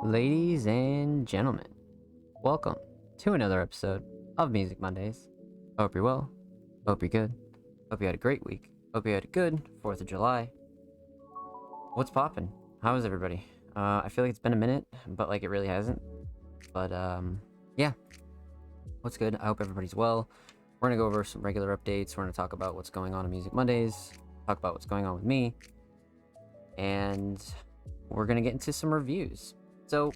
Ladies and gentlemen, welcome to another episode of Music Mondays. Hope you're well. Hope you're good. Hope you had a great week. Hope you had a good 4th of July. What's poppin'? How is everybody? I feel like it's been a minute, but like it really hasn't. But yeah. What's good? I hope everybody's well. We're gonna go over some regular updates. We're gonna talk about what's going on in Music Mondays, talk about what's going on with me, and we're gonna get into some reviews. So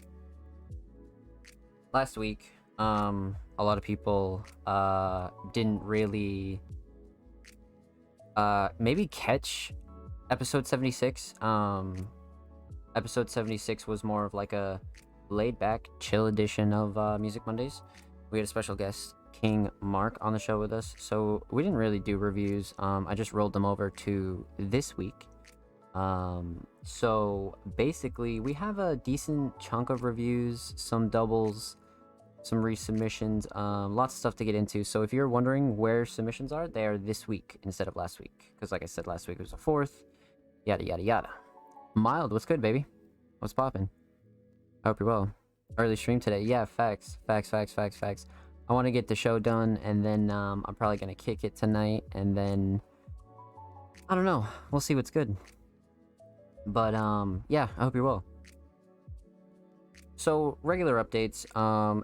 last week, a lot of people didn't really maybe catch episode 76. Episode 76 was more of like a laid back, chill edition of Music Mondays. We had a special guest, King Mark, on the show with us, so we didn't really do reviews. I just rolled them over to this week. So basically we have a decent chunk of reviews, some doubles, some resubmissions, lots of stuff to get into. So if you're wondering where submissions are, they are this week instead of last week, because like I said, last week was the 4th, yada yada yada. Mild, what's good, baby? What's poppin'? I hope you're well. Early stream today. Yeah, facts. I want to get the show done, and then I'm probably gonna kick it tonight, and then I don't know, we'll see what's good. But yeah, I hope you're well. So regular updates,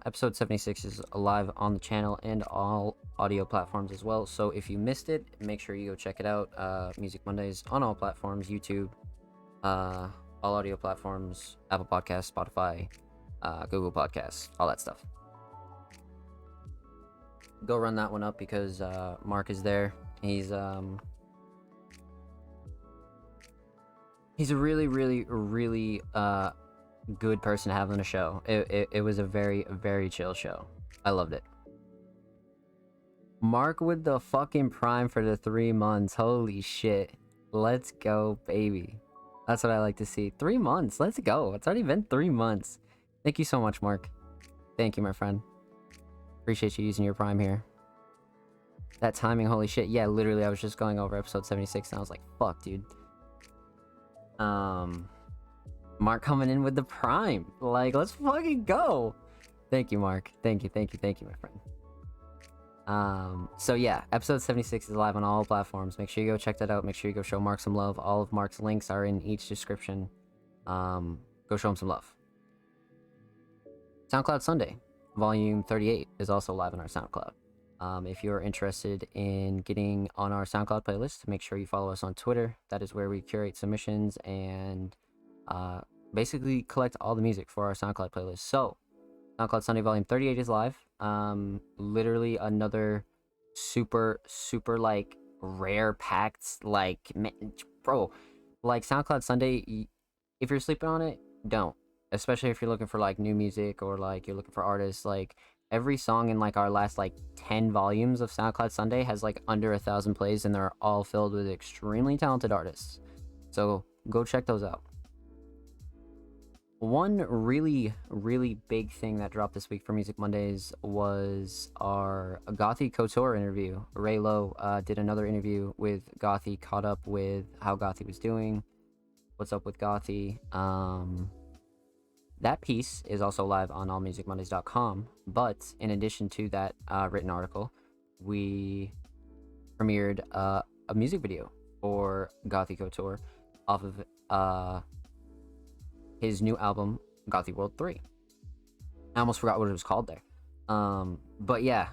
episode 76 is live on the channel and all audio platforms as well. So if you missed it, make sure you go check it out. Music Mondays on all platforms: YouTube, all audio platforms, Apple Podcasts, Spotify, Google Podcasts, all that stuff. Go run that one up because Mark is there. He's a really good person to have on a show. It was a very chill show. I loved it. Mark with the fucking Prime for the 3 months. Holy shit. Let's go, baby. That's what I like to see. 3 months. Let's go. It's already been 3 months. Thank you so much, Mark. Thank you, my friend. Appreciate you using your Prime here. That timing, holy shit. Yeah, literally, I was just going over episode 76 and I was like, fuck, dude. Mark coming in with the Prime. Like, let's fucking go. Thank you, Mark. Thank you, my friend. So yeah, episode 76 is live on all platforms. Make sure you go check that out. Make sure you go show Mark some love. All of Mark's links are in each description. Go show him some love. SoundCloud Sunday, volume 38 is also live on our SoundCloud. If you're interested in getting on our SoundCloud playlist, make sure you follow us on Twitter. That is where we curate submissions and basically collect all the music for our SoundCloud playlist. So SoundCloud Sunday volume 38 is live. Literally another super like rare packed, like, bro, like SoundCloud Sunday, if you're sleeping on it, don't. Especially if you're looking for like new music or like you're looking for artists. Like every song in like our last like 10 volumes of SoundCloud Sunday has like under 1,000 plays, and they're all filled with extremely talented artists. So go check those out. One really big thing that dropped this week for Music Mondays was our Gothy Couture interview. Ray Lowe did another interview with Gothy, caught up with how Gothy was doing, what's up with Gothy. That piece is also live on allmusicmondays.com, but in addition to that written article, we premiered a music video for Gothy Couture off of his new album, Gothy World 3. I almost forgot what it was called there. But yeah,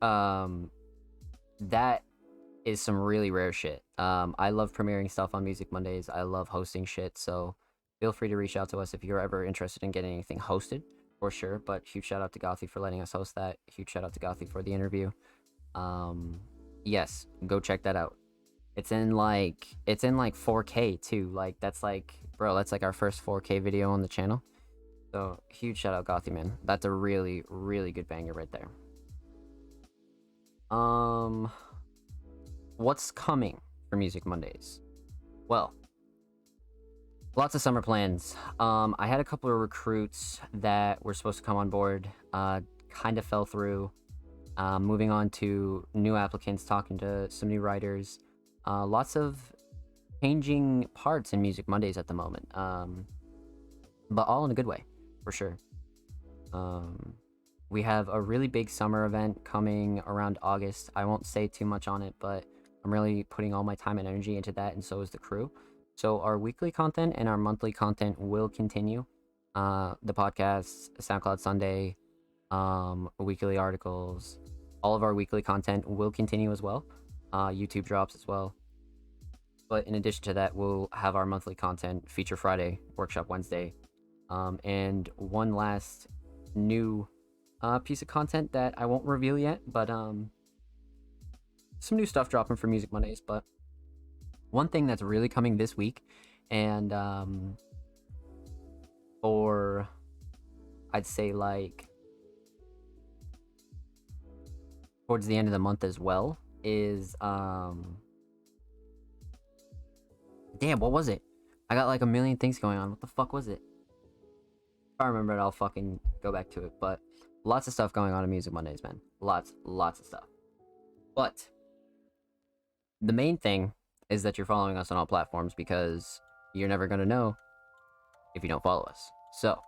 that is some really rare shit. I love premiering stuff on Music Mondays. I love hosting shit, so feel free to reach out to us if you're ever interested in getting anything hosted, for sure. But huge shout out to Gothy for letting us host that. Huge shout out to Gothy for the interview. Yes, go check that out. It's in like 4K too. Like that's like, bro, that's like our first 4K video on the channel. So huge shout out Gothy, man. That's a really good banger right there. What's coming for Music Mondays? Well, lots of summer plans. I had a couple of recruits that were supposed to come on board, kind of fell through. Moving on to new applicants, talking to some new writers. Lots of changing parts in Music Mondays at the moment, but all in a good way. for sure. Um, we have a really big summer event coming around August. I won't say too much on it, but I'm really putting all my time and energy into that, and so is the crew. So our weekly content and our monthly content will continue. The podcasts, SoundCloud Sunday, weekly articles, all of our weekly content will continue as well. YouTube drops as well. But in addition to that, we'll have our monthly content, Feature Friday, Workshop Wednesday, and one last new piece of content that I won't reveal yet, but some new stuff dropping for Music Mondays. But one thing that's really coming this week, and or I'd say like towards the end of the month as well, is damn, what was it? I got like a million things going on. What the fuck was it? If I remember it, I'll fucking go back to it. But lots of stuff going on in Music Mondays, man. Lots of stuff. But the main thing is that you're following us on all platforms, because you're never going to know if you don't follow us. So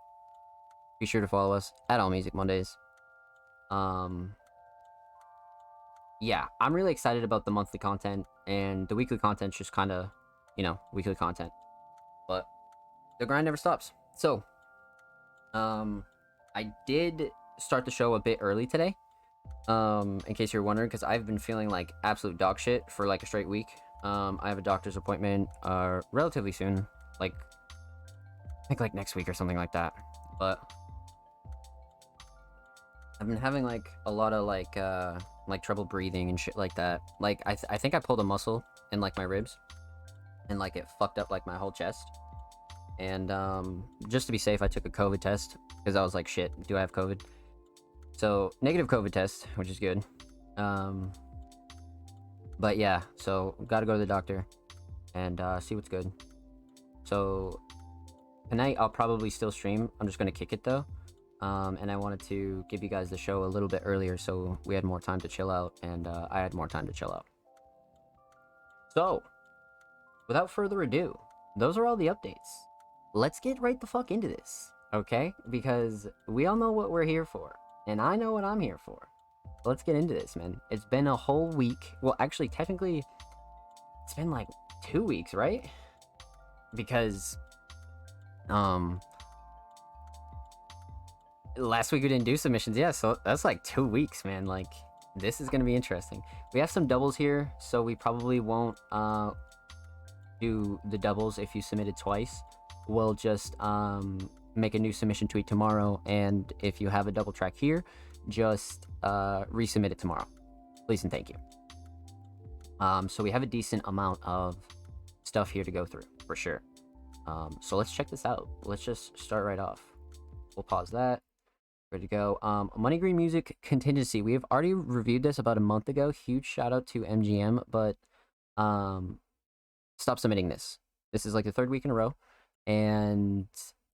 be sure to follow us at All Music Mondays. Yeah, I'm really excited about the monthly content, and the weekly content's just kind of, weekly content. But the grind never stops. So, I did start the show a bit early today, in case you're wondering, because I've been feeling like absolute dog shit for like a straight week. I have a doctor's appointment relatively soon, like I think like next week or something like that. But I've been having like a lot of like trouble breathing and shit like that. Like I think I pulled a muscle in like my ribs, and like it fucked up like my whole chest. And just to be safe, I took a COVID test, because I was like, shit, do I have COVID? So negative COVID test, which is good. But yeah, so gotta go to the doctor and see what's good. So tonight I'll probably still stream. I'm just gonna kick it though. And I wanted to give you guys the show a little bit earlier, so we had more time to chill out, and I had more time to chill out. So, without further ado, those are all the updates. Let's get right the fuck into this, okay? Because we all know what we're here for, and I know what I'm here for. Let's get into this, man. It's been a whole week. Well, actually, technically, it's been like 2 weeks, right? Because, last week we didn't do submissions, yeah, so that's like 2 weeks, man. Like, this is gonna be interesting. We have some doubles here, so we probably won't do the doubles if you submitted twice. We'll just make a new submission tweet tomorrow, and if you have a double track here, just resubmit it tomorrow, please and thank you. So we have a decent amount of stuff here to go through for sure. So let's check this out. Let's just start right off. We'll pause that. Ready to go. Money Green Music Contingency. We have already reviewed this about a month ago. Huge shout out to MGM, but stop submitting this. This is like the 3rd week in a row, and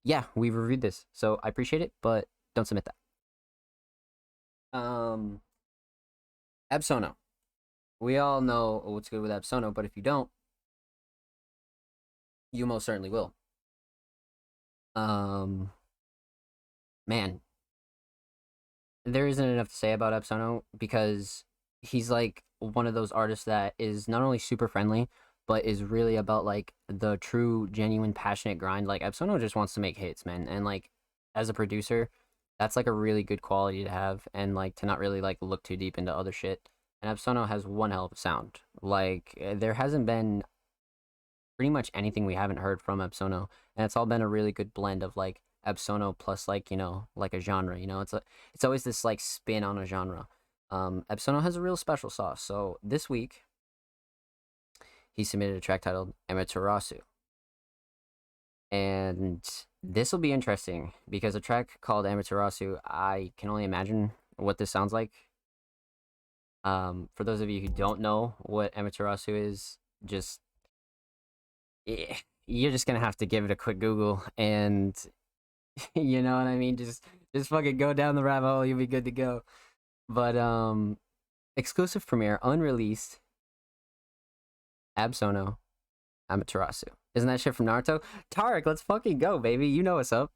yeah, we've reviewed this, so I appreciate it, but don't submit that. Absolno. We all know what's good with Absolno, but if you don't, you most certainly will. Man, there isn't enough to say about Absolno, because he's like one of those artists that is not only super friendly, but is really about like the true, genuine, passionate grind. Like, Absolno just wants to make hits, man. And like, as a producer, that's like a really good quality to have, and like to not really like look too deep into other shit. And Absolno has one hell of a sound. Like, there hasn't been pretty much anything we haven't heard from Absolno, and it's all been a really good blend of like Absolno plus like, like a genre. It's always this like spin on a genre. Absolno has a real special sauce. So this week he submitted a track titled Amaterasu, and this will be interesting, because a track called Amaterasu, I can only imagine what this sounds like. For those of you who don't know what Amaterasu is, just you're just gonna have to give it a quick Google, and you know what I mean. Just fucking go down the rabbit hole. You'll be good to go. But exclusive premiere, unreleased. Absolno, Amaterasu. Isn't that shit from Naruto? Tarek, let's fucking go, baby. You know what's up.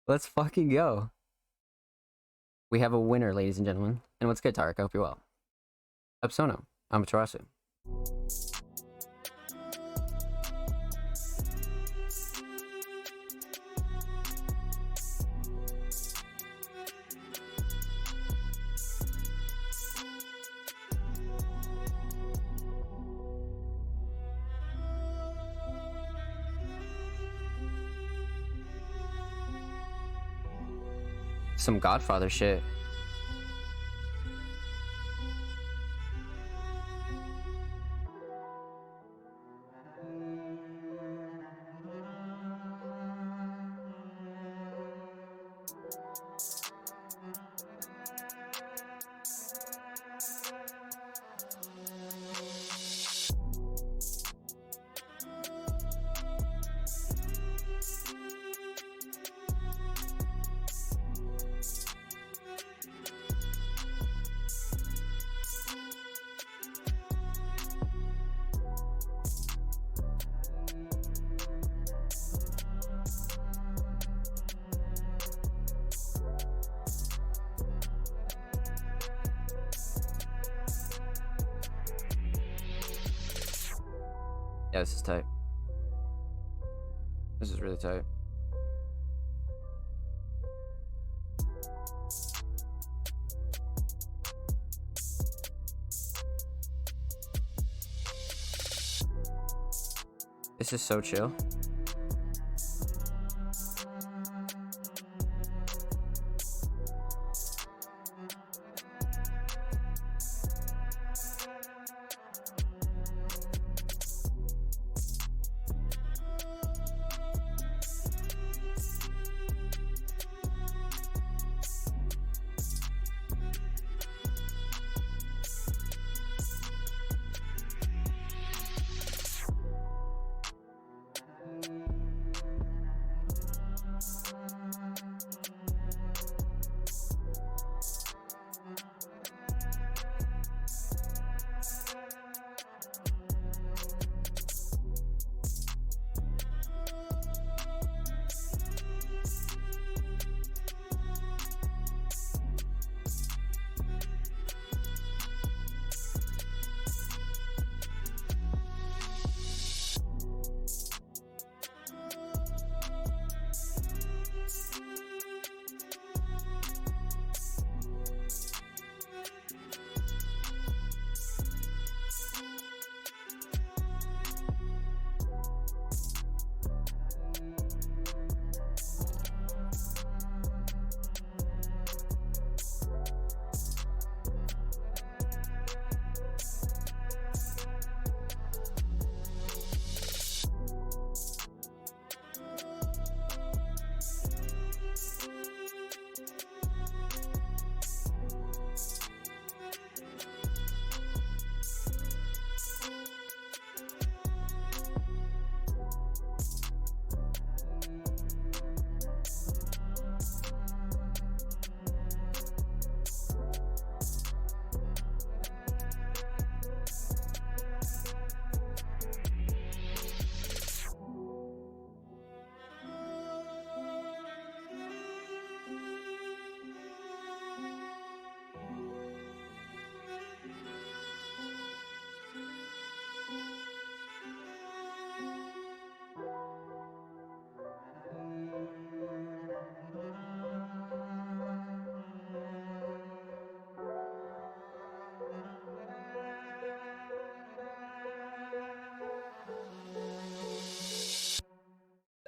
Let's fucking go. We have a winner, ladies and gentlemen. And what's good, Tarek? I hope you're well. Epsono, Amaterasu. Some Godfather shit. Yeah, this is tight. This is really tight. This is so chill.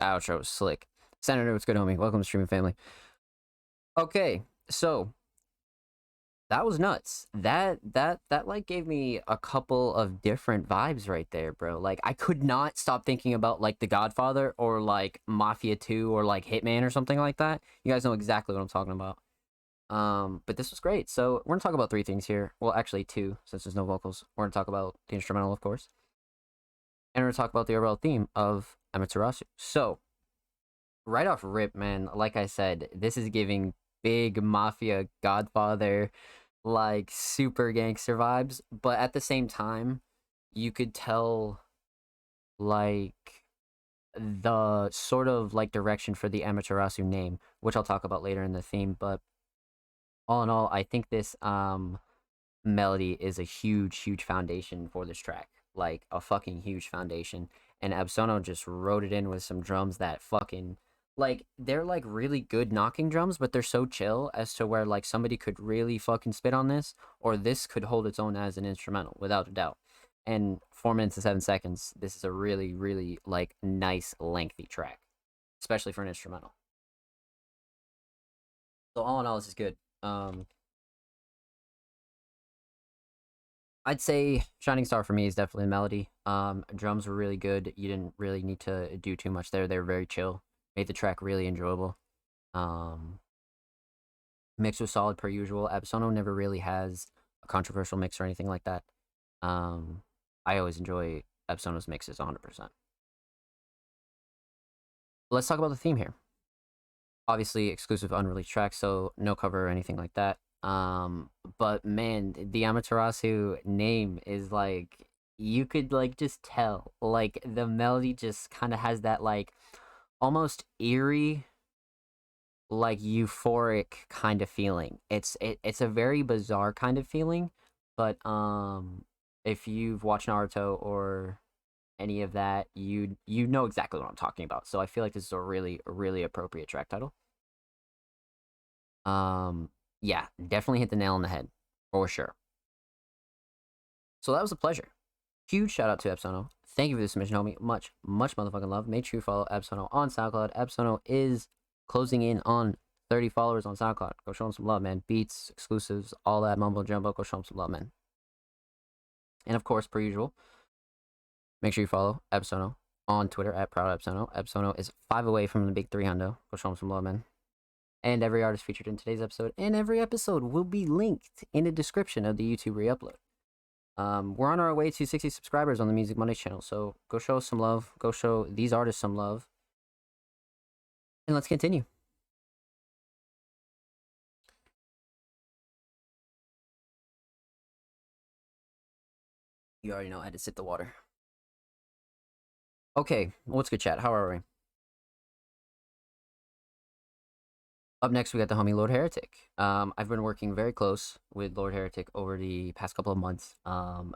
Outro was slick. Senator, what's good, homie? Welcome to streaming family. Okay, so that was nuts. That like gave me a couple of different vibes right there, bro. Like I could not stop thinking about like The Godfather or like Mafia 2 or like Hitman or something like that. You guys know exactly what I'm talking about. But this was great. So we're gonna talk about three things here. Well, actually two, since there's no vocals. We're gonna talk about the instrumental, of course, and we're gonna talk about the overall theme of Amaterasu. So right off rip, man, like I said, this is giving big mafia Godfather, like super gangster vibes, but at the same time, you could tell like the sort of like direction for the Amaterasu name, which I'll talk about later in the theme. But all in all, I think this melody is a huge foundation for this track, like a fucking huge foundation. And Absono just wrote it in with some drums that fucking like they're like really good knocking drums, but they're so chill as to where like somebody could really fucking spit on this, or this could hold its own as an instrumental without a doubt. And 4 minutes and 7 seconds, this is a really like nice lengthy track, especially for an instrumental. So all in all, this is good. I'd say Shining Star for me is definitely a melody. Drums were really good. You didn't really need to do too much there. They were very chill. Made the track really enjoyable. Um, Mix was solid per usual. Absolono never really has a controversial mix or anything like that. Um, I always enjoy Absolono's mixes 100%. Let's talk about the theme here. Obviously, exclusive unreleased tracks, so no cover or anything like that. But man, the Amaterasu name is like you could like just tell like the melody just kind of has that like almost eerie like euphoric kind of feeling. It's a very bizarre kind of feeling, but if you've watched Naruto or any of that, you know exactly what I'm talking about. So I feel like this is a really appropriate track title. Um yeah, definitely hit the nail on the head for sure. So that was a pleasure. Huge shout out to Absono. Thank you for the submission, homie. Much motherfucking love. Make sure you follow Absono on SoundCloud. Absono is closing in on 30 followers on SoundCloud. Go show him some love, man. Beats, exclusives, all that mumbo jumbo. Go show him some love, man. And of course, per usual, make sure you follow Absono on Twitter at ProudAbsono. Absono is 5 away from the big 3 hundo. Go show him some love, man. And every artist featured in today's episode and every episode will be linked in the description of the YouTube re-upload. We're on our way to 60 subscribers on the Music Mondays channel, so go show us some love. Go show these artists some love. And let's continue. You already know I had to sip the water. Okay, what's good, chat? How are we? Up next, we got the homie Lord Heretic. I've been working very close with Lord Heretic over the past couple of months.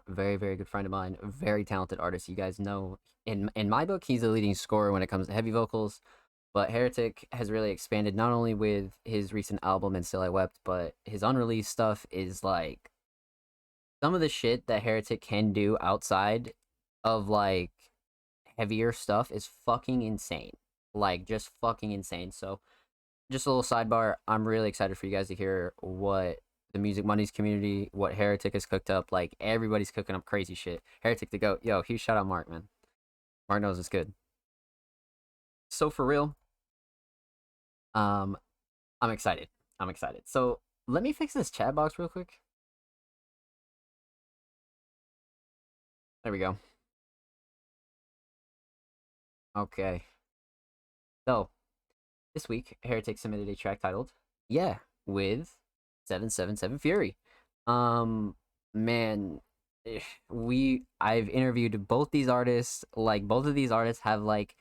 Very good friend of mine, very talented artist. You guys know, in my book, he's the leading scorer when it comes to heavy vocals. But Heretic has really expanded not only with his recent album and Still I Wept, but his unreleased stuff is like some of the shit that Heretic can do outside of like heavier stuff is fucking insane. Like just fucking insane. So just a little sidebar, I'm really excited for you guys to hear what the Music Mondays community, what Heretic has cooked up. Like everybody's cooking up crazy shit. Heretic to go. Yo, huge shout out Mark, man. Mark knows it's good. So for real, um, I'm excited. I'm excited. So let me fix this chat box real quick. There we go. Okay. So this week, Heretic submitted a track titled "Yeah" with 777 Fury. Man, I've interviewed both these artists. Like both of these artists have like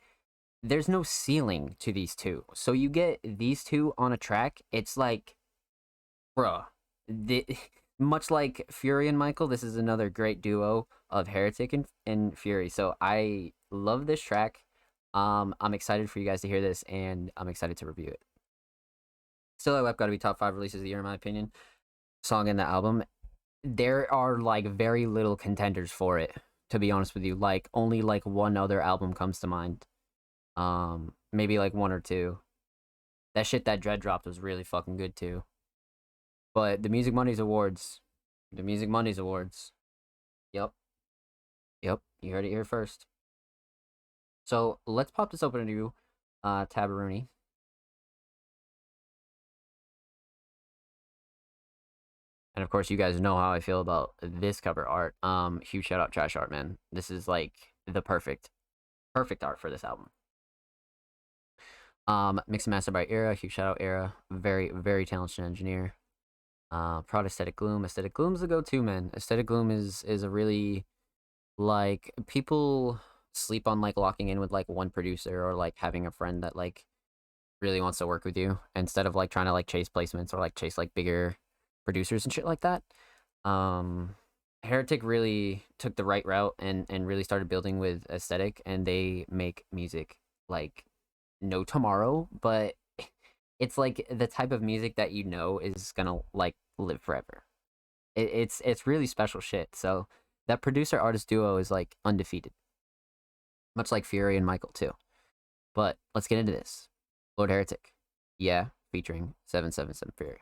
there's no ceiling to these two. So you get these two on a track, it's like, bruh, the, much like Fury and Michael, this is another great duo of Heretic and Fury. So I love this track. I'm excited for you guys to hear this, and I'm excited to review it. Still, I Wept got to be top 5 releases of the year in my opinion. Song in the album. There are like very little contenders for it, to be honest with you. Like only like one other album comes to mind. Maybe like one or two. That shit that Dread dropped was really fucking good too. But the Music Mondays Awards, the Music Mondays Awards. Yep, yep. You heard it here first. So let's pop this open to Tabaruni. And of course, you guys know how I feel about this cover art. Huge shout out Trash Art, man. This is like the perfect art for this album. Mix and master by Era. Huge shout out Era. Very talented engineer. Proud Aesthetic Gloom. Aesthetic Gloom's the go-to, man. Aesthetic Gloom is a really like people sleep on like locking in with like one producer or like having a friend that like really wants to work with you instead of like trying to like chase placements or like chase like bigger producers and shit like that. Um, Heretic really took the right route and really started building with aesthetic, and they make music like no tomorrow, but it's like the type of music that you know is gonna like live forever. It's really special shit. So that producer artist duo is like undefeated, much like Fury and Michael too. But let's get into this. Lord Heretic, yeah, featuring 777 Fury.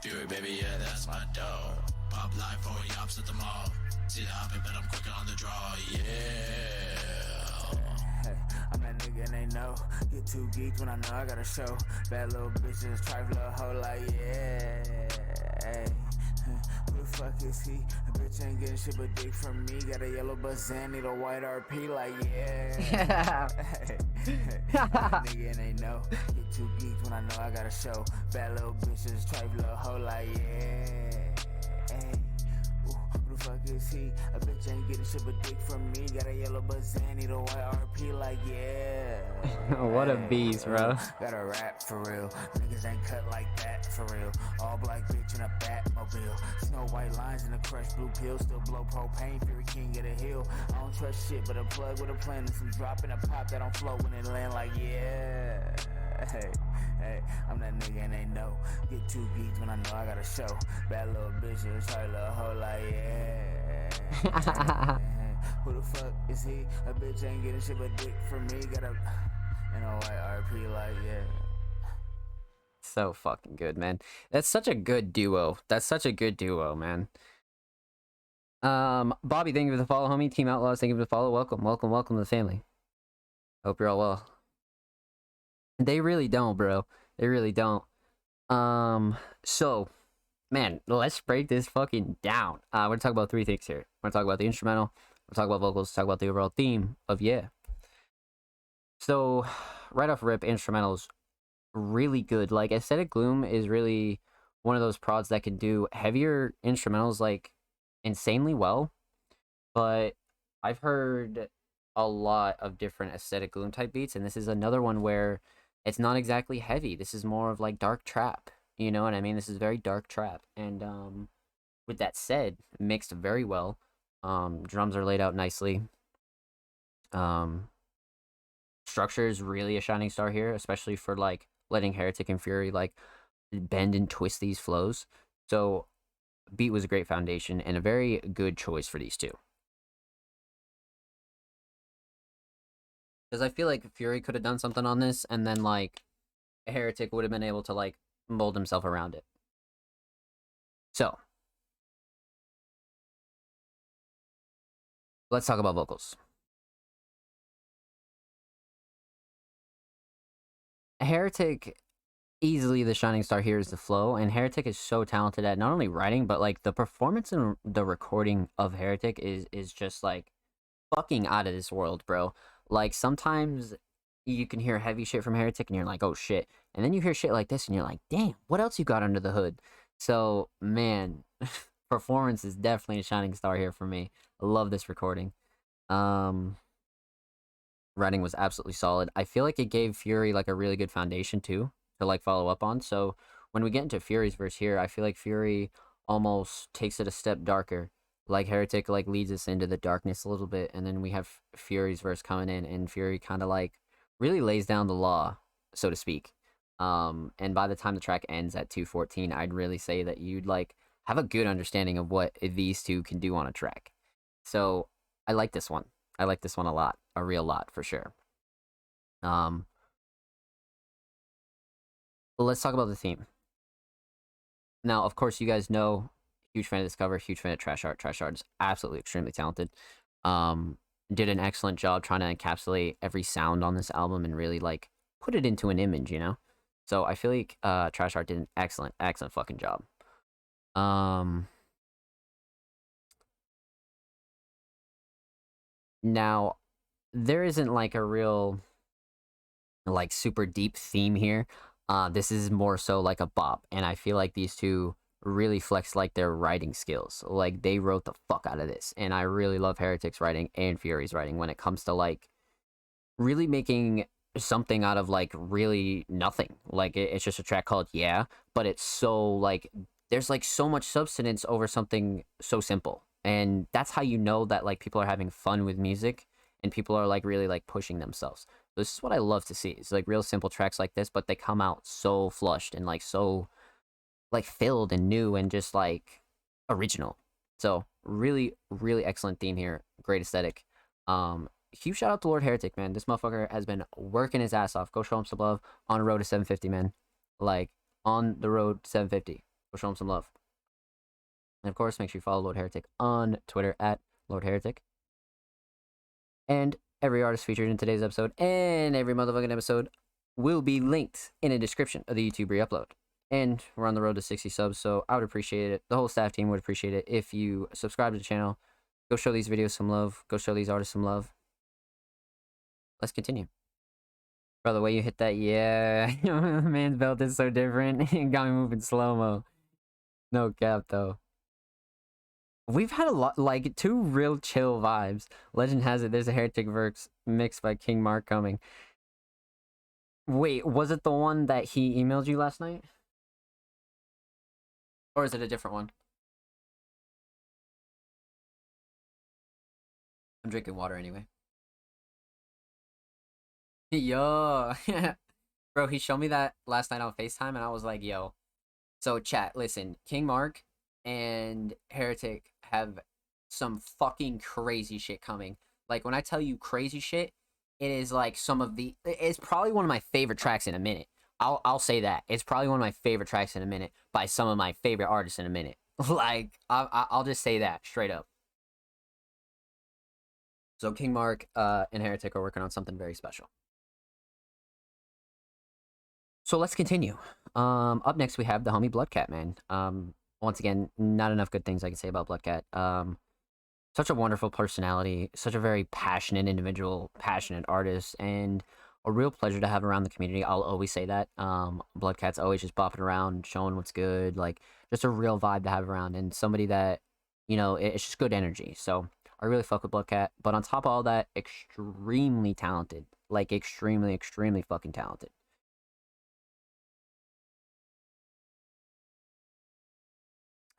Fury, baby, yeah, that's my dog. Pop life for yops at the mall. See the hopping, but I'm quicker on the draw, yeah. Hey, I'm that nigga and they know. Get too geeked when I know I got a show. Bad little bitches, trifle a hoe like, yeah. Hey. Who the fuck is he? A bitch ain't getting shit but dick from me. Got a yellow Bazan, need a white RP, like yeah. Nigga and they know. Get too geeked when I know I got a show. Bad little bitches, trifle a hoe, like yeah. Hey. Who the fuck is he? A bitch ain't getting shit but dick from me. Got a yellow Bazan, need a white RP, like yeah. What a beast, bro. Gotta rap for real. Niggas ain't cut like that for real. All black bitch in a Batmobile. Snow white lines in a crushed blue pill. Still blow propane, Fury King at a hill. I don't trust shit but a plug with a plan and some drop and a pop that don't flow when it land like yeah. Hey, I'm that nigga and they know. Get too geeked when I know I got a show. Bad little bitches, try little hoe like yeah. Who the fuck is he? A bitch ain't getting shit but dick from me. Got a and a white RP like yeah. So fucking good, man. That's such a good duo. Man. Bobby, thank you for the follow, homie. Team Outlaws, thank you for the follow. Welcome to the family. Hope you're all well. They really don't, bro. They really don't. So, man, let's break this fucking down. We're gonna talk about three things here. We're gonna talk about the instrumental, we're gonna talk about vocals, talk about the overall theme of yeah. So, right off rip, instrumentals really good. Like Aesthetic Gloom is really one of those prods that can do heavier instrumentals like insanely well. But I've heard a lot of different Aesthetic Gloom type beats, and this is another one where it's not exactly heavy. This is more of like dark trap. You know what I mean? This is very dark trap. And with that said, mixed very well. Drums are laid out nicely. Structure is really a shining star here, especially for like letting Heretic and Fury like bend and twist these flows. So beat was a great foundation and a very good choice for these two. Because I feel like Fury could have done something on this, and then like Heretic would have been able to like mold himself around it. So let's talk about vocals. Heretic, easily the shining star here is the flow, and Heretic is so talented at not only writing but like the performance and the recording of Heretic is just like fucking out of this world, bro. Like sometimes you can hear heavy shit from Heretic and you're like, oh shit, and then you hear shit like this and you're like, damn, what else you got under the hood? So man, performance is definitely a shining star here for me. I love this recording. Writing was absolutely solid. I feel like it gave Fury like a really good foundation too to like follow up on. So when we get into Fury's verse here, I feel like Fury almost takes it a step darker Like Heretic like leads us into the darkness a little bit, and then we have Fury's verse coming in, and Fury kind of like really lays down the law, so to speak. And by the time the track ends at 2:14, I'd really say that you'd like have a good understanding of what these two can do on a track. So I like this one. I like this one a lot, a real lot for sure. Let's talk about the theme. Now, of course, you guys know, huge fan of this cover, huge fan of Trash Art. Trash Art is absolutely extremely talented. Did an excellent job trying to encapsulate every sound on this album and really like put it into an image, you know? So I feel like Trash Art did an excellent fucking job. Now, there isn't like a real like super deep theme here. This is more so like a bop, and I feel like these two really flex like their writing skills. Like they wrote the fuck out of this, and I really love Heretic's writing and Fury's writing when it comes to like really making something out of like really nothing. Like it's just a track called Yeah, but it's so like there's like so much substance over something so simple, and that's how you know that like people are having fun with music and people are like really like pushing themselves. This is what I love to see. It's like real simple tracks like this, but they come out so flushed and like so like filled and new and just like original. So really, really excellent theme here. Great aesthetic. Huge shout out to Lord Heretic, man. This motherfucker has been working his ass off. Go show him some love on the road to 750, man. Like on the road to 750. Go show him some love. And of course, make sure you follow Lord Heretic on Twitter at Lord Heretic. And every artist featured in today's episode and every motherfucking episode will be linked in the description of the YouTube re-upload. And we're on the road to 60 subs, so I would appreciate it. The whole staff team would appreciate it if you subscribe to the channel. Go show these videos some love. Go show these artists some love. Let's continue. Bro, the way you hit that, yeah. Man's belt is so different. It got me moving slow-mo. No cap, though. We've had a lot, like, two real chill vibes. Legend has it, there's a Heretic verse mixed by King Mark coming. Wait, was it the one that he emailed you last night? Or is it a different one? I'm drinking water anyway. Yo. Bro, he showed me that last night on FaceTime, and I was like, yo. So, chat, listen. King Mark and Heretic have some fucking crazy shit coming. Like, when I tell you crazy shit, it is like it's probably one of my favorite tracks in a minute. I'll say that. It's probably one of my favorite tracks in a minute by some of my favorite artists in a minute. Like, I'll just say that straight up. So King Mark and Heretic are working on something very special. So let's continue. Up next we have the homie Bloodcat, man. Once again, not enough good things I can say about Bloodcat. Such a wonderful personality, such a very passionate individual, passionate artist, and a real pleasure to have around the community. I'll always say that. Bloodcat's always just bopping around, showing what's good, like just a real vibe to have around, and somebody that, you know, it's just good energy. So I really fuck with Bloodcat. But on top of all that, extremely talented, like extremely fucking talented.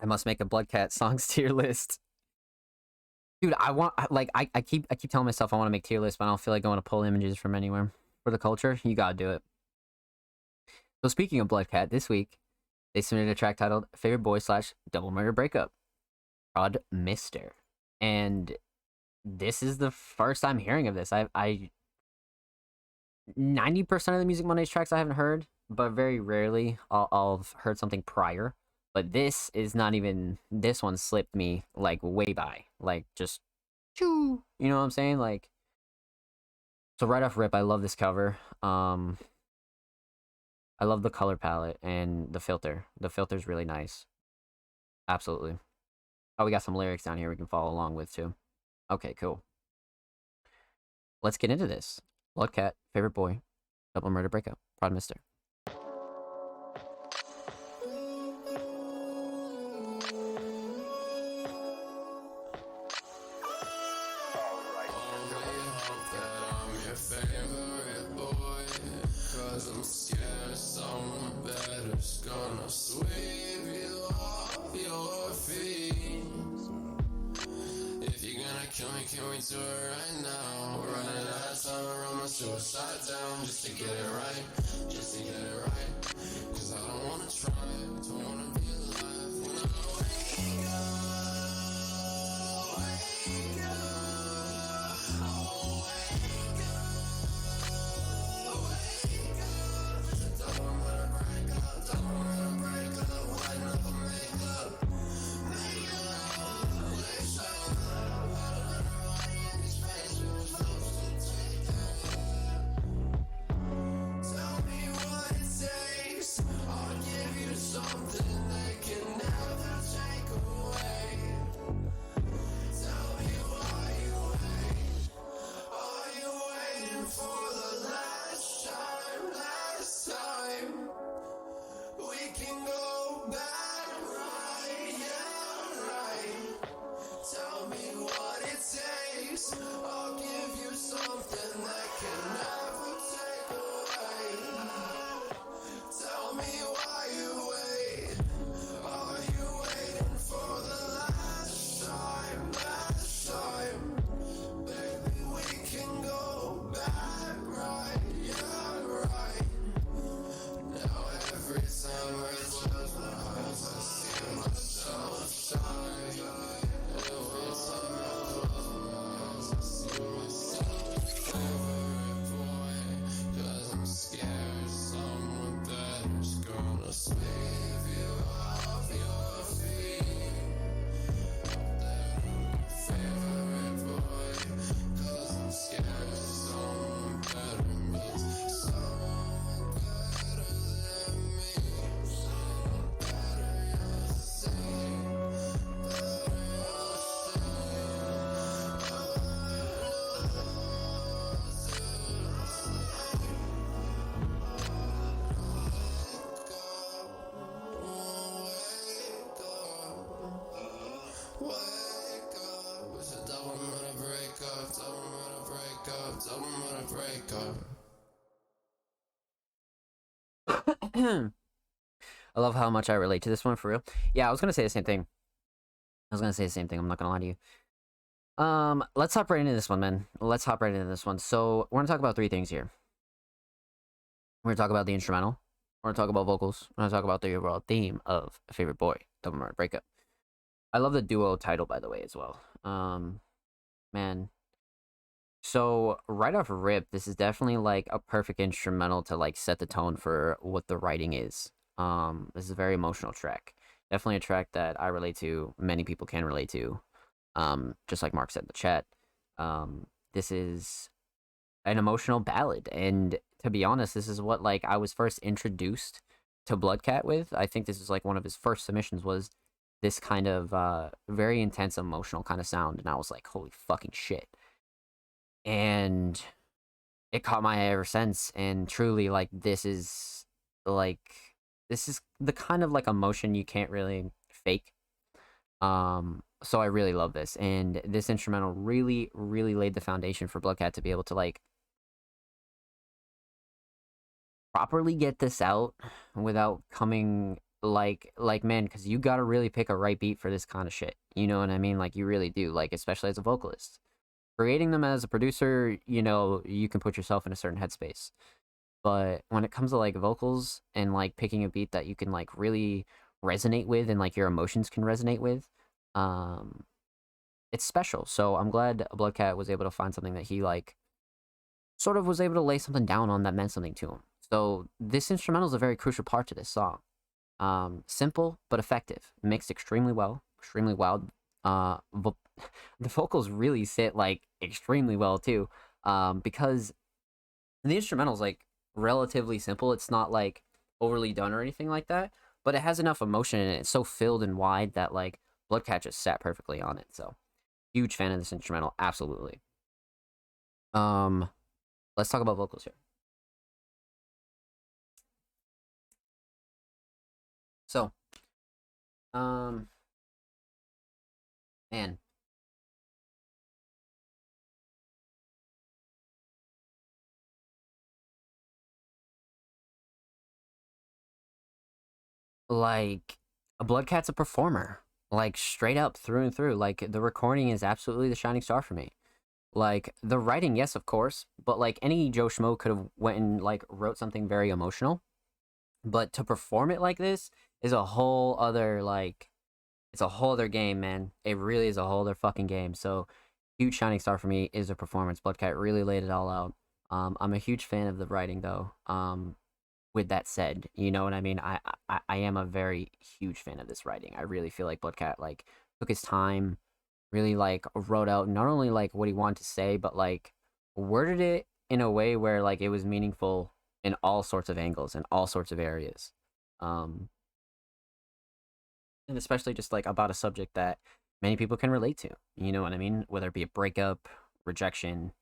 I must make a Bloodcat songs tier list. Dude, I keep telling myself I want to make tier lists, but I don't feel like I want to pull images from anywhere. For the culture, you gotta do it. So speaking of Bloodcat, this week, they submitted a track titled Favorite Boy / Double Murder Breakup. Prod Mister. And this is the first I'm hearing of this. I 90% of the Music Mondays tracks I haven't heard, but very rarely I'll have heard something prior. But this is not even, this one slipped me like way by, like just choo, you know what I'm saying? Like, so right off rip, I love this cover. I love the color palette and the filter. The filter's really nice. Absolutely. Oh, we got some lyrics down here we can follow along with too. Okay, cool. Let's get into this. Bloodcat, Favorite Boy, Double Murder Breakup, Prod Mister. I'm scared someone better's gonna sweep you off your feet. me, can we do it right now? We're running out of time, I run my suicide down just to get it right, just to get it right. Cause I don't wanna try, don't wanna be alive when I wake up, wake up, oh wake up, wake up. Don't wanna break up, don't wanna break up, why never make up, make up, wish I tell me what it takes. I'll give you something they can never take away. Tell me why you wait. Are you waiting for the last time? Last time we can go back, right? Yeah, right. Tell me what it takes. I'll give you something that can never take away. Tell me why you wait. Are you waiting for the last time? Last time, baby, we can go back, right? Yeah, right. Now every time I close my eyes, I see myself shine. Every time I close my eyes, I see myself. Favorite boy, 'cause I'm scared someone better's gonna sweep you off your feet. Favorite boy, 'cause I'm scared someone better means someone better than me. Someone better, you'll see. Better, you'll wake up. It's a double murder breakup, double murder breakup, double murder breakup. I love how much I relate to this one, for real. Yeah, I was gonna say the same thing. I'm not gonna lie to you. Let's hop right into this one, man. Let's hop right into this one. So we're gonna talk about three things here. We're gonna talk about the instrumental. We're gonna talk about vocals. We're gonna talk about the overall theme of Favorite Boy, Double Murder Breakup. I love the duo title, by the way, as well. Man. So right off rip, this is definitely like a perfect instrumental to like set the tone for what the writing is. This is a very emotional track. Definitely a track that I relate to. Many people can relate to. Just like Mark said in the chat. This is an emotional ballad, and to be honest, this is what like I was first introduced to Bloodcat with. I think this is like one of his first submissions was this kind of very intense emotional kind of sound, and I was like, holy fucking shit. And it caught my eye ever since, and truly like this is the kind of like emotion you can't really fake. So I really love this, and this instrumental really laid the foundation for Bloodcat to be able to like properly get this out without coming like man, because you gotta really pick a right beat for this kind of shit, you know what I mean? Like you really do, like especially as a vocalist. Creating them as a producer, you know, you can put yourself in a certain headspace. But when it comes to like vocals and like picking a beat that you can like really resonate with and like your emotions can resonate with, it's special. So I'm glad Bloodcat was able to find something that he like sort of was able to lay something down on that meant something to him. So this instrumental is a very crucial part to this song. Simple but effective, mixed extremely well, extremely wild. The vocals really sit like extremely well too, because the instrumental is like relatively simple. It's not like overly done or anything like that, but it has enough emotion in it. It's so filled and wide that like Bloodcat just sat perfectly on it. So huge fan of this instrumental, absolutely. Let's talk about vocals here. So, man. Like, a Bloodcat's a performer. like straight up through and through. Like the recording is absolutely the shining star for me. Like the writing, yes, of course, but like any Joe Schmo could have went and like wrote something very emotional, but to perform it like this is a whole other like it's a whole other game, man. It really is a whole other fucking game. So huge shining star for me is the performance. Bloodcat really laid it all out. I'm a huge fan of the writing though. With that said, you know what I mean? I am a very huge fan of this writing. I really feel like Bloodcat like took his time, really like wrote out not only like what he wanted to say, but like worded it in a way where like it was meaningful in all sorts of angles and all sorts of areas. Um, and especially just like about a subject that many people can relate to. You know what I mean? Whether it be a breakup, rejection,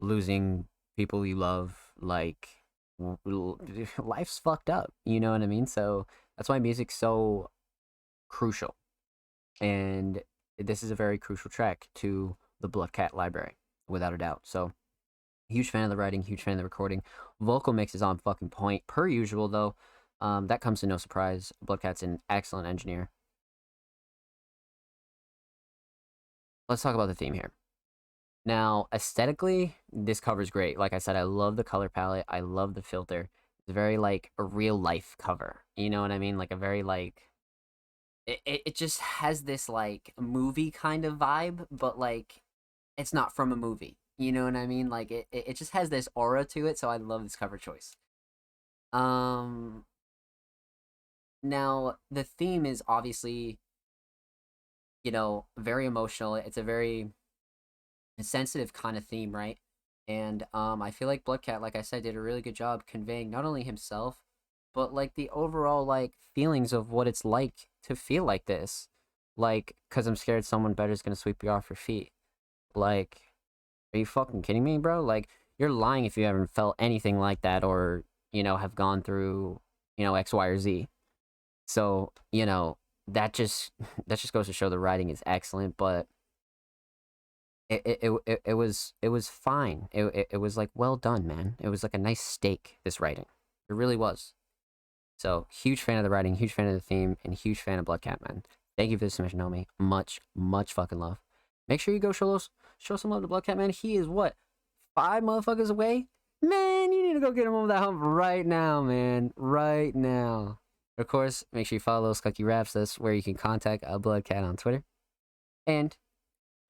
losing people you love, like life's fucked up. You know what I mean? So that's why music's so crucial. And this is a very crucial track to the Bloodcat library, without a doubt. So huge fan of the writing, huge fan of the recording. Vocal mix is on fucking point per usual though. That comes to no surprise. Bloodcat's an excellent engineer. Let's talk about the theme here. Now, aesthetically, this cover's great. Like I said, I love the color palette. I love the filter. It's very like a real life cover. You know what I mean? Like a very like it just has this like movie kind of vibe, but like it's not from a movie. You know what I mean? Like it just has this aura to it, so I love this cover choice. Um Now the theme is obviously, you know, very emotional. It's a very sensitive kind of theme, right? And I feel like Bloodcat, like I said, did a really good job conveying not only himself, but like the overall like feelings of what it's like to feel like this. Like, cause I'm scared someone better is gonna sweep you off your feet. Like, are you fucking kidding me, bro? Like, you're lying if you haven't felt anything like that, or you know, have gone through, you know, X, Y, or Z. So, you know, that just goes to show the writing is excellent, but it was fine. It was like well done, man. It was like a nice steak, this writing. It really was. So huge fan of the writing, huge fan of the theme, and huge fan of Bloodcat, man. Thank you for the submission, homie. Much fucking love. Make sure you go show some love to Bloodcat, man. He is what, 5 motherfuckers away? Man, you need to go get him over that hump right now, man. Right now. Of course, make sure you follow Skunky Raps. That's where you can contact a Bloodcat on Twitter. And,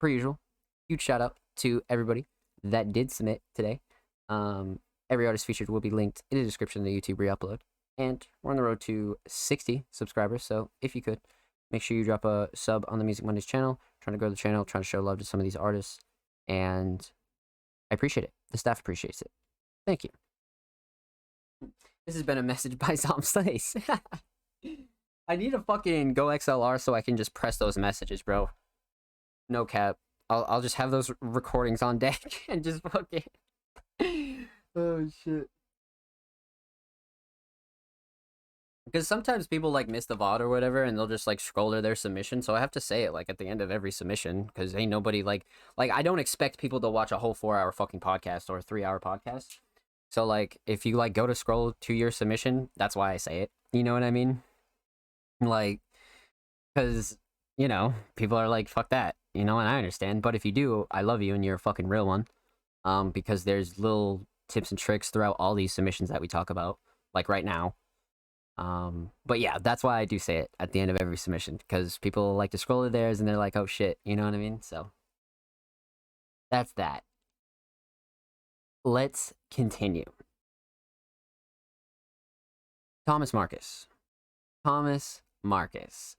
per usual, huge shout out to everybody that did submit today. Every artist featured will be linked in the description of the YouTube re-upload. And we're on the road to 60 subscribers, so if you could, make sure you drop a sub on the Music Mondays channel. Trying to grow the channel, trying to show love to some of these artists, and I appreciate it. The staff appreciates it. Thank you. This has been a message by Zom Slice. I need a fucking Go XLR so I can just press those messages, bro. No cap. I'll just have those recordings on deck and just fucking. Oh shit. Because sometimes people like miss the VOD or whatever, and they'll just like scroll to their submission. So I have to say it like at the end of every submission, because ain't nobody like I don't expect people to watch a whole 4-hour fucking podcast or a 3-hour podcast. So like if you like go to scroll to your submission, that's why I say it. You know what I mean? Like, because you know people are like fuck that, you know, and I understand. But if you do, I love you and you're a fucking real one. Because there's little tips and tricks throughout all these submissions that we talk about, like right now. But yeah, that's why I do say it at the end of every submission, because people like to scroll to theirs and they're like, oh shit, you know what I mean? So that's that. Let's continue. Thomas Marcus. Thomas Marcus.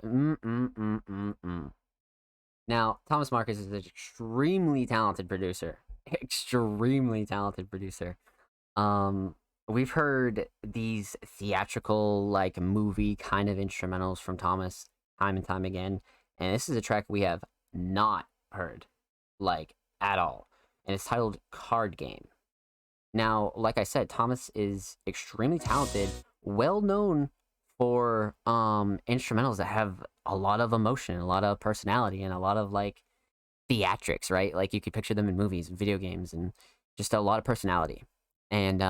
Now, Thomas Marcus is an extremely talented producer. Extremely talented producer. We've heard these theatrical, like, movie kind of instrumentals from Thomas time and time again, and this is a track we have not heard, like, at all, and it's titled Card Game. Now, like I said, Thomas is extremely talented, well known for instrumentals that have a lot of emotion, a lot of personality, and a lot of, like, theatrics, right? Like, you could picture them in movies, video games, and just a lot of personality. And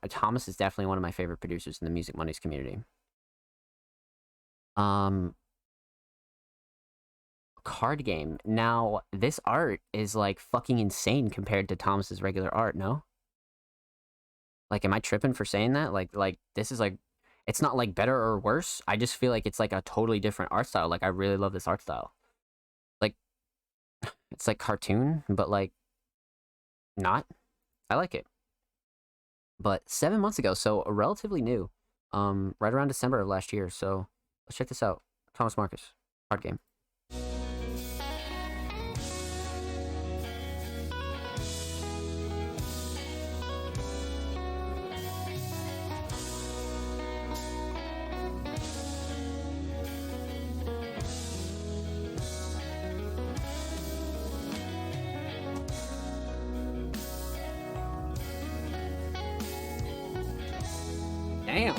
Thomas is definitely one of my favorite producers in the Music Mondays community. card game. Now, this art is like fucking insane compared to Thomas's regular art, no? Like, am I tripping for saying that? Like this is like, it's not like better or worse. I just feel like it's like a totally different art style. Like, I really love this art style. Like, it's like cartoon, but like not. I like it. But 7 months ago, so relatively new. Right around December of last year. So let's check this out. Thomas Marcus, card game. Damn.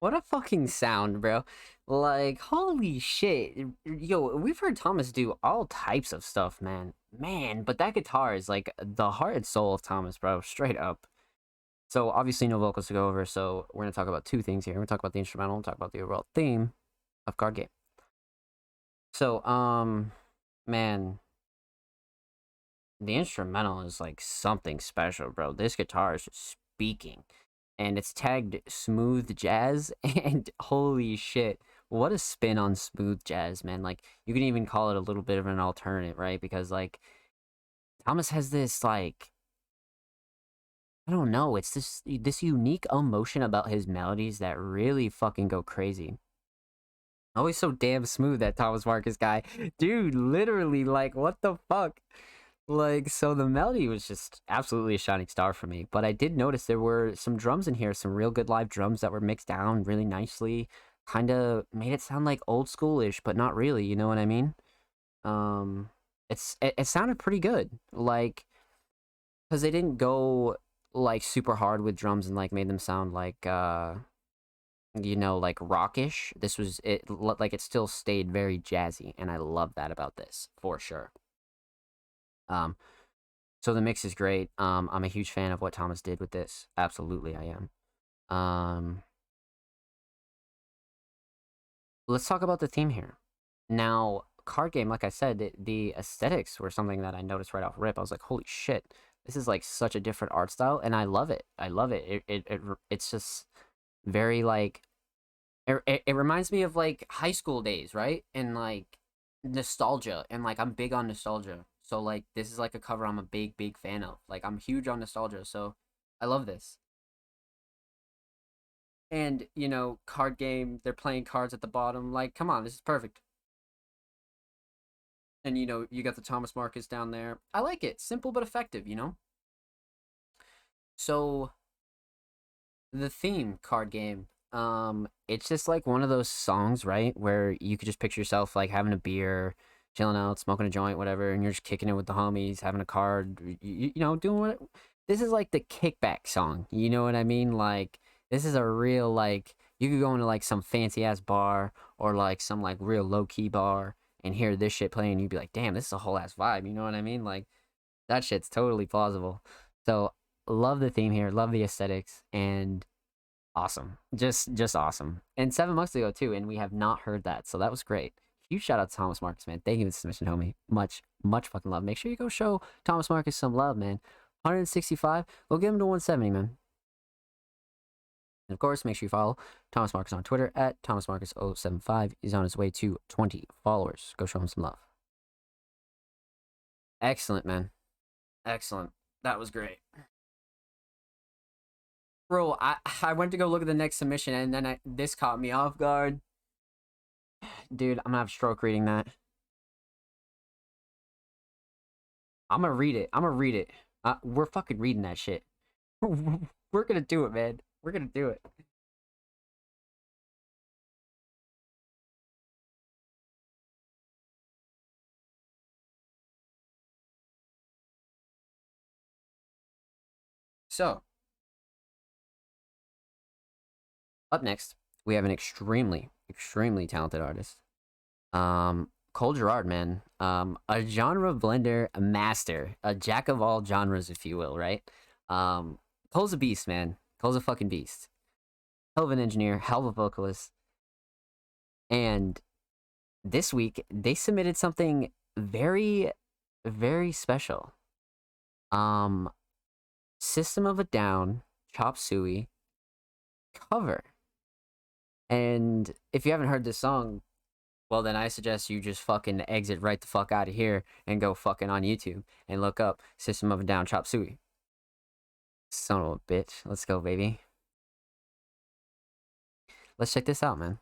What a fucking sound, bro. Like, holy shit. Yo, we've heard Thomas do all types of stuff, man. Man, but that guitar is like the heart and soul of Thomas, bro. Straight up. So, obviously, no vocals to go over, so we're going to talk about two things here. We're going to talk about the instrumental and talk about the overall theme of Card Game. So, man, the instrumental is like something special, bro. This guitar is just speaking. And it's tagged smooth jazz, and holy shit, what a spin on smooth jazz, man. Like, you can even call it a little bit of an alternate, right? Because like Thomas has this like I don't know, it's this unique emotion about his melodies that really fucking go crazy. Always so damn smooth, that Thomas Marcus guy. Dude, literally, like, what the fuck? Like, so the melody was just absolutely a shining star for me. But I did notice there were some drums in here, some real good live drums that were mixed down really nicely. Kind of made it sound like old schoolish, but not really, you know what I mean? It sounded pretty good. Like, because they didn't go like super hard with drums and like made them sound like like rockish. This was like it still stayed very jazzy, and I love that about this for sure. So the mix is great. I'm a huge fan of what Thomas did with this. Absolutely, I am. Let's talk about the theme here. Now, card game, like I said, the aesthetics were something that I noticed right off rip. I was like, holy shit, this is like such a different art style, and I love it. I love it. It's just very like it reminds me of like high school days, right? And like nostalgia, and like I'm big on nostalgia. So like this is like a cover I'm a big fan of. Like I'm huge on nostalgia, so I love this. And card game, they're playing cards at the bottom. Like, come on, this is perfect. And you got the Thomas Marcus down there. I like it. Simple but effective. So the theme card game, it's just like one of those songs, right? Where you could just picture yourself like having a beer, chilling out, smoking a joint, whatever, and you're just kicking it with the homies, having a card, doing what this is like the kickback song. You know what I mean? Like this is a real like you could go into like some fancy ass bar or like some like real low key bar and hear this shit playing, you'd be like, damn, this is a whole ass vibe. You know what I mean? Like that shit's totally plausible. So love the theme here, love the aesthetics, and awesome. Just awesome. And 7 months ago too, and we have not heard that. So that was great. Huge shout out to Thomas Marcus, man. Thank you for the submission, homie. Much fucking love. Make sure you go show Thomas Marcus some love, man. 165. We'll give him to 170, man. And of course, make sure you follow Thomas Marcus on Twitter at ThomasMarcus075. He's on his way to 20 followers. Go show him some love. Excellent, man. Excellent. That was great. Bro, I went to go look at the next submission, and then this caught me off guard. Dude, I'm gonna have a stroke reading that. I'm gonna read it. We're fucking reading that shit. We're gonna do it, man. We're gonna do it. So, up next, we have an extremely talented artist. Cole Girard, man. A genre blender master, a jack of all genres, if you will, right? Cole's a beast, man. Cole's a fucking beast. Hell of an engineer, hell of a vocalist. And this week, they submitted something very, very special. System of a Down, Chop Suey cover. And if you haven't heard this song, well, then I suggest you just fucking exit right the fuck out of here and go fucking on YouTube and look up System of a Down, Chop Suey. Son of a bitch. Let's go, baby. Let's check this out, man.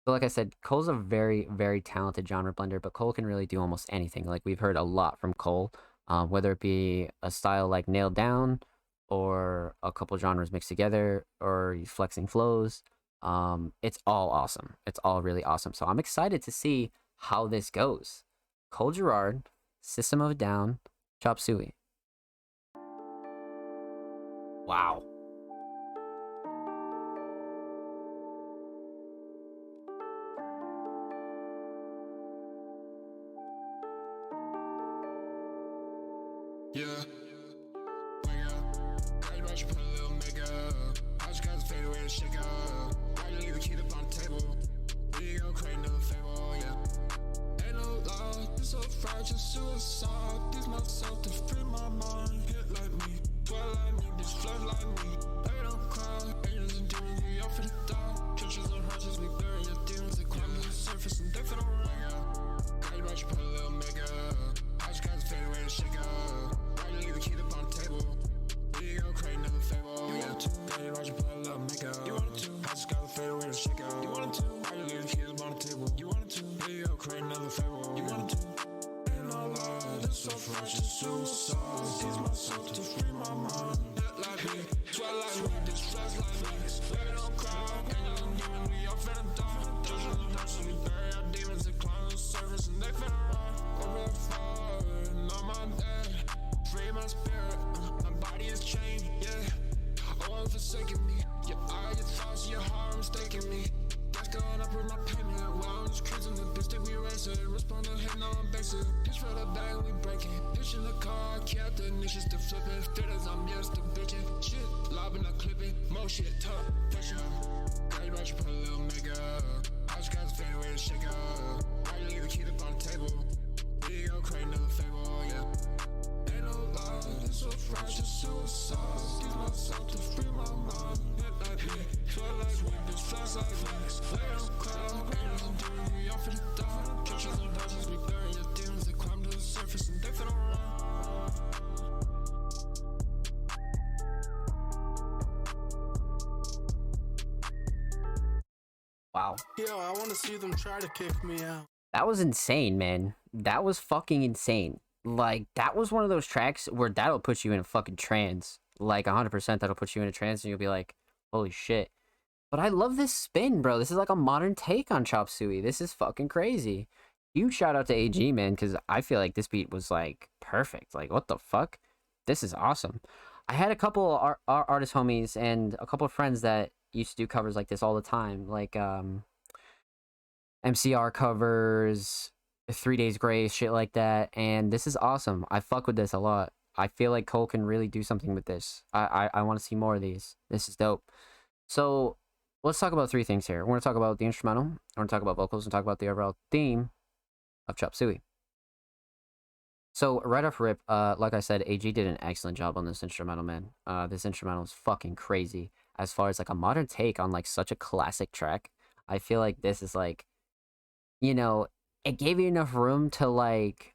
So like I said, Cole's a very, very talented genre blender, but Cole can really do almost anything. Like we've heard a lot from Cole, whether it be a style like Nailed Down or a couple genres mixed together or he's flexing flows. It's all awesome. It's all really awesome. So I'm excited to see how this goes. Cole Girard, System of a Down, Chop Suey. Wow. Yeah. Wake up. Got you about you put a little makeup. I just got to fade away and shake up. I just leave the key up on the table. We go create another fable, yeah. Ain't no law, this a righteous suicide. These myself to free my mind. Hit like me, dwell like me, bitch flood like me. They don't cry, angels and demons, we all for the thought. Churches and righteous, we bury your demons. They climb to the surface and they for the ring. Got you about you put a little makeup. I just got to fade away and shake up. Leave the key up on the table. about you put a little makeup? You wanted to. I just got the fade away to shake out. You wanted to. Why you leave the keys on the table? You wanted to. Here you go, create another fable. You wanted to. Ain't no lie, this self-righteous suicide. Tease myself to free my mind. Dead like me, sweat like me, distress like me. Baby, don't cry, angels and demons, we all finna die. Dungeons and dungeons, we bury our demons that climb the surface and they finna run. Over the fire, and I'm my dead. Free my spirit, my body is chained, yeah. Oh, I'm forsaking me. Your eye, your thoughts, your heart, mistaking me. Gas going up with my payment. Well, I'm just cruising the bitch that we racing. Respond to hate, no, I'm basic. Pitch for the bag, we breaking. Pitch in the car, kept the niches to flipping. Fitters, I'm used to bitching. Shit, lobbing, I clipping. More shit, tough, pressure. Girl, you about you put a little makeup. I just got the fade away to shake up. Why you leave the key up on the table? Here you go, create another fable, yeah. Ain't no lie, this was righteous suicide. Tease myself to free my mind. Hit like me, feel like we bitch, flash like flames. Lay on cloud, angels and demons, we all finna die. Churches and dungeons, we bury your demons. They climb to the surface and they finna run. Wow. Yo, I want to see them try to kick me out. That was insane, man. That was fucking insane. Like, that was one of those tracks where that'll put you in a fucking trance. Like, 100% that'll put you in a trance and you'll be like, holy shit. But I love this spin, bro. This is like a modern take on Chop Suey. This is fucking crazy. Huge shout out to AG, man, because I feel like this beat was, like, perfect. Like, what the fuck? This is awesome. I had a couple artist homies and a couple of friends that used to do covers like this all the time. Like, MCR covers, 3 Days Grace, shit like that. And this is awesome. I fuck with this a lot. I feel like Cole can really do something with this. I want to see more of these. This is dope. So let's talk about three things here. We're going to talk about the instrumental. We're going to talk about vocals and talk about the overall theme of Chop Suey. So right off rip, like I said, AG did an excellent job on this instrumental, man. This instrumental is fucking crazy. As far as like a modern take on like such a classic track, I feel like this is like, you know, it gave you enough room to like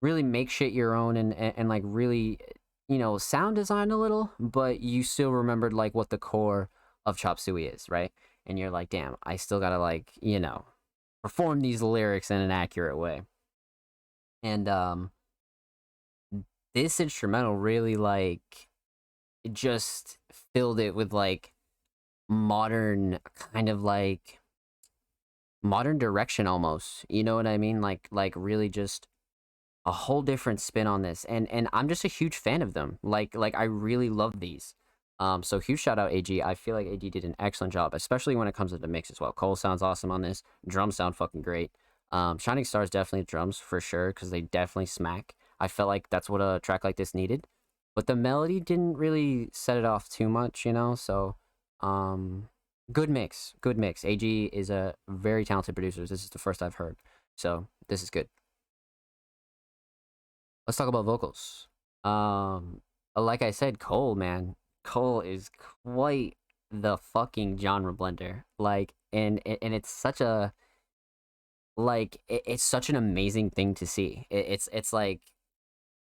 really make shit your own and like really, you know, sound design a little, but you still remembered like what the core of Chop Suey is, right? And you're like, damn, I still gotta like, you know, perform these lyrics in an accurate way. And this instrumental really like it just filled it with like modern kind of like modern direction almost, you know what I mean? Like really just a whole different spin on this, and I'm just a huge fan of them. Like I really love these. So huge shout out AG. I feel like AG did an excellent job, especially when it comes to the mix as well. Cole sounds awesome on this. Drums sound fucking great. Shining Stars definitely drums for sure because they definitely smack. I felt like that's what a track like this needed, but the melody didn't really set it off too much, you know. So good mix. AG is a very talented producer. This is the first I've heard, so this is good. Let's talk about vocals. Like I said, Cole, man, Cole is quite the fucking genre blender. Like, and it's such a like it's such an amazing thing to see. It's like,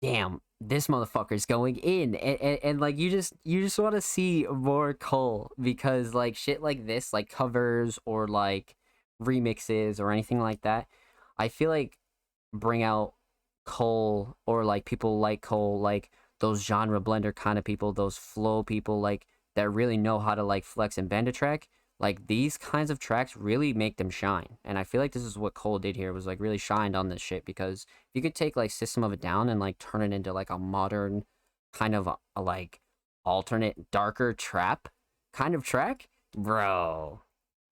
damn, this motherfucker's going in, and like you just want to see more Cole, because like shit like this, like covers or like remixes or anything like that, I feel like bring out Cole, or like people like Cole, like those genre blender kind of people, those flow people, like that really know how to like flex and bend a track. Like these kinds of tracks really make them shine, and I feel like this is what Cole did here, was like really shined on this shit. Because if you could take like System of a Down and like turn it into like a modern kind of a like alternate darker trap kind of track, bro,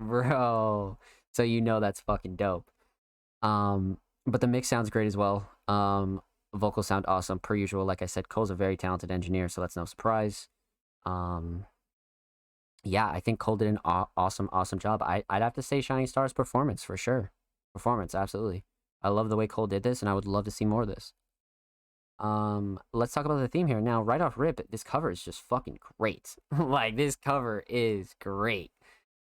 so you know that's fucking dope. But the mix sounds great as well. Vocals sound awesome per usual. Like I said, Cole's a very talented engineer, so that's no surprise. Yeah, I think Cole did an awesome job. I'd have to say Shining Stars performance for sure. Performance, absolutely. I love the way Cole did this, and I would love to see more of this. Let's talk about the theme here. Now, right off rip, this cover is just fucking great. Like, this cover is great.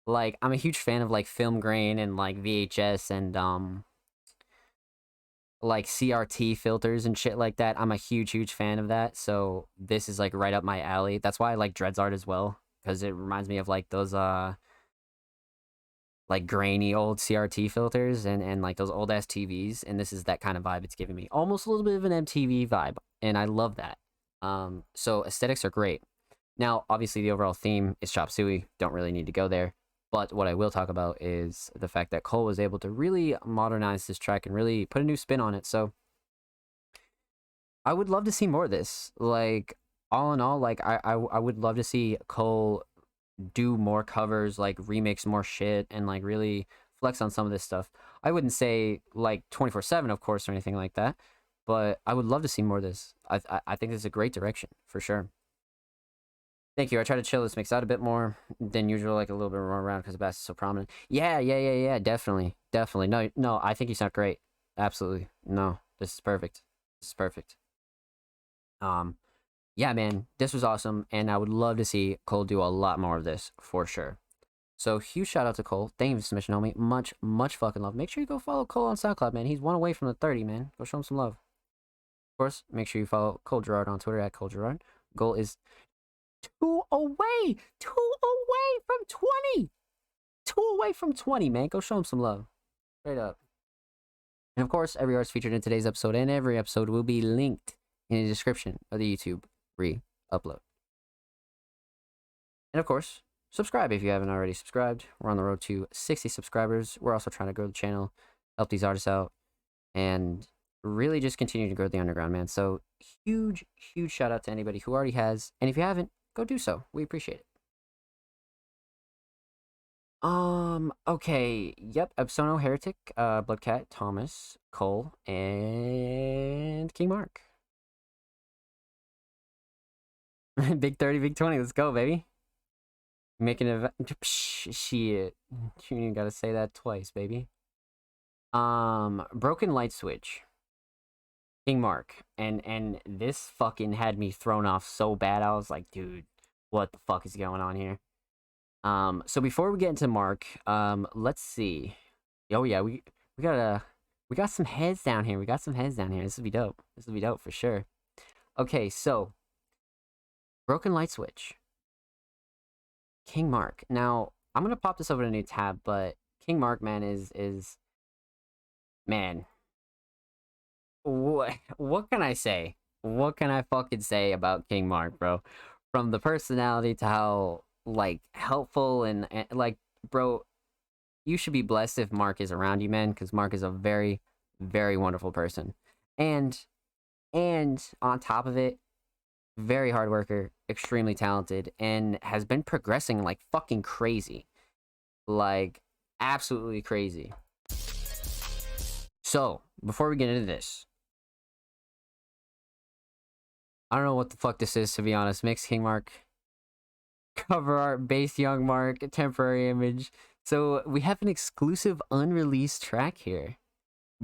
Like, I'm a huge fan of, like, film grain and, like, VHS and, like CRT filters and shit like that. I'm a huge fan of that. So this is like right up my alley. That's why I like Dreadsart as well, because it reminds me of like those like grainy old CRT filters and like those old ass TVs, and this is that kind of vibe it's giving me. Almost a little bit of an MTV vibe, and I love that. So aesthetics are great. Now, obviously, the overall theme is Chop Suey. Don't really need to go there. But what I will talk about is the fact that Cole was able to really modernize this track and really put a new spin on it. So I would love to see more of this. Like, all in all, like I would love to see Cole do more covers, like remix more shit, and like really flex on some of this stuff. I wouldn't say like 24/7, of course, or anything like that, but I would love to see more of this. I think this is a great direction for sure. Thank you. I try to chill this mix out a bit more than usual, like a little bit more around because the bass is so prominent. Yeah. Definitely. No. I think you sound great. Absolutely. No, this is perfect. This is perfect. Yeah, man, this was awesome, and I would love to see Cole do a lot more of this for sure. So huge shout out to Cole. Thank you for the submission, homie. Much fucking love. Make sure you go follow Cole on SoundCloud, man. He's 1 away from the 30, man. Go show him some love. Of course, make sure you follow Cole Gerard on Twitter at Cole Gerard. Goal is 2 away! 2 away from 20! 2 away from 20, man. Go show him some love. Straight up. And of course, every artist featured in today's episode and every episode will be linked in the description of the YouTube re-upload. And of course, subscribe if you haven't already subscribed. We're on the road to 60 subscribers. We're also trying to grow the channel, help these artists out, and really just continue to grow the underground, man. So huge shout out to anybody who already has, and if you haven't, go do so. We appreciate it. Okay, yep, Absono, Heretic, Bloodcat, Thomas, Cole, and King Mark. Big 30, big 20, let's go, baby. Making a shit. You ain't gotta say that twice, baby. Broken Light Switch. King Mark. And this fucking had me thrown off so bad. I was like, dude, what the fuck is going on here? So before we get into Mark, let's see. Oh yeah, we got some heads down here. This will be dope. This will be dope for sure. Okay, so Broken Light Switch. King Mark. Now, I'm gonna pop this over to a new tab, but King Mark, man, is man. What can I say? What can I fucking say about King Mark, bro? From the personality to how like helpful and like, bro, you should be blessed if Mark is around you, man, because Mark is a very wonderful person, and on top of it, very hard worker, extremely talented, and has been progressing like fucking crazy. Like, absolutely crazy. So, before we get into this, I don't know what the fuck this is, to be honest. Mix King Mark. Cover art, base Young Mark, temporary image. So, we have an exclusive unreleased track here.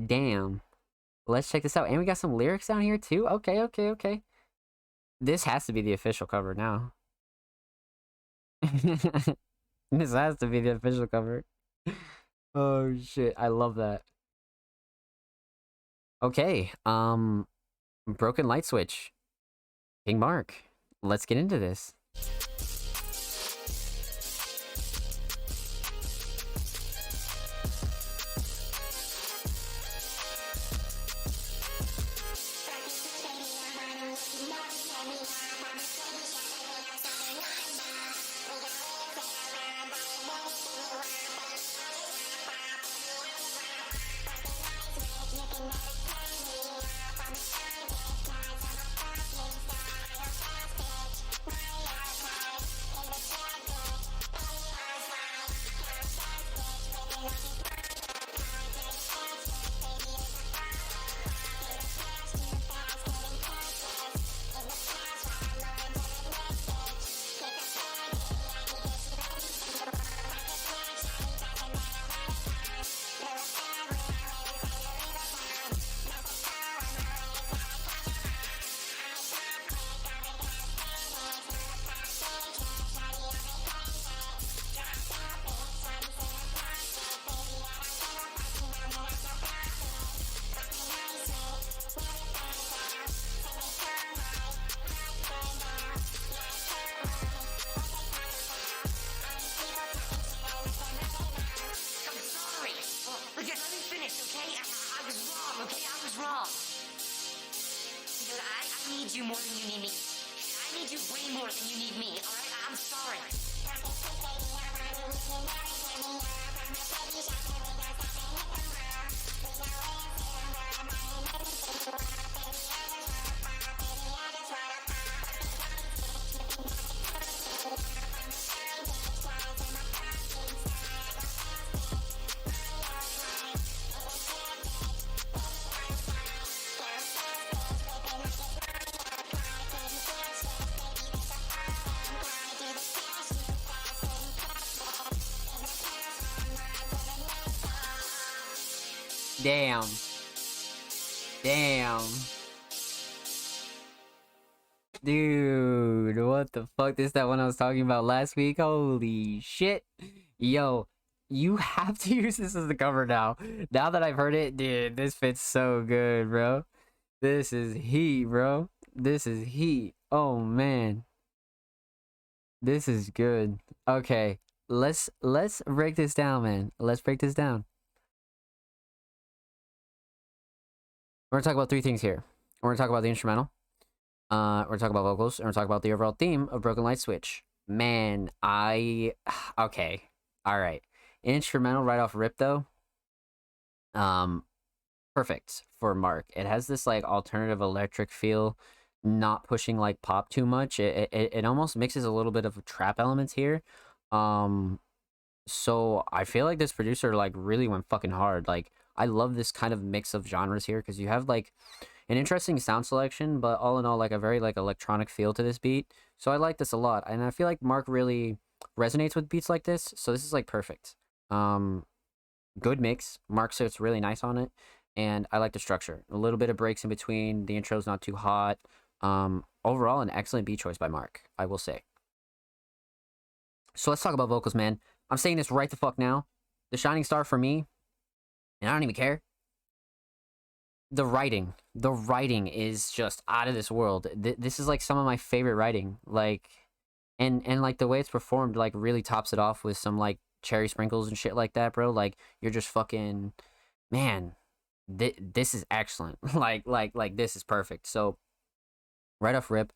Damn. Let's check this out. And we got some lyrics down here too. Okay. This has to be the official cover now. This has to be the official cover. Oh shit, I love that. Okay, Broken Light Switch. King Mark. Let's get into this. need me. I need you way more than you need me, alright? I'm sorry. Damn. Damn. Dude, what the fuck? This is that one I was talking about last week? Holy shit. Yo, you have to use this as the cover now. Now that I've heard it, dude, this fits so good, bro. This is heat, bro. This is heat. Oh, man. This is good. Okay, let's break this down, man. Let's break this down. We're gonna talk about three things here. We're gonna talk about the instrumental. We're gonna talk about vocals, and we're gonna talk about the overall theme of Broken Light Switch. Man, okay, all right. Instrumental right off rip though. Perfect for Mark. It has this like alternative electric feel, not pushing like pop too much. It almost mixes a little bit of trap elements here. So I feel like this producer like really went fucking hard. Like I love this kind of mix of genres here because you have like an interesting sound selection, but all in all like a very like electronic feel to this beat. So I like this a lot, and I feel like Mark really resonates with beats like this. So this is like perfect. Good mix. Mark sits really nice on it, and I like the structure. A little bit of breaks in between. The intro's not too hot. Overall, an excellent beat choice by Mark, I will say. So let's talk about vocals, man. I'm saying this right the fuck now. The shining star for me, and I don't even care. The writing is just out of this world. This is like some of my favorite writing. Like, and like the way it's performed, like really tops it off with some like cherry sprinkles and shit like that, bro. Like you're just fucking, man. This is excellent. like this is perfect. So right off rip,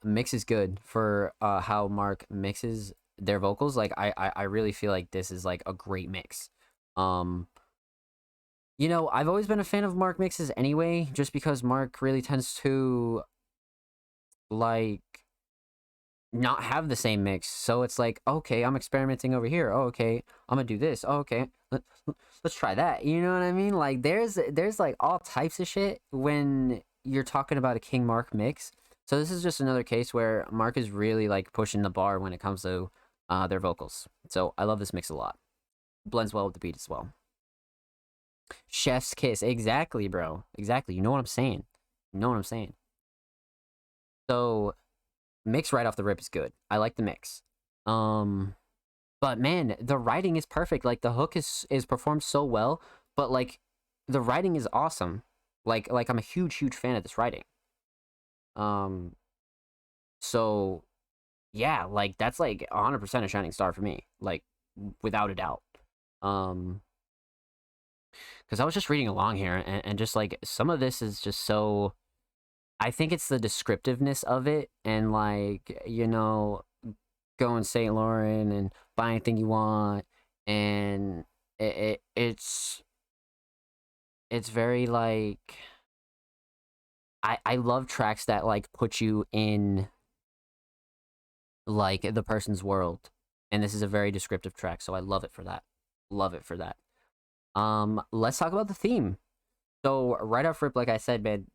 mix is good for how Mark mixes their vocals. Like I really feel like this is like a great mix. You know, I've always been a fan of Mark mixes anyway, just because Mark really tends to like not have the same mix. So it's like, okay, I'm experimenting over here. Oh, okay, I'm gonna do this. Oh, okay, let's try that. You know what I mean? Like there's like all types of shit when you're talking about a King Mark mix. So this is just another case where Mark is really like pushing the bar when it comes to their vocals. So I love this mix a lot. Blends well with the beat as well. Chef's kiss. Exactly, bro. Exactly. You know what I'm saying. You know what I'm saying. So mix right off the rip is good. I like the mix. But man, the writing is perfect. Like the hook is performed so well, but like the writing is awesome. Like I'm a huge fan of this writing. So yeah, like that's like 100% a shining star for me, like without a doubt. Because I was just reading along here, and just like some of this is just so, I think it's the descriptiveness of it, and like, you know, going St. Laurent and buy anything you want, and it's very like, I love tracks that like put you in like the person's world, and this is a very descriptive track, so I love it for that. Love it for that. Let's talk about the theme. So right off rip, like I said, man,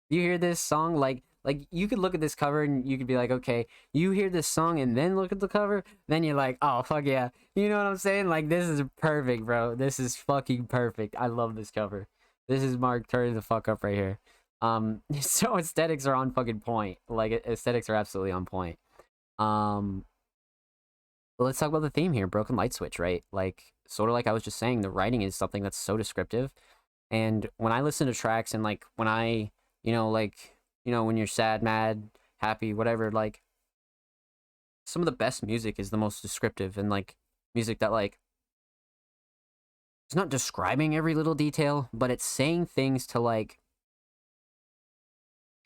you hear this song, like you could look at this cover and you could be like, okay, you hear this song and then look at the cover, then you're like, oh fuck yeah, you know what I'm saying? Like this is perfect, bro. This is fucking perfect. I love this cover. This is Mark turning the fuck up right here. So aesthetics are on fucking point. Like aesthetics are absolutely on point. Let's talk about the theme here, Broken Light Switch, right? Like sort of like I was just saying, the writing is something that's so descriptive. And when I listen to tracks, and like when I, you know, like, you know, when you're sad, mad, happy, whatever, like some of the best music is the most descriptive, and like music that like it's not describing every little detail, but it's saying things to like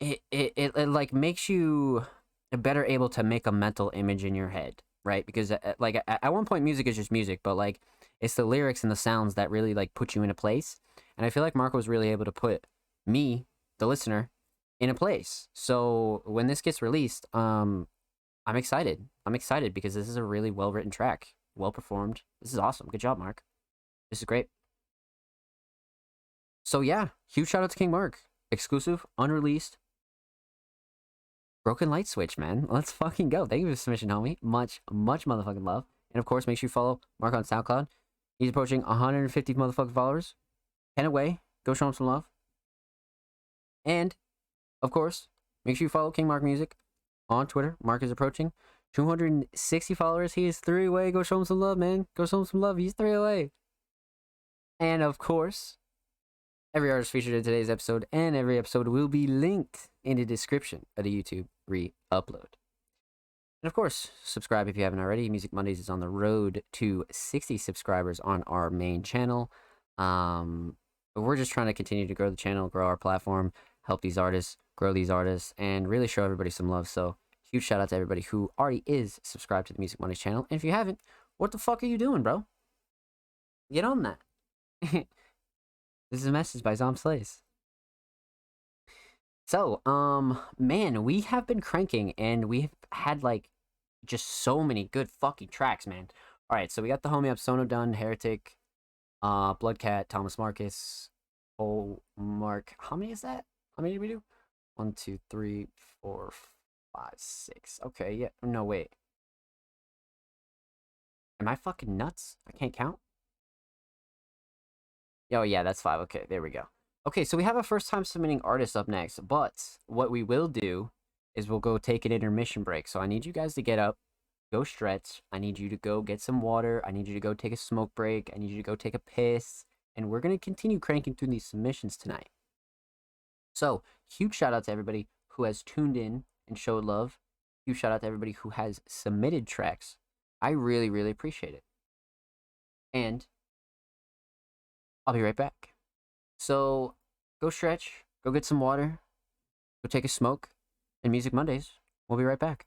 it like makes you better able to make a mental image in your head, right? Because like at one point music is just music, but like it's the lyrics and the sounds that really like put you in a place. And I feel like Marco was really able to put me, the listener, in a place. So when this gets released, I'm excited. I'm excited because this is a really well written track, well performed. This is awesome. Good job, Mark. This is great. So yeah, huge shout out to King Mark. Exclusive, unreleased, Broken Light Switch, man. Let's fucking go. Thank you for the submission, homie. Much motherfucking love. And of course, make sure you follow Mark on SoundCloud. He's approaching 150 motherfucking followers. 10 away. Go show him some love. And, of course, make sure you follow King Mark Music on Twitter. Mark is approaching 260 followers. He is 3 away. Go show him some love, man. Go show him some love. He's 3 away. And, of course, every artist featured in today's episode and every episode will be linked in the description of the YouTube re-upload. And of course, subscribe if you haven't already. Music Mondays is on the road to 60 subscribers on our main channel. But we're just trying to continue to grow the channel, grow our platform, help these artists, grow these artists, and really show everybody some love. So huge shout out to everybody who already is subscribed to the Music Mondays channel. And if you haven't, what the fuck are you doing, bro? Get on that. This is a message by Zom Slays. So, man, we have been cranking and we've had like just so many good fucking tracks, man. All right, so we got the homie up, Sono done, Heretic, Bloodcat, Thomas Marcus, Oh Mark. How many is that? How many did we do? 1, 2, 3, 4, 5, 6. Okay, yeah. No, wait. Am I fucking nuts? I can't count. Oh yeah, that's 5. Okay, there we go. Okay, so we have a first time submitting artist up next, but what we will do is we'll go take an intermission break. So I need you guys to get up, go stretch. I need you to go get some water. I need you to go take a smoke break. I need you to go take a piss. And we're going to continue cranking through these submissions tonight. So, huge shout out to everybody who has tuned in and showed love. Huge shout out to everybody who has submitted tracks. I really, really appreciate it. And I'll be right back. So, go stretch, go get some water, go take a smoke, and Music Mondays. We'll be right back.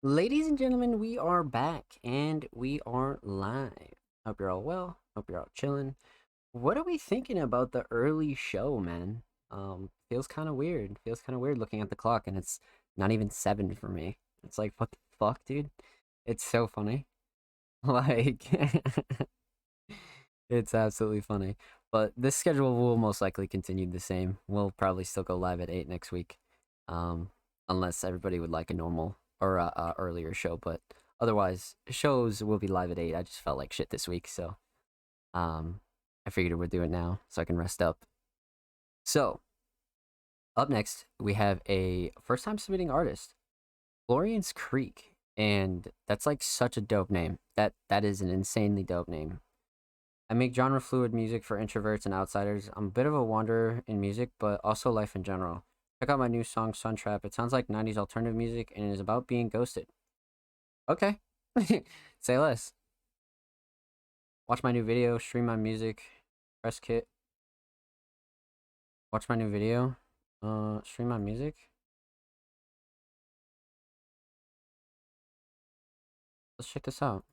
Ladies and gentlemen, we are back and we are live. Hope you're all well. Hope you're all chilling. What are we thinking about the early show, man? Feels kind of weird. Feels kind of weird looking at the clock and it's not even 7 for me. It's like, what the fuck, dude? It's so funny. Like, it's absolutely funny. But this schedule will most likely continue the same. We'll probably still go live at 8 next week. Unless everybody would like a normal or a earlier show, but otherwise shows will be live at 8. I just felt like shit this week, so I figured we'd do it now so I can rest up. So up next we have a first time submitting artist, Florian's Creek, and that's like such a dope name. That is an insanely dope name. I make genre fluid music for introverts and outsiders. I'm a bit of a wanderer in music, but also life in general. Check out my new song, Sun Trap. It sounds like 90s alternative music and is about being ghosted. Okay. Say less. Watch my new video, stream my music, press kit. Watch my new video, stream my music. Let's check this out.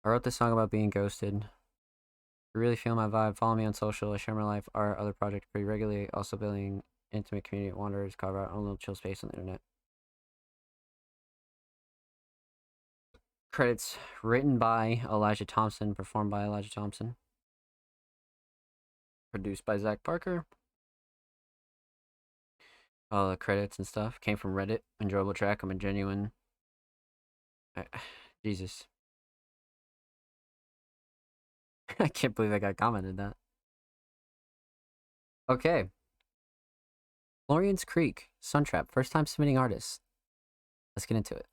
I wrote this song about being ghosted. You really feel my vibe. Follow me on social. I share my life, art, other projects pretty regularly. Also building intimate community at Wanderers. Carve out a little chill space on the internet. Credits written by Elijah Thompson, performed by Elijah Thompson. Produced by Zach Parker. All the credits and stuff came from Reddit. Enjoyable track. I'm a genuine... Jesus. I can't believe I got commented that. Okay. Florian's Creek, Sun Trap, first time submitting artist. Let's get into it.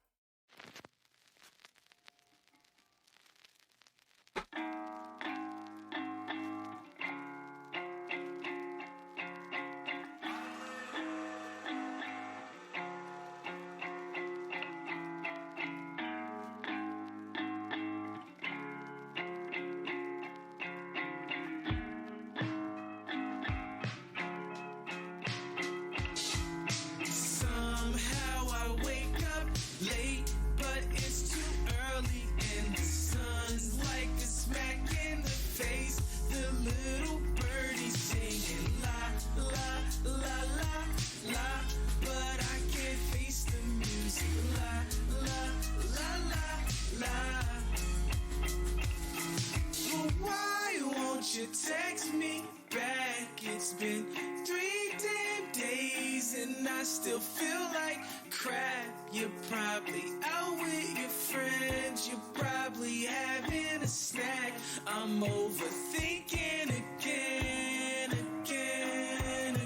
Somehow I wake up late, but it's too early, and the sun's like a smack in the face. The little birdie's singing la la la la la, but I can't face the music. La la la la la. Well, why won't you text me back? It's been 3 damn days and I still feel like crap. You're probably out with your friends, you're probably having a snack. I'm overthinking again, again, again.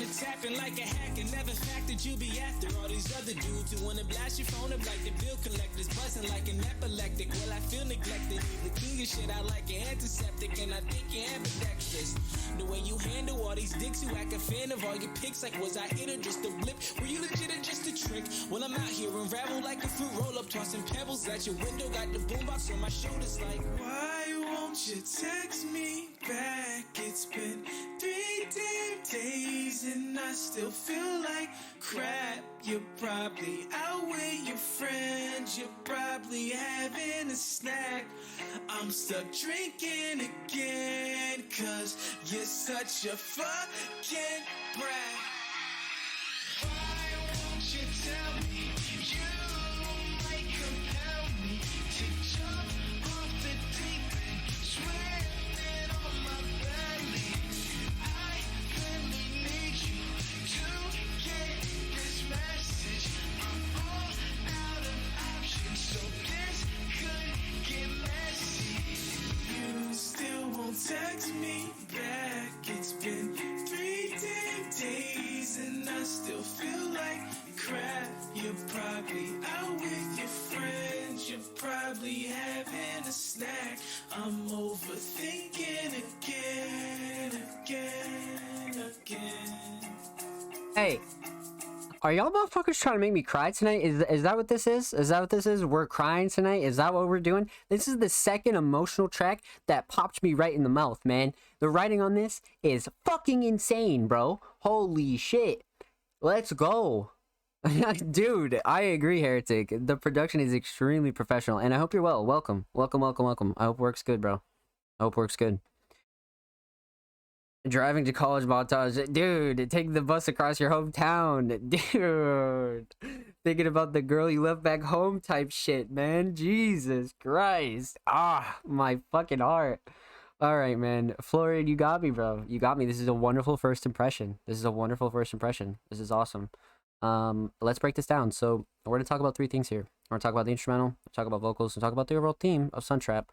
you tapping like a hacker. Never factored you be after all these other dudes who wanna blast your phone up like the bill collectors, buzzing like an epileptic. Well, I feel neglected. Either clean your shit out like an antiseptic, and I think you're ambidextrous. The way you handle all these dicks who act a fan of all your pics, like was I it or just a blip? Were you legit or just a trick? Well, I'm out here unravel like a fruit roll up, tossing pebbles at your window. Got the boombox on my shoulders, like why won't you text me back? It's been 3 damn days and I still feel like crap. You're probably out with your friends, you're probably having a snack. I'm stuck drinking again, cause you're such a fucking brat. Why won't you tell me you might compel me to jump off the deep end, swimming on my belly? I really need you to get this message. I'm all out of options, so this could get messy. You still won't text me back. It's been 3 damn days and I still feel like crap. You're probably out with your friends, you're probably having a snack. I'm overthinking again. Hey, are y'all motherfuckers trying to make me cry tonight? Is that what this is? Is that what this is? We're crying tonight? Is that what we're doing? This is the second emotional track that popped me right in the mouth, man. The writing on this is fucking insane, bro. Holy shit. Let's go. Dude, I agree, Heretic. The production is extremely professional, and I hope you're well. Welcome. Welcome, welcome, welcome. I hope work's good, bro. I hope work's good. Driving to college montage. Dude, take the bus across your hometown. Dude. Thinking about the girl you left back home type shit, man. Jesus Christ. Ah, my fucking heart. Alright, man. Florian, you got me, bro. You got me. This is a wonderful first impression. This is a wonderful first impression. This is awesome. Let's break this down. So, we're going to talk about 3 things here. We're going to talk about the instrumental, talk about vocals, and talk about the overall theme of Suntrap.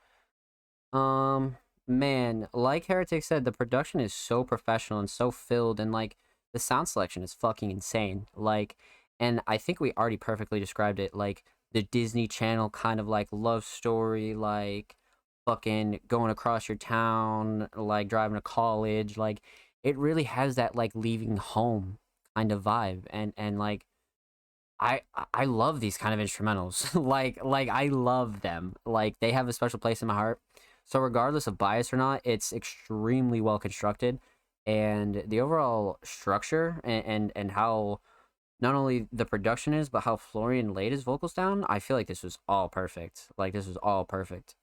Man, like Heretic said, the production is so professional and so filled, and like the sound selection is fucking insane. Like, and I think we already perfectly described it, like the Disney Channel kind of like love story, like fucking going across your town, like driving to college. Like, it really has that like leaving home kind of vibe, and like I love these kind of instrumentals. like I love them. Like, they have a special place in my heart. So regardless of bias or not, it's extremely well constructed, and the overall structure and how not only the production is, but how Florian laid his vocals down, I feel like this was all perfect. Like, this was all perfect.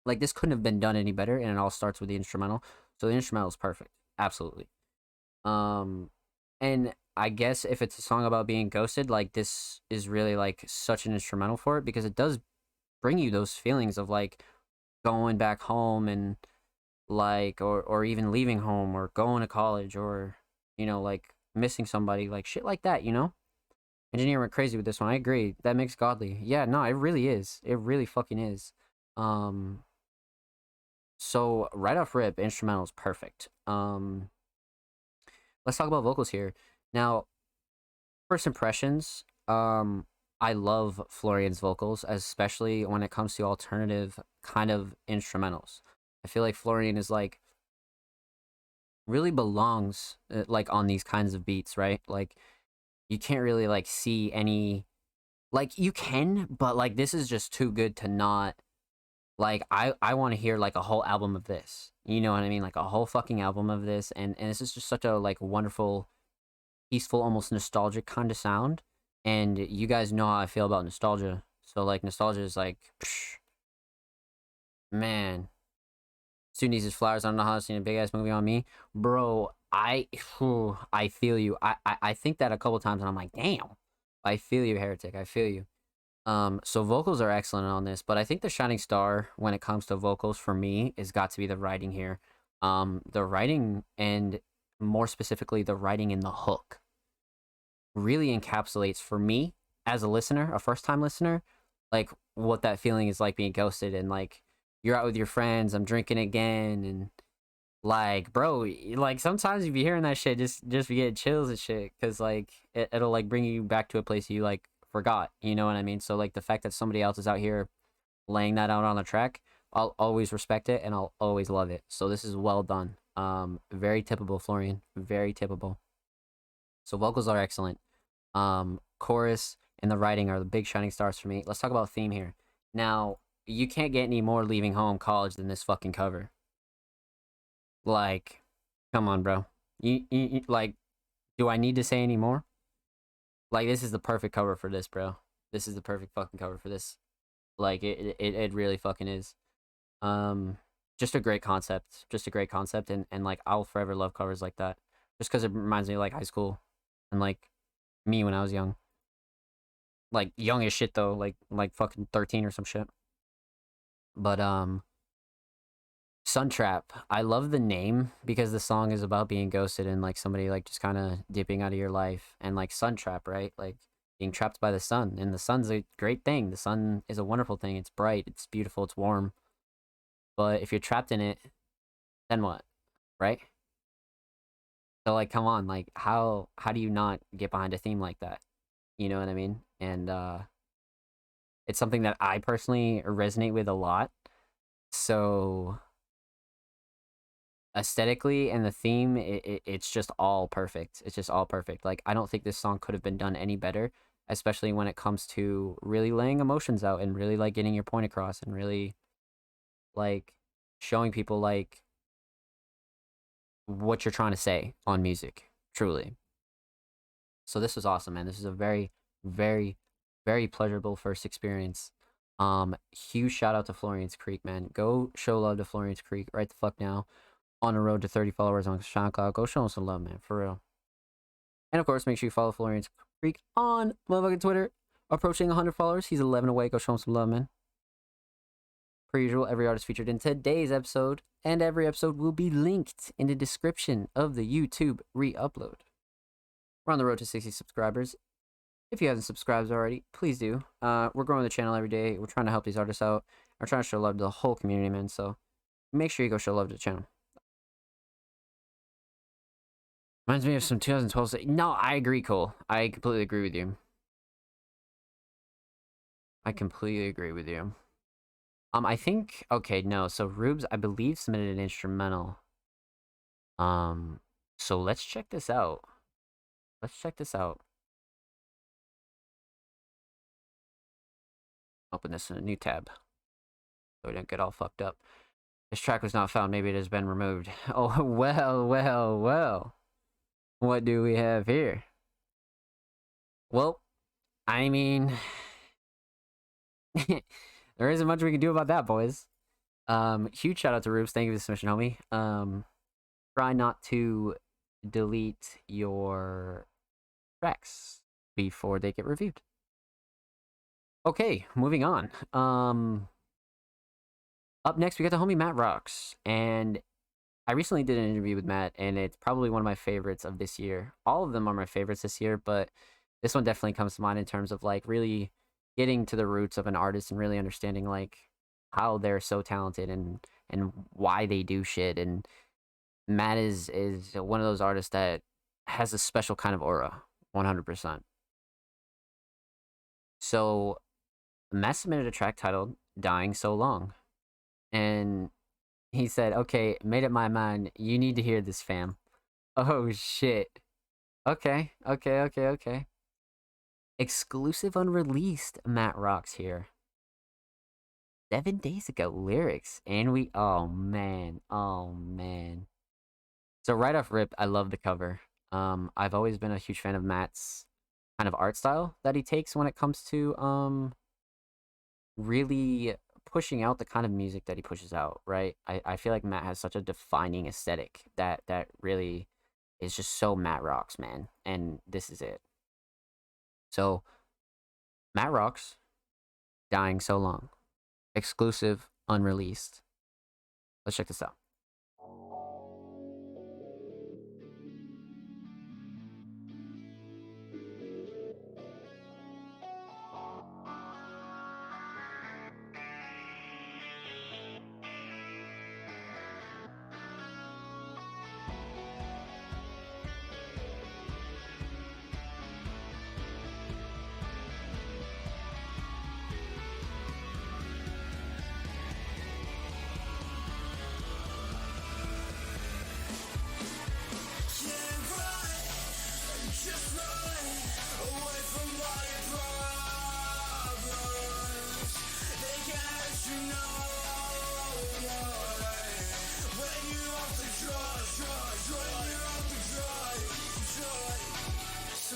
Like, this couldn't have been done any better, and it all starts with the instrumental. So the instrumental is perfect. Absolutely. And I guess if it's a song about being ghosted, like, this is really like such an instrumental for it, because it does bring you those feelings of like going back home and like or even leaving home or going to college, or you know, like missing somebody, like shit like that, you know. Engineer went crazy with this one. I agree. That makes godly. Yeah, no, it really is. It really fucking is. So right off rip, instrumental is perfect. Let's talk about vocals here. Now, first impressions, I love Florian's vocals, especially when it comes to alternative kind of instrumentals. I feel like Florian is like really belongs like on these kinds of beats, right? Like, you can't really like see any, like, you can, but like this is just too good to not, like, I want to hear like a whole album of this. You know what I mean? Like a whole fucking album of this, and this is just such a like wonderful, peaceful, almost nostalgic kind of sound. And you guys know how I feel about nostalgia. So like nostalgia is like, psh, man. Student needs his flowers. I don't know how I've seen a big ass movie on me, bro. I feel you. I think that a couple times, and I'm like, damn. I feel you, Heretic. I feel you. So vocals are excellent on this, but I think the shining star when it comes to vocals for me is got to be the writing here. The writing, and more specifically the writing in the hook, really encapsulates for me as a listener, a first time listener, like what that feeling is like being ghosted, and like you're out with your friends, I'm drinking again, and Like, bro, like sometimes you be hearing that shit, just be getting chills and shit, cause like it'll like bring you back to a place you like forgot. You know what I mean? So like the fact that somebody else is out here laying that out on the track, I'll always respect it and I'll always love it. So this is well done. Very tippable, Florian. Very tippable. So vocals are excellent. Chorus and the writing are the big shining stars for me. Let's talk about theme here. Now, you can't get any more leaving home college than this fucking cover. Like, come on, bro. Like, do I need to say any more? Like, this is the perfect cover for this, bro. This is the perfect fucking cover for this. Like, it really fucking is. Just a great concept. Just a great concept, and like, I'll forever love covers like that. Just because it reminds me of like high school and like me when I was young. Like young as shit though, like fucking 13 or some shit. But Sun Trap, I love the name because the song is about being ghosted and like somebody like just kind of dipping out of your life, and like Sun Trap, right? Like being trapped by the sun, and the sun's a great thing. The sun is a wonderful thing. It's bright, it's beautiful, it's warm. But if you're trapped in it, then what? Right? So like come on, like how do you not get behind a theme like that? You know what I mean? And it's something that I personally resonate with a lot. So aesthetically and the theme, it's just all perfect. It's just all perfect. Like I don't think this song could have been done any better, especially when it comes to really laying emotions out and really like getting your point across and really like showing people like what you're trying to say on music, truly. So this was awesome, man. This is a very, very, very pleasurable first experience. Huge shout out to Florian's Creek, man. Go show love to Florian's Creek right the fuck now. On the road to 30 followers on SoundCloud. Go show him some love, man, for real. And of course, make sure you follow Florian's Creek on motherfucking Twitter. Approaching 100 followers. He's 11 away. Go show him some love, man. Per usual, every artist featured in today's episode and every episode will be linked in the description of the YouTube re-upload. We're on the road to 60 subscribers. If you haven't subscribed already, please do. We're growing the channel every day. We're trying to help these artists out. We're trying to show love to the whole community, man. So make sure you go show love to the channel. Reminds me of some 2012. No, I agree, Cole. I completely agree with you. I completely agree with you. I think, okay, no. So Rubes, I believe, submitted an instrumental. So let's check this out. Let's check this out. Open this in a new tab so we don't get all fucked up. This track was not found. Maybe it has been removed. Oh, well, well, well. What do we have here? Well, I mean, there isn't much we can do about that, boys. Huge shout out to Rubes. Thank you for the submission, homie. Try not to delete your tracks before they get reviewed. Okay, moving on. Up next, we got the homie Matt Rocks, and I recently did an interview with Matt, and it's probably one of my favorites of this year. All of them are my favorites this year, but this one definitely comes to mind in terms of like really getting to the roots of an artist and really understanding like how they're so talented and why they do shit. And Matt is one of those artists that has a special kind of aura, 100%. So Matt submitted a track titled "Dying So Long," and he said, "Okay, made up my mind. You need to hear this, fam." Oh shit. Okay. Exclusive unreleased Matt Rocks here. 7 days ago, lyrics, and oh man. So right off rip, I love the cover. I've always been a huge fan of Matt's kind of art style that he takes when it comes to really pushing out the kind of music that he pushes out, right? I feel like Matt has such a defining aesthetic that really is just so Matt Rocks, man. And this is it. So, Matt Rocks, Dying So Long. Exclusive, unreleased. Let's check this out.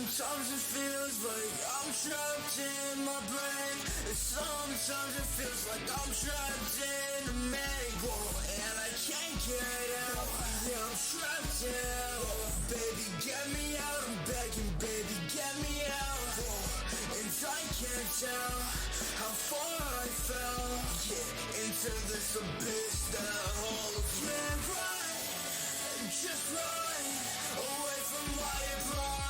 Sometimes it feels like I'm trapped in my brain. And sometimes it feels like I'm trapped in a maze. And I can't get out. Yeah, I'm trapped in. Baby, get me out. I'm begging, baby, get me out. And I can't tell how far I fell. Yeah, into this abyss that holds me. Yeah, right. Just run away from my problems.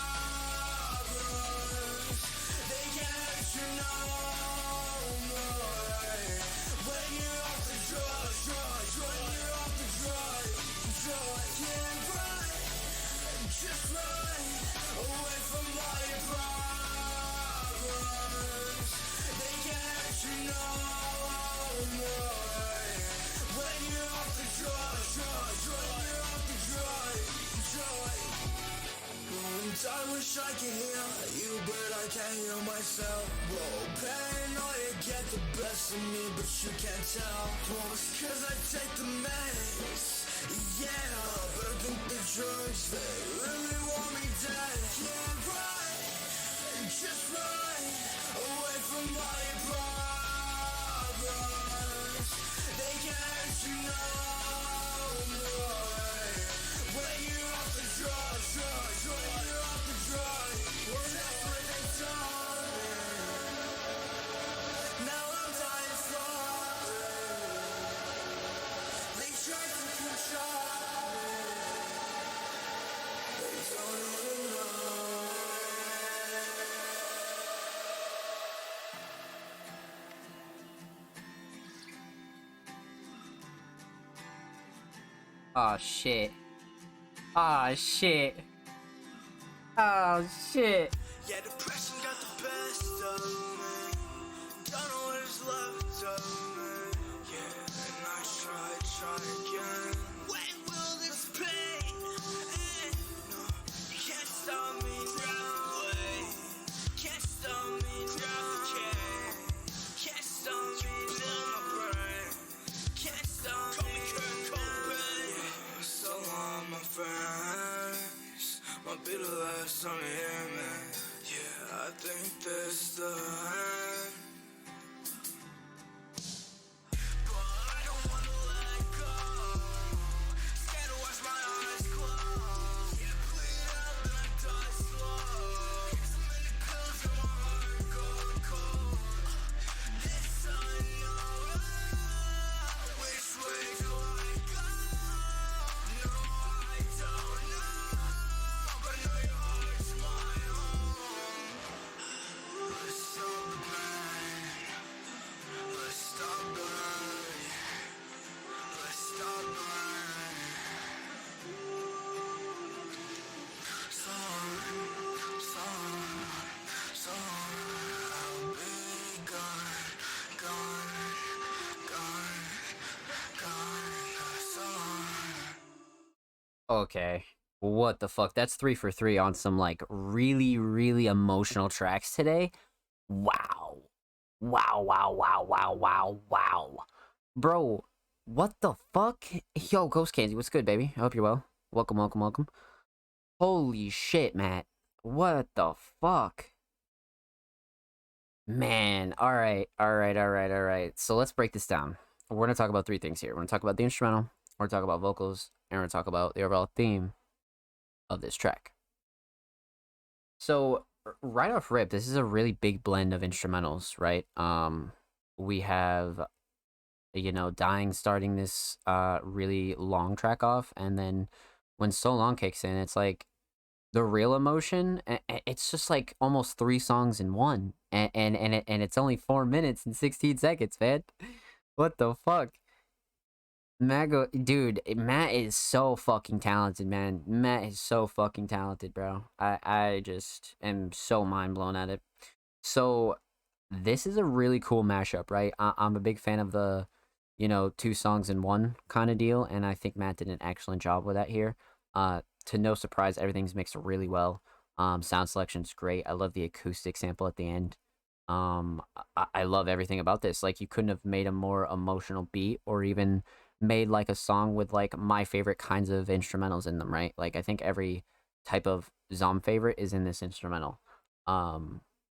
They can't hurt you no more. When you're off the drugs, when you're off the drugs, can't run. Just run away from all your problems. They can't hurt you no more. When you're off the drugs, when you're off the drugs. And I wish I could heal you, but I can't heal myself. Whoa, paranoia get the best of me, but you can't tell. Well, it's 'cause I take the meds. Yeah, but I think the drugs, they really want me dead. Can't run, just run away from all your problems. They can't hurt you no more. When you're off the drugs, when you're off the drugs, well, that's what they told me. Now I'm dying slowly. They tried to control me. They don't even know. Oh shit. Oh shit. Oh shit. Yeah, depression got the best of me. Don't know what is left of me. Yeah, and I try again. When will this pain end? No, you can't stop me now. Wait, can't stop me now. Can't stop me now. My brain can't stop me now. Yeah, so long, my friends. Might be the last time you hear me. Yeah, I think this is the end. But I don't wanna let go. Scared to watch my eyes close. Yeah, bleed out and I die slow. So many pills in my heart going cold. This unknown. Which way do I go? No, I don't know. But I know your heart's my home. Let's stop the pain. Let's stop the rain. Let's stop the rain. So I'll be gone, so Okay. What the fuck? That's 3 for 3 on some like really, really emotional tracks today. Wow. Wow. Bro, what the fuck? Yo, Ghost Candy, what's good, baby? I hope you're well. Welcome. Holy shit, Matt. What the fuck? Man, alright. So let's break this down. We're gonna talk about 3 things here. We're gonna talk about the instrumental, we're gonna talk about vocals, and we're gonna talk about the overall theme of this track. So right off rip, this is a really big blend of instrumentals, right? We have, you know, Dying starting this really long track off, and then when So Long kicks in, it's like the real emotion. It's just like almost 3 songs in one, and it's only 4 minutes and 16 seconds, man. What the fuck? Dude, Matt is so fucking talented, man. Matt is so fucking talented, bro. I just am so mind blown at it. So this is a really cool mashup, right? I'm a big fan of the, you know, 2 songs in one kind of deal, and I think Matt did an excellent job with that here. To no surprise, everything's mixed really well. Sound selection's great. I love the acoustic sample at the end. I love everything about this. Like, you couldn't have made a more emotional beat, or even made like a song with like my favorite kinds of instrumentals in them, right? Like, I think every type of Zom favorite is in this instrumental.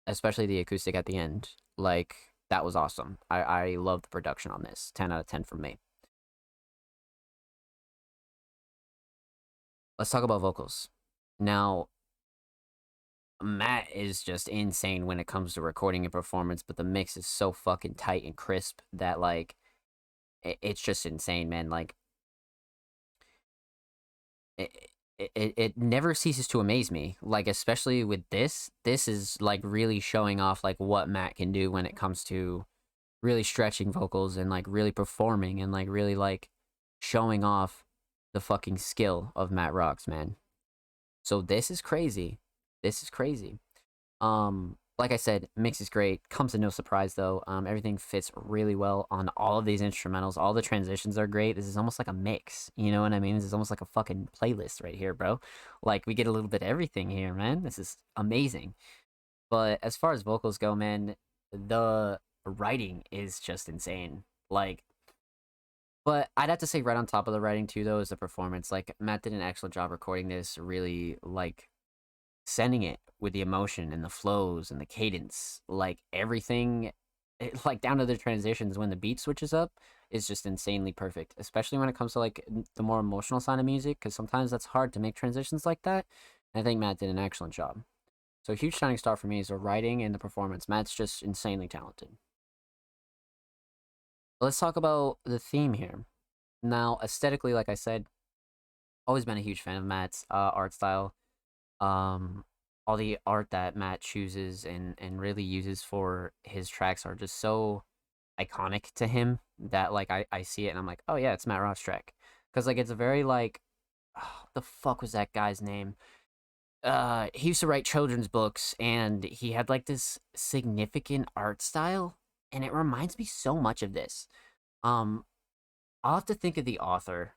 Especially the acoustic at the end. Like, that was awesome. I love the production on this. 10 out of 10 from me. Let's talk about vocals. Now, Matt is just insane when it comes to recording and performance, but the mix is so fucking tight and crisp that, like, it's just insane, man. Like, it never ceases to amaze me. Like, especially with this is like really showing off like what Matt can do when it comes to really stretching vocals and like really performing and like really like showing off the fucking skill of Matt Rocks, man. So this is crazy. This is crazy. Like I said, mix is great. Comes to no surprise though. Everything fits really well on all of these instrumentals. All the transitions are great. This is almost like a mix. You know what I mean? This is almost like a fucking playlist right here, bro. Like, we get a little bit of everything here, man. This is amazing. But as far as vocals go, man, the writing is just insane. Like, but I'd have to say right on top of the writing too, though, is the performance. Like, Matt did an excellent job recording this, really like sending it with the emotion and the flows and the cadence, like everything, like down to the transitions when the beat switches up is just insanely perfect, especially when it comes to like the more emotional side of music, because sometimes that's hard to make transitions like that. And I think Matt did an excellent job. So huge shining star for me is the writing and the performance. Matt's just insanely talented. Let's talk about the theme here. Now, aesthetically, like I said, always been a huge fan of Matt's art style. All the art that Matt chooses and really uses for his tracks are just so iconic to him that like I see it and I'm like, oh yeah, it's Matt Rock's track. Because like it's a very like, oh, the fuck was that guy's name? He used to write children's books and he had like this significant art style and it reminds me so much of this. I'll have to think of the author,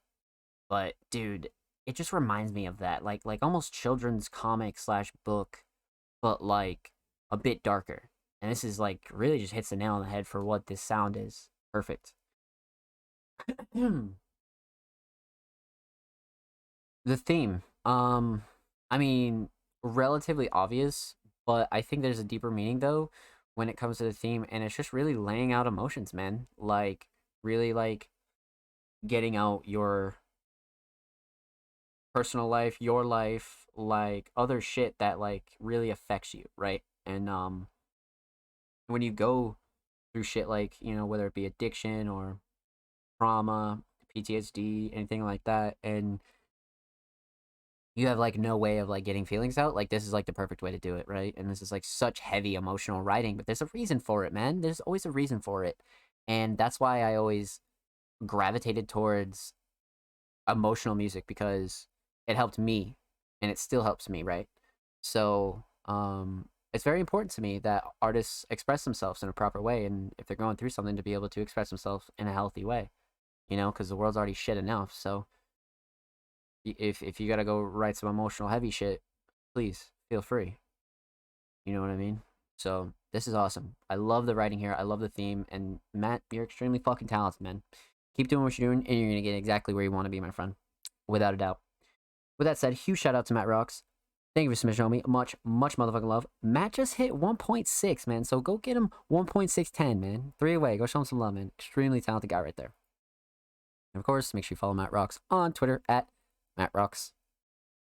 but dude, it just reminds me of that, like almost children's comic slash book, but like a bit darker. And this is like really just hits the nail on the head for what this sound is. Perfect. The theme, I mean, relatively obvious, but I think there's a deeper meaning though when it comes to the theme, and it's just really laying out emotions, man. Like really like getting out your personal life, your life, like other shit that like really affects you, right? And when you go through shit like, you know, whether it be addiction or trauma, PTSD, anything like that, and you have like no way of like getting feelings out, like this is like the perfect way to do it, right? And this is like such heavy emotional writing, but there's a reason for it, man. There's always a reason for it. And that's why I always gravitated towards emotional music, because it helped me and it still helps me, right? So it's very important to me that artists express themselves in a proper way, and if they're going through something, to be able to express themselves in a healthy way, you know, because the world's already shit enough. So if you gotta go write some emotional heavy shit, please feel free, you know what I mean? So this is awesome. I love the writing here, I love the theme, and Matt, you're extremely fucking talented, man. Keep doing what you're doing and you're gonna get exactly where you want to be, my friend, without a doubt. With that said, huge shout out to Matt Rocks. Thank you for submission, homie. Much motherfucking love. Matt just hit 1.6, man. So go get him 1.610, man. 3 away. Go show him some love, man. Extremely talented guy right there. And of course, make sure you follow Matt Rocks on Twitter at Matt Rocks.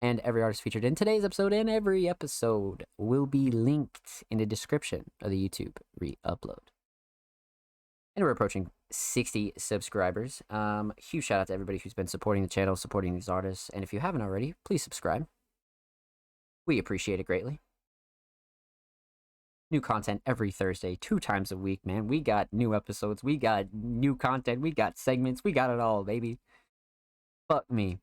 And every artist featured in today's episode and every episode will be linked in the description of the YouTube re-upload. And we're approaching 60 subscribers. Huge shout out to everybody who's been supporting the channel, supporting these artists. And if you haven't already, please subscribe. We appreciate it greatly. New content every Thursday, 2 times a week, man. We got new episodes, we got new content, we got segments, we got it all, baby. Fuck me.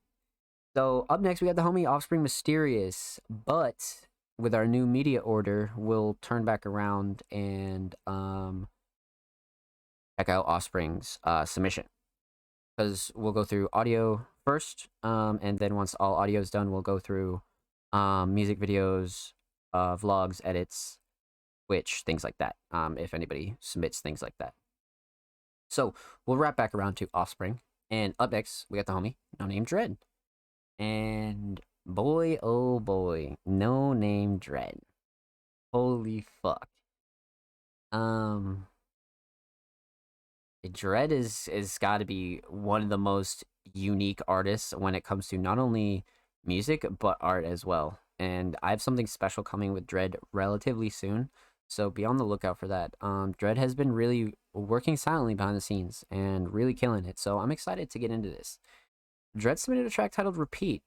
So up next, we got the homie Offspring Mysterious. But with our new media order, we'll turn back around and check out Offspring's submission, because we'll go through audio first, and then once all audio is done, we'll go through music videos, vlogs, edits, Twitch, things like that, if anybody submits things like that. So we'll wrap back around to Offspring, and up next we got the homie No Name Dread. And Boy, oh boy. No Name Dread. Holy fuck. Um, Dread is got to be one of the most unique artists when it comes to not only music but art as well. And I have something special coming with Dread relatively soon, so be on the lookout for that. Dread has been really working silently behind the scenes and really killing it, so I'm excited to get into this. Dread submitted a track titled "Repeat."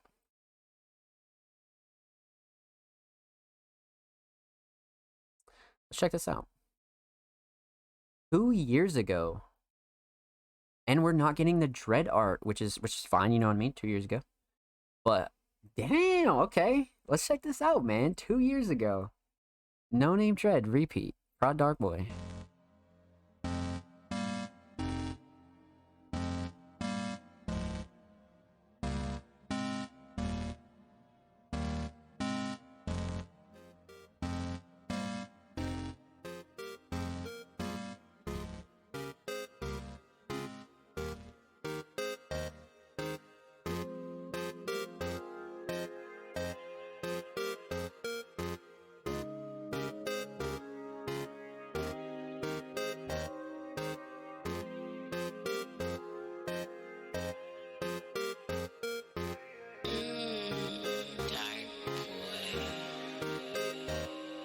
Let's check this out. 2 years ago, and we're not getting the Dread art, which is fine, you know what I mean? 2 years ago, but damn, okay, let's check this out, man. 2 years ago, No Name Dread, Repeat, Prod Dark Boy.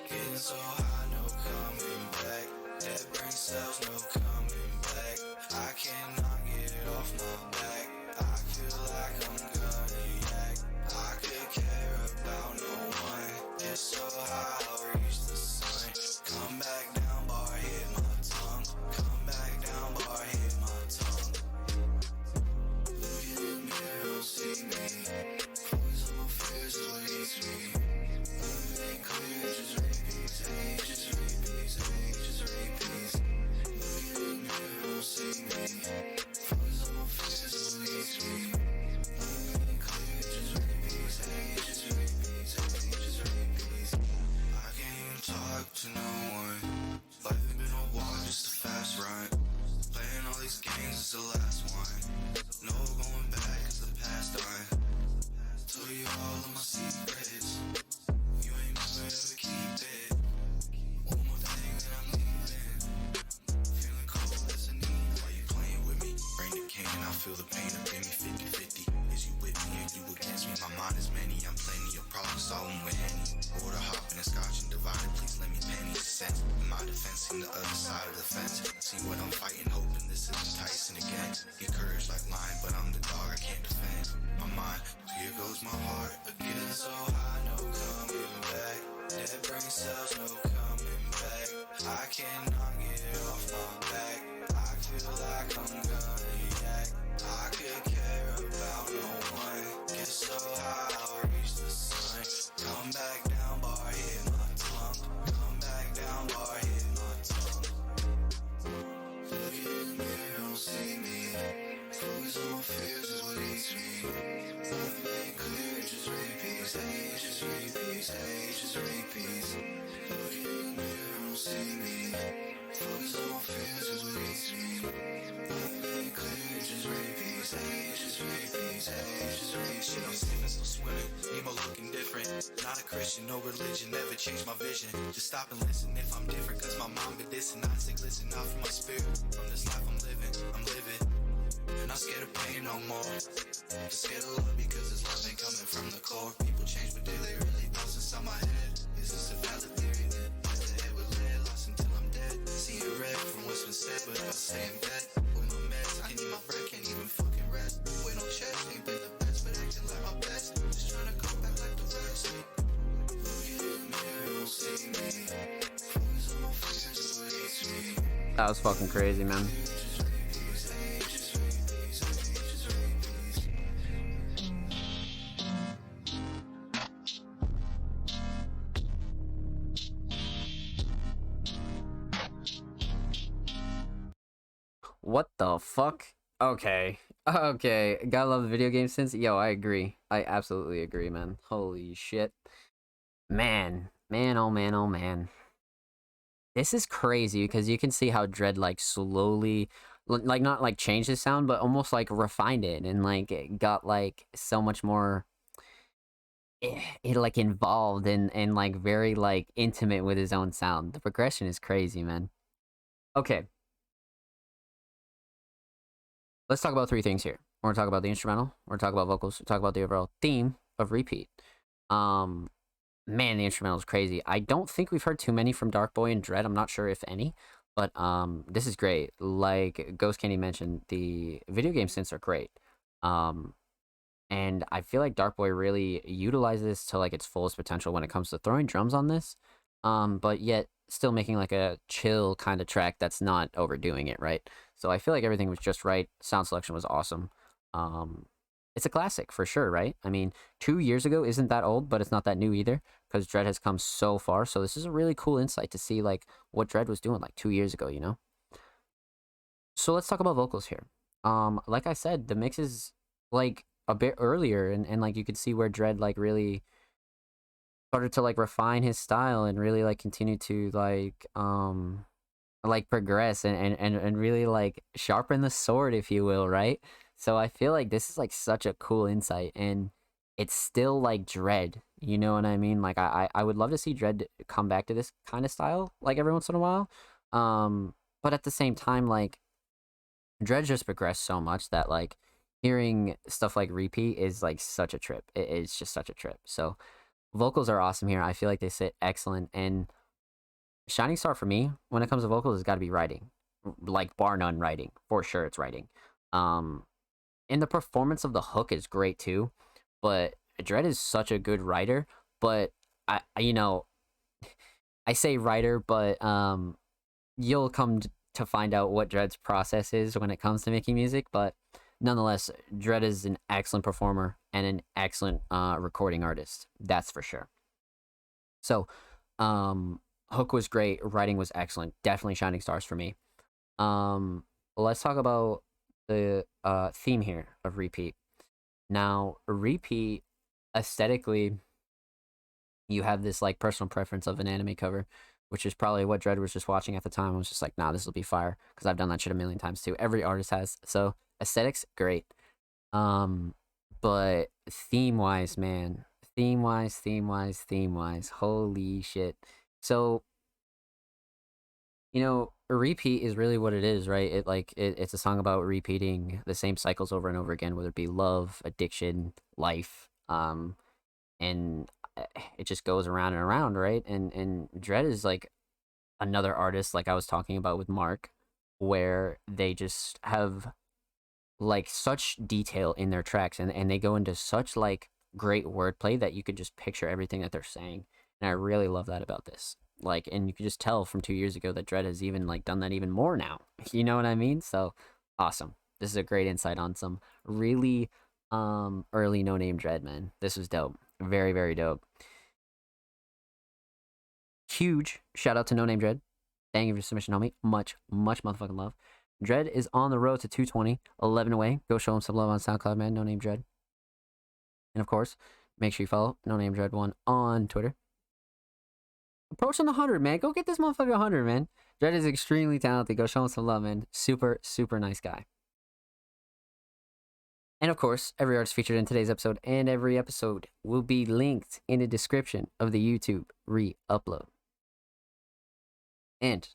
Getting so high, no coming back. That brain cells, no coming back. I cannot get it off my back. I feel like I'm gonna yak. I could care about no one. Get so high, I'll reach the sun. Come back down, bar hit my tongue. Come back down, bar hit my tongue. Look in the mirror, don't see me. Focus on my fears, is what eats me. Love ain't clear, just repeats, hey, just repeats, hey, just repeats. Look in the mirror, don't see me. Focus on my fears, is what eats me. Love ain't clear, just repeats, hey, just repeats, hey, just repeats. I can't even talk to no one. Life ain't been a walk, just a fast run. Playing all these games is the last one. No going back, it's the past done. Tell you all of my secrets. You ain't never ever keep it. One more thing and I'm leaving. Feeling cold as a knee. Why you playing with me? Bring the cane, I feel the pain. Give me 50-50. Is you with me or you against me? My mind is many. I'm plenty of problems solving with Henny. Order hopping and scotch and divided. Please let me penny cents. In my defense, in the other side of the fence. See what I'm fighting, hoping this isn't Tyson again. Encouraged like lion, but I'm the dog. I can't defend my mind. Here goes my heart again. So high, no coming back. Dead brain cells, no coming back. I cannot get it off my back. I feel like I'm gonna yak. I could care about no one. Get so high, I'll reach the sun. Come back down, bar hit my tongue. Come back down, bar hit my tongue. Look in the mirror, don't see me. Focus on my fears is what eats me. Nothing ain't clear, just repeats, hey, just repeats, hey, just repeats. Look in the mirror, don't see me. Focus on my fears is what eats me. Nothing ain't clear, just repeats, hey, just repeats, hey, just repeats. Shit, I'm sleeping, still swimming. Nemo looking different. Not a Christian, no religion, never changed my vision. Just stop and listen if I'm different, cause my mom been dissing. I sick, listen out for my spirit. From this life I'm living. And I'm scared of pain no more. Just scared of love because this love ain't coming from the core. People change, but do they really bounce inside my head? Is this a valid theory that hit the head with lead? Lost until I'm dead. Seeing red from what's been said, but if I stay in bed with my meds, I need my break, can't even fucking rest. With no chest, ain't been the best, but acting like my best. Just trying to go back like the rest. Look in the mirror, don't see me. Focus on my fears, is what eats me. That was fucking crazy, man. What the fuck? Okay. Okay. Gotta love the video game sense. Yo, I agree. I absolutely agree, man. Holy shit. Man. Man, oh man, oh man. This is crazy because you can see how Dread like slowly like not like changed his sound, but almost like refined it and like it got like so much more it like involved and like very like intimate with his own sound. The progression is crazy, man. Okay, let's talk about three things here. We're gonna talk about the instrumental. We're gonna talk about vocals. We're talk about the overall theme of Repeat. Um, Man, the instrumental is crazy. I don't think we've heard too many from Dark Boy and Dread. I'm not sure if any, but this is great. Like Ghost Candy mentioned, the video game synths are great. Um, and I feel like Dark Boy really utilizes this to like its fullest potential when it comes to throwing drums on this. But yet still making like a chill kind of track that's not overdoing it, right? So I feel like everything was just right. Sound selection was awesome. Um, it's a classic for sure, right? I mean, 2 years ago isn't that old, but it's not that new either because Dread has come so far. So this is a really cool insight to see like what Dread was doing like 2 years ago, you know? So let's talk about vocals here. Like I said, the mix is like a bit earlier and like you could see where Dread like really started to like refine his style and really like continue to like progress and really like sharpen the sword, if you will, right? So I feel like this is like such a cool insight and it's still like Dread, you know what I mean? Like I would love to see Dread come back to this kind of style like every once in a while. But at the same time, like Dread just progressed so much that like hearing stuff like Repeat is like such a trip. It's just such a trip. So vocals are awesome here. I feel like they sit excellent. And shining star for me when it comes to vocals has got to be writing, like bar none writing for sure. It's writing. Um, and the performance of the hook is great too. But Dread is such a good writer. But you know, I say writer, but you'll come to find out what Dread's process is when it comes to making music. But nonetheless, Dread is an excellent performer and an excellent recording artist. That's for sure. So, hook was great. Writing was excellent. Definitely shining stars for me. Let's talk about the theme here of Repeat. Now, Repeat aesthetically, you have this like personal preference of an anime cover, which is probably what Dread was just watching at the time. I was just like, nah, this will be fire because I've done that shit a million times too. Every artist has. So aesthetics, great. But theme wise, man, theme wise, holy shit. So, you know, Repeat is really what it is, right? It's a song about repeating the same cycles over and over again, whether it be love, addiction, life, and it just goes around and around, right? And Dread is like another artist, like I was talking about with Mark, where they just have like such detail in their tracks and they go into such like great wordplay that you could just picture everything that they're saying. And I really love that about this. Like, and you could just tell from 2 years ago that Dread has even like done that even more now. You know what I mean? So awesome. This is a great insight on some really early No Name Dread, man. This was dope. Very, very dope. Huge shout out to No Name Dread. Thank you for your submission, homie. Much motherfucking love. Dread is on the road to 220, 11 away. Go show him some love on SoundCloud, man. No Name Dread. And of course, make sure you follow No Name Dread 1 on Twitter. Approaching the 100, man. Go get this motherfucker 100, man. Dread is extremely talented. Go show him some love, man. Super, super nice guy. And of course, every artist featured in today's episode and every episode will be linked in the description of the YouTube re-upload. And,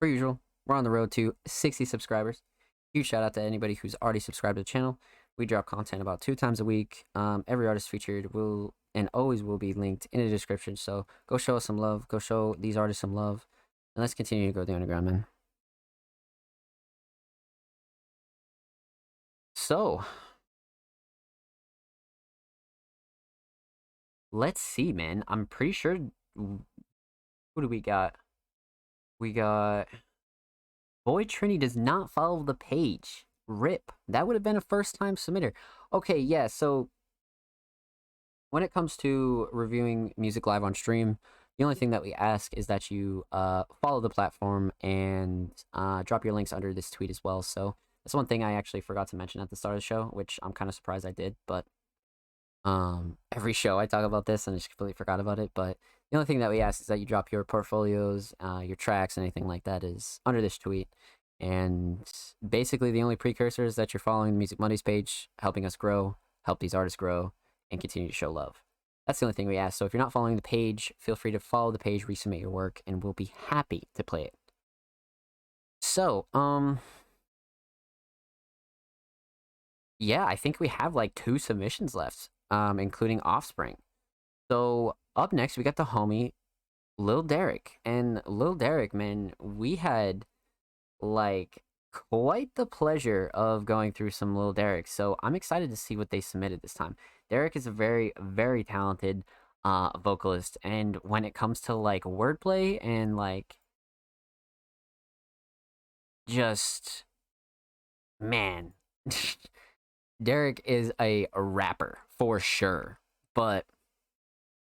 per usual, we're on the road to 60 subscribers. Huge shout out to anybody who's already subscribed to the channel. We drop content about 2 times a week. Every artist featured will and always will be linked in the description. So go show us some love. Go show these artists some love. And let's continue to grow the underground, man. So, let's see, man. I'm pretty sure. Who do we got? We got Boy Trini does not follow the page. RIP. That would have been a first time submitter. Okay, yeah, so when it comes to reviewing music live on stream, the only thing that we ask is that you follow the platform and drop your links under this tweet as well. So that's one thing I actually forgot to mention at the start of the show, which I'm kind of surprised I did, but every show I talk about this and I just completely forgot about it. But the only thing that we ask is that you drop your portfolios, your tracks, anything like that is under this tweet. And basically the only precursor is that you're following the Music Mondays page, helping us grow, help these artists grow, and continue to show love. That's the only thing we ask. So if you're not following the page, feel free to follow the page, resubmit your work, and we'll be happy to play it. So, yeah, I think we have like 2 submissions left, including Offspring. So up next, we got the homie Lil Derek. And Lil Derek, man, we had like quite the pleasure of going through some Lil Derek. So I'm excited to see what they submitted this time. Derek is a very, very talented vocalist. And when it comes to like wordplay and like just, man, Derek is a rapper for sure, but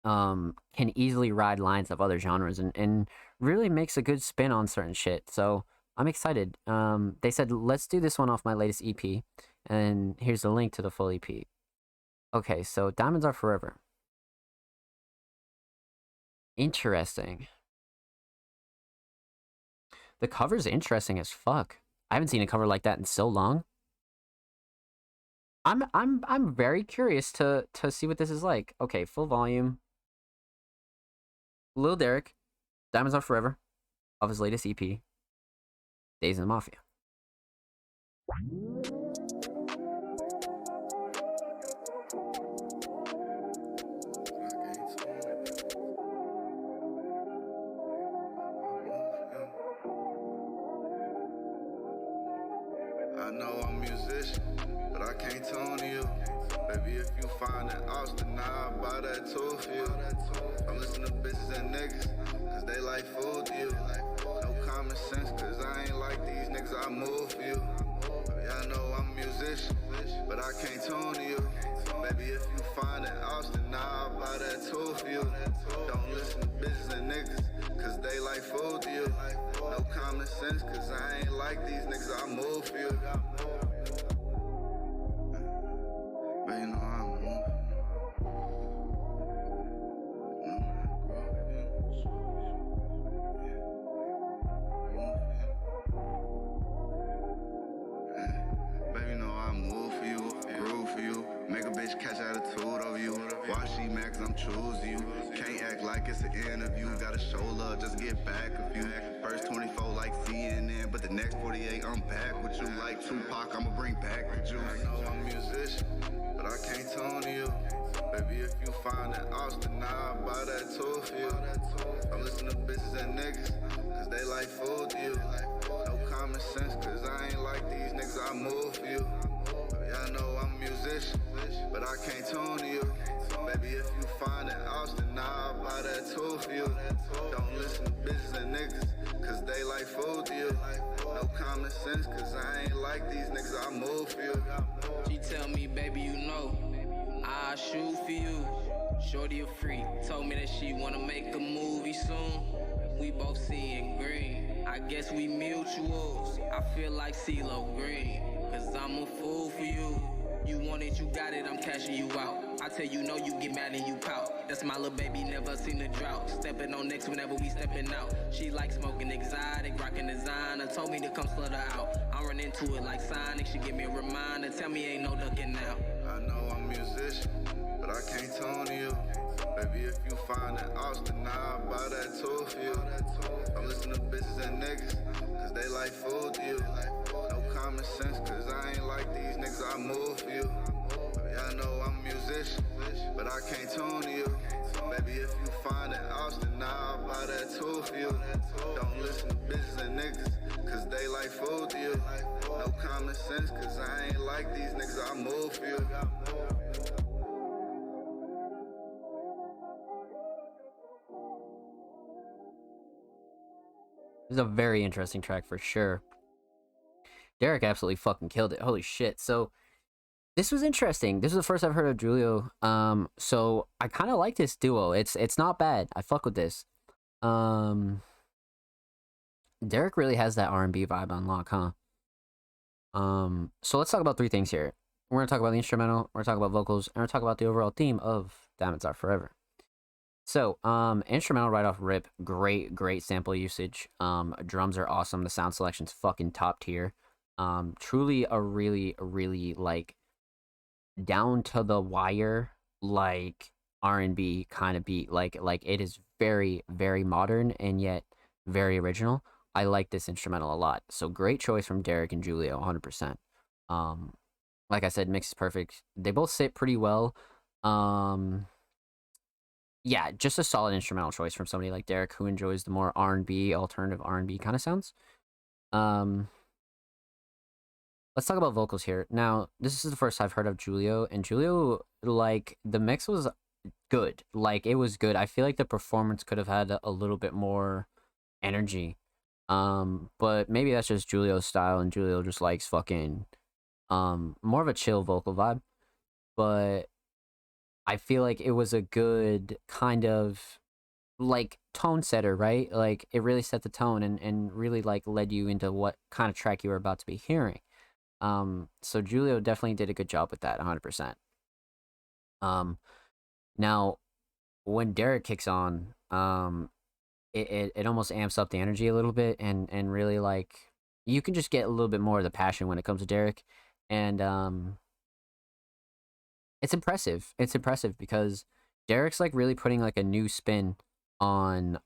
can easily ride lines of other genres and really makes a good spin on certain shit. So I'm excited. They said, let's do this one off my latest EP, and here's a link to the full EP. Okay, so Diamonds Are Forever. Interesting. The cover's interesting as fuck. I haven't seen a cover like that in so long. I'm very curious to see what this is like. Okay, full volume. Lil Derek, Diamonds Are Forever, off his latest EP, Days in the Mafia. I know I'm a musician, but I can't tune to you. Baby, if you find an Austin, now I buy that too for you. I'm listening to bitches and niggas, cause they like food to you. No common sense, cause I ain't like these niggas, I move for you. Yeah, I know I'm a musician, but I can't tune to you. Baby, if you find an Austin, now I buy that too for you. Don't listen to bitches and niggas, cause they like food to you. No common sense, cause I ain't like these niggas, I move for you. But you know I'm moving. Baby, know I move for you, groove for you, make a bitch catch attitude over you. Why she mad cause I'm choosing you? Can't act like it's an interview. Gotta show love, just get back a few. First 24 like CNN, but the next 48 I'm back with you. Like Tupac, I'ma bring back the juice. I know I'm a musician, but I can't tune to you. Baby, if you find an Austin, now I buy that too for you. I'm listening to bitches and niggas, cause they like food to you. No common sense, cause I ain't like these niggas, I move for you. Yeah, I know I'm a musician, but I can't tune to you. Baby, if you find an Austin, now I buy that too for you. Don't listen to bitches and niggas, cause they like food to you. No common sense, cause I ain't like these niggas, I move for you. She tell me, baby, you know, I shoot for you. Shorty a freak, told me that she wanna make a movie soon. We both seeing green, I guess we mutuals. I feel like CeeLo Green, cause I'm a fool for you. You want it, you got it, I'm cashing you out. I tell you no, you get mad and you pout. That's my little baby, never seen a drought. Stepping on necks whenever we stepping out. She like smoking exotic, rocking designer. Told me to come slut her out. I run into it like Sonic, she give me a reminder. Tell me ain't no ducking out. I know I'm a musician, but I can't tune to you. Baby, if you find an Austin, now I buy that too for you. I'm listening to bitches and niggas, cause they like food to you. No common sense, cause I ain't like these niggas, I move for you. Yeah, I know I'm a musician, but I can't tune to you. Baby, if you find an Austin, now I buy that too for you. Don't listen to bitches and niggas, cause they like food to you. No common sense, cause I ain't like these niggas, I move for you. This is a very interesting track for sure. Derek absolutely fucking killed it. Holy shit. So this was interesting. This is the first I've heard of Julio. So I kind of like this duo. It's not bad. I fuck with this. Derek really has that R&B vibe on lock, huh? So let's talk about 3 things here. We're gonna talk about the instrumental, we're gonna talk about vocals, and we're gonna talk about the overall theme of Diamonds Are Forever. So, instrumental right off rip, great sample usage. Drums are awesome. The sound selection's fucking top tier. Truly a really like down to the wire, like R&B kind of beat. Like it is very very modern and yet very original. I like this instrumental a lot. So great choice from Derek and Julio, 100%. Um, like I said, mix is perfect. They both sit pretty well. Um, yeah, just a solid instrumental choice from somebody like Derek who enjoys the more R&B, alternative R&B kind of sounds. Um, let's talk about vocals here. Now, this is the first I've heard of Julio, and Julio, like, the mix was good. Like, it was good. I feel like the performance could have had a little bit more energy. But maybe that's just Julio's style, and Julio just likes fucking more of a chill vocal vibe. But I feel like it was a good kind of like tone setter, right? Like it really set the tone and really like led you into what kind of track you were about to be hearing. So Julio definitely did a good job with that, 100%. Now when Derek kicks on, it almost amps up the energy a little bit and really like you can just get a little bit more of the passion when it comes to Derek. And it's impressive. It's impressive because Derek's like really putting like a new spin on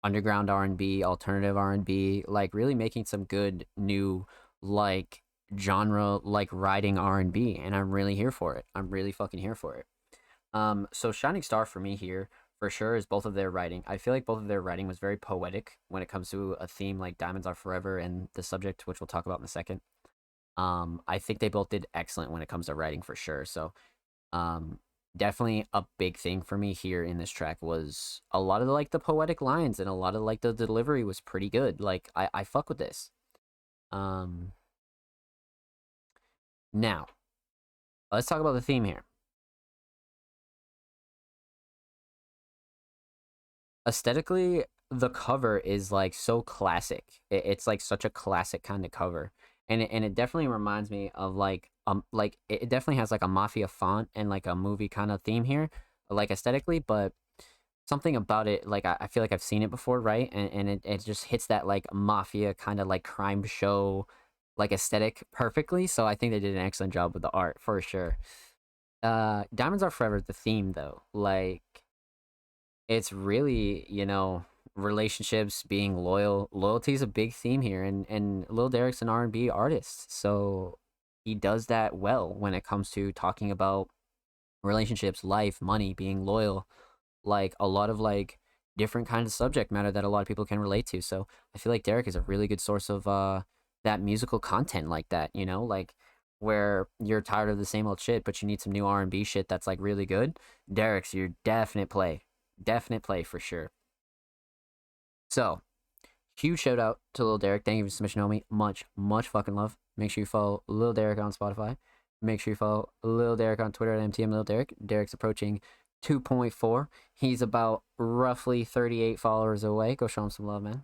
underground R&B, alternative R&B, like really making some good new like genre like writing R&B, and I'm really here for it. I'm really fucking here for it. So Shining Star for me here for sure is both of their writing. I feel like both of their writing was very poetic when it comes to a theme like Diamonds Are Forever and the subject, which we'll talk about in a second. I think they both did excellent when it comes to writing for sure. So definitely a big thing for me here in this track was a lot of the, like the poetic lines and a lot of like the delivery was pretty good. Like I fuck with this. Now let's talk about the theme here. Aesthetically, the cover is like so classic. It's like such a classic kind of cover, and it definitely reminds me of like it definitely has like a mafia font and like a movie kind of theme here, like aesthetically, but something about it like I feel like I've seen it before, right? And it just hits that like mafia kind of like crime show like aesthetic perfectly. So I think they did an excellent job with the art for sure. Diamonds Are Forever, the theme though, like it's really, relationships, being loyal. Loyalty is a big theme here, and Lil Derek's an R&B artist, so he does that well when it comes to talking about relationships, life, money, being loyal, like a lot of like different kinds of subject matter that a lot of people can relate to. So I feel like Derek is a really good source of that musical content like that, like where you're tired of the same old shit, but you need some new R&B shit that's like really good. Derek's your definite play. Definite play for sure. So, huge shout out to Lil Derek. Thank you for the submission, homie. Much fucking love. Make sure you follow Lil Derek on Spotify. Make sure you follow Lil Derek on Twitter at MTM Lil Derek. Derek's approaching 2.4. He's about roughly 38 followers away. Go show him some love, man.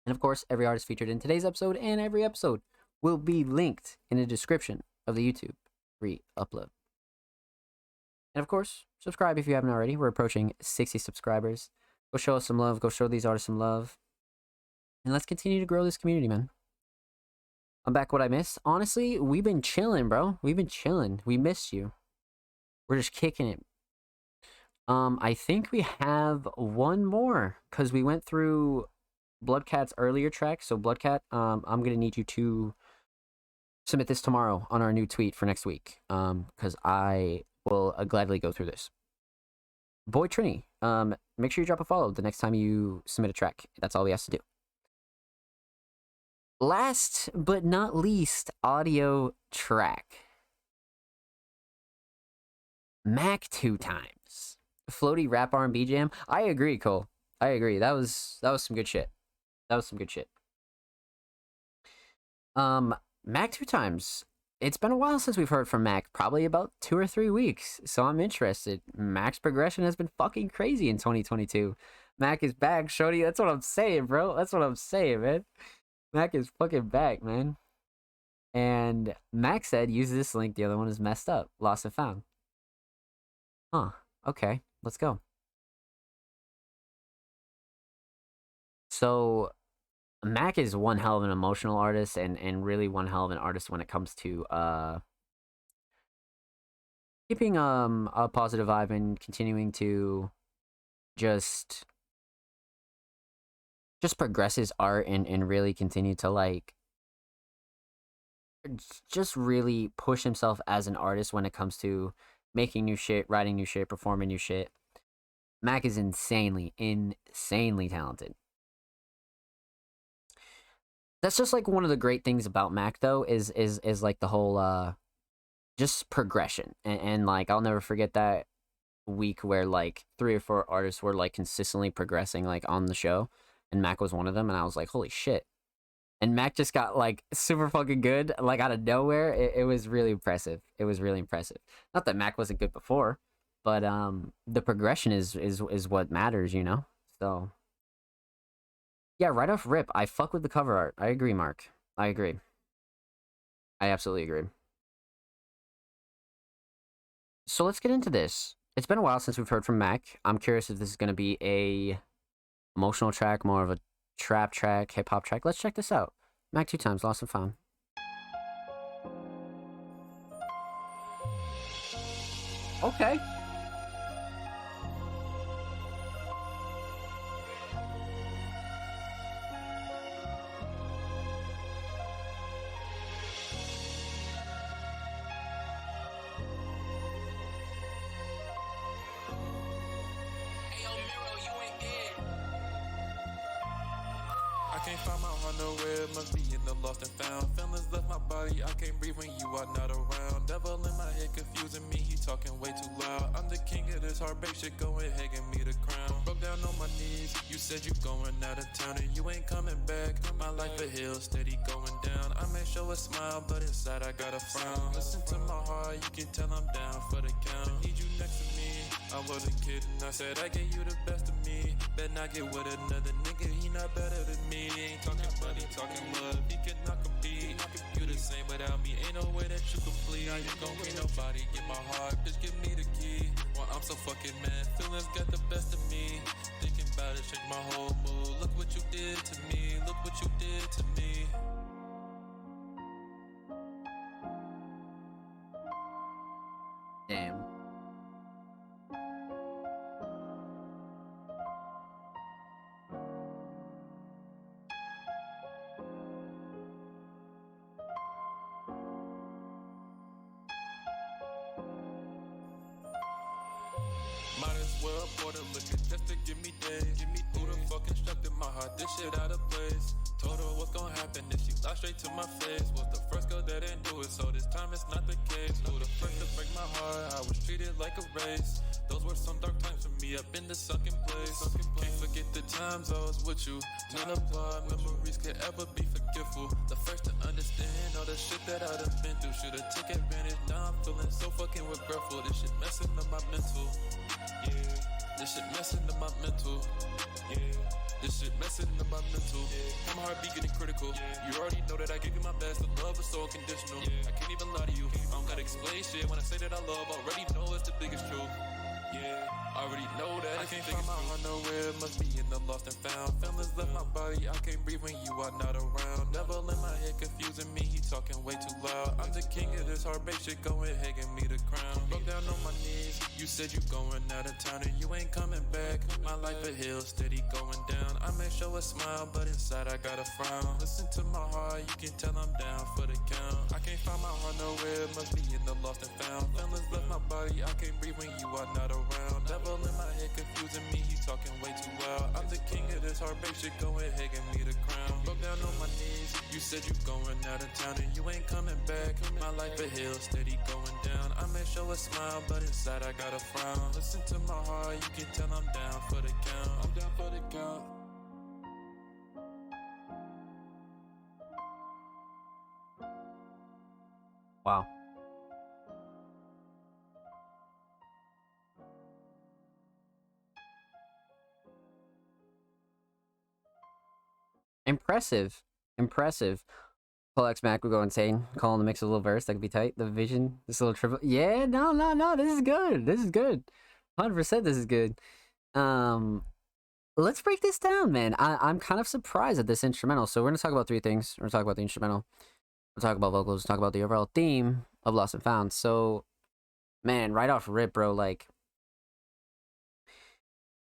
And of course, every artist featured in today's episode and every episode will be linked in the description of the YouTube re-upload. And of course, subscribe if you haven't already. We're approaching 60 subscribers. Go show us some love. Go show these artists some love. And let's continue to grow this community, man. I'm back. What I missed? Honestly, we've been chilling, bro. We've been chilling. We missed you. We're just kicking it. I think we have one more because we went through Bloodcat's earlier track. So Bloodcat, I'm gonna need you to submit this tomorrow on our new tweet for next week. Because I will gladly go through this. Boy Trini, make sure you drop a follow the next time you submit a track. That's all we ask to do. Last but not least, audio track. Mac 2 times. Floaty rap R&B jam. I agree, Cole. I agree. That was some good shit. That was some good shit. Mac 2 times. It's been a while since we've heard from Mac, probably about 2 or 3 weeks, so I'm interested. Mac's progression has been fucking crazy in 2022. Mac is back, shorty. That's what I'm saying, bro. That's what I'm saying, man. Mac is fucking back, man. And Mac said, use this link. The other one is messed up. Lost and found. Huh. Okay. Let's go. So Mac is one hell of an emotional artist and really one hell of an artist when it comes to keeping a positive vibe and continuing to just progress his art and really continue to like just really push himself as an artist when it comes to making new shit, writing new shit, performing new shit. Mac is insanely talented. That's just like one of the great things about Mac though is like the whole just progression. And like I'll never forget that week where like 3 or 4 artists were like consistently progressing like on the show, and Mac was one of them, and I was like, holy shit. And Mac just got like super fucking good, like out of nowhere. It was really impressive. It was really impressive. Not that Mac wasn't good before, but the progression is what matters, you know? So yeah, right off rip, I fuck with the cover art. I agree, Mark. I agree. I absolutely agree. So let's get into this. It's been a while since we've heard from Mac. I'm curious if this is going to be a emotional track, more of a trap track, hip hop track. Let's check this out. Mac 2 times, Lost and Found. Okay. I can't find my heart nowhere, must be in the lost and found. Feelings left my body, I can't breathe when you are not around. Devil in my head confusing me, he talking way too loud. I'm the king of this heartbreak shit, go ahead, give me the crown. Broke down on my knees, you said you going out of town and you ain't coming back. My life a hill, steady going down. I may show a smile, but inside I got a frown. Listen to my heart, you can tell I'm down for the count. Need you next to me, I wasn't kidding, I said I gave you the best of me. Bet not get with another nigga, he not better than me. Ain't talking money, talking love, he cannot compete. You the same without me, ain't no way that you complete. You gon' be nobody, get my heart, bitch, give me the key. Well, I'm so fucking mad, feelings got the best of me. Thinking about it, change my whole mood. Look what you did to me, look what you did to me. Damn. Might as well pour the liquor just to give me days. Who the fuck instructed my heart? This shit out of place. Told her what's gonna happen if she lied straight to my face. Was the first girl that didn't do it, so this time it's not the case. Who the first to break my heart? I was treated like a race. Those were some dark times for me up in the sunken place. Can't forget the times I was with you. None of our memories could ever be forgetful. The first to understand all the shit that I done been through. Should've took advantage, now I'm feeling so fucking regretful. This shit messing up my mental. Yeah, this shit messing up my mental. Yeah, this shit messing up my mental. Yeah, my heart be getting critical. Yeah, you already know that I give you my best. The love is so unconditional. Yeah, I can't even lie to you. I don't gotta explain shit when I say that I love. Already know it's the biggest truth. Yeah, I already know that. I can't find my heart nowhere, must be in the lost and found. Feelings left my body, I can't breathe when you are not around. Devil in my head confusing me, he talking way too loud. I'm the king of this heartbreak shit, go ahead, give me the crown. Broke down on my knees, you said you going out of town and you ain't coming back. My life a hill, steady going down. I may show a smile, but inside I got a frown. Listen to my heart, you can tell I'm down for the count. I can't find my heart nowhere, must be in the lost and found. Feelings left my body, I can't breathe when you are not around. Devil in my head confusing me, he talking way too loud. I'm the king of this heartbreak shit, go ahead, give me the crown. Broke down on my knees, you said you going out of town and you ain't coming back. My life a hill, steady going down. I may show a smile, but inside I got a frown. Listen to my heart, you can tell I'm down for the count. I'm down for the count. Wow. Impressive. Impressive. X Mac would go insane. Calling the mix a little verse. That could be tight. The vision. This little triple. Yeah, no. This is good. This is good. 100% this is good. Let's break this down, man. I'm kind of surprised at this instrumental. So we're going to talk about 3 things. We're going to talk about the instrumental. We'll talk about vocals. Talk about the overall theme of Lost and Found. So Man, right off rip, bro, like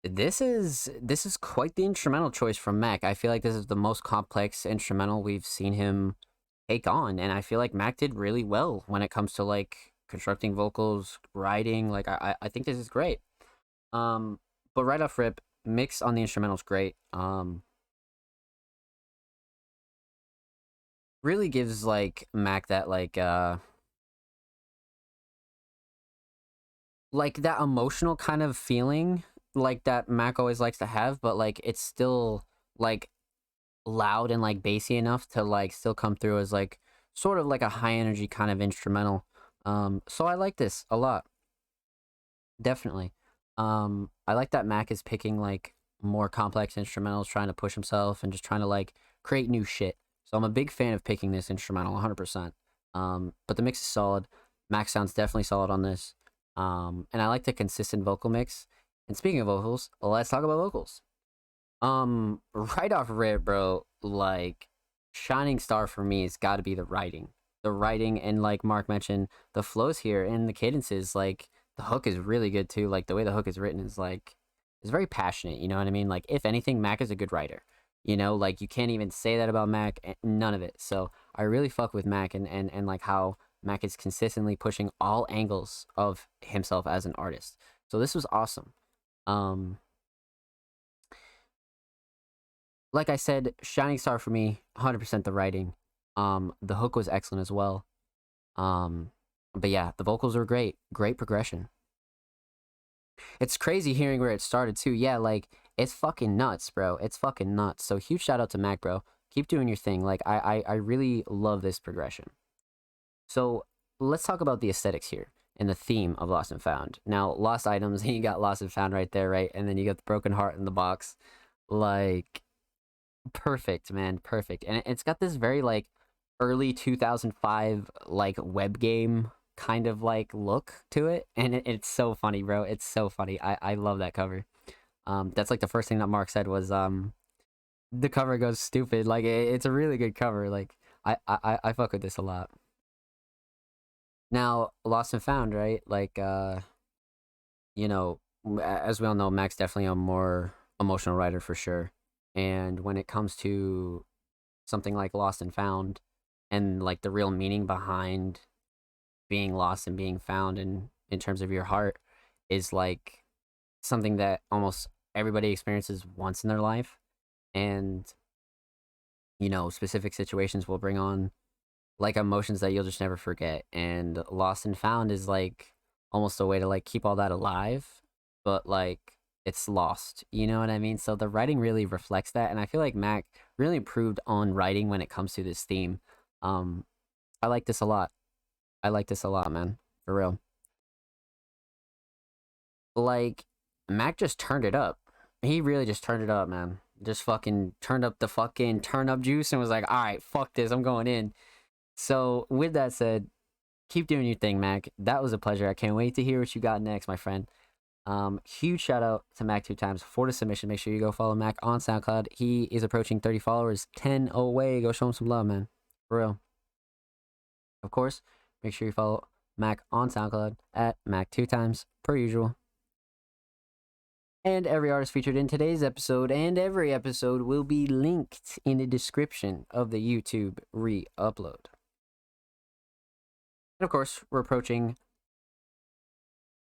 this is quite the instrumental choice from Mac. I feel like this is the most complex instrumental we've seen him take on, and I feel like Mac did really well when it comes to like constructing vocals, writing. Like I think this is great. But right off rip, mix on the instrumental's great. Really gives like Mac that like that emotional kind of feeling like that Mac always likes to have, but like it's still like loud and like bassy enough to like still come through as like sort of like a high energy kind of instrumental. So I like this a lot. Definitely. I like that Mac is picking like more complex instrumentals, trying to push himself and just trying to like create new shit. So I'm a big fan of picking this instrumental 100%. But the mix is solid. Mac sounds definitely solid on this. And I like the consistent vocal mix. And speaking of vocals, let's talk about vocals. Right off rip, bro, like shining star for me has got to be the writing. The writing and like Mark mentioned, the flows here and the cadences, like the hook is really good too. Like the way the hook is written is very passionate, you know what I mean? Like if anything, Mac is a good writer. You know, like you can't even say that about Mac, none of it. So I really fuck with Mac and like how Mac is consistently pushing all angles of himself as an artist. So this was awesome. Um like I said, shining star for me, 100% the writing. The hook was excellent as well. Um, but yeah, the vocals were great. Great progression. It's crazy hearing where it started too. Yeah, like it's fucking nuts, bro. It's fucking nuts. So huge shout out to Mac, bro. Keep doing your thing. Like I really love this progression. So let's talk about the aesthetics here and the theme of Lost and Found. Now, lost items, you got Lost and Found right there, right? And then you got the broken heart in the box. Like perfect, man, perfect. And it's got this very like early 2005 like web game kind of like look to it, and it's so funny, bro. It's so funny. I love that cover. That's like the first thing that Mark said was the cover goes stupid. Like it's a really good cover. Like I fuck with this a lot. Now, Lost and Found, right? Like you know, as we all know, Mac's definitely a more emotional writer for sure. And when it comes to something like Lost and Found and like the real meaning behind being lost and being found in terms of your heart is like something that almost everybody experiences once in their life. And you know, specific situations will bring on like emotions that you'll just never forget. And Lost and Found is like almost a way to like keep all that alive, but like it's lost. You know what I mean? So the writing really reflects that, and I feel like Mac really improved on writing when it comes to this theme. Um, I like this a lot. I like this a lot, man. For real. Like Mac just turned it up. He really just turned it up, man. Just fucking turned up the fucking turn up juice and was like, all right, fuck this, I'm going in. So with that said, keep doing your thing, Mac. That was a pleasure. I can't wait to hear what you got next, my friend. Huge shout out to Mac 2 times for the submission. Make sure you go follow Mac on SoundCloud. He is approaching 30 followers, 10 away. Go show him some love, man. For real. Of course, make sure you follow Mac on SoundCloud at Mac 2 times per usual. And every artist featured in today's episode and every episode will be linked in the description of the YouTube re-upload. And of course, we're approaching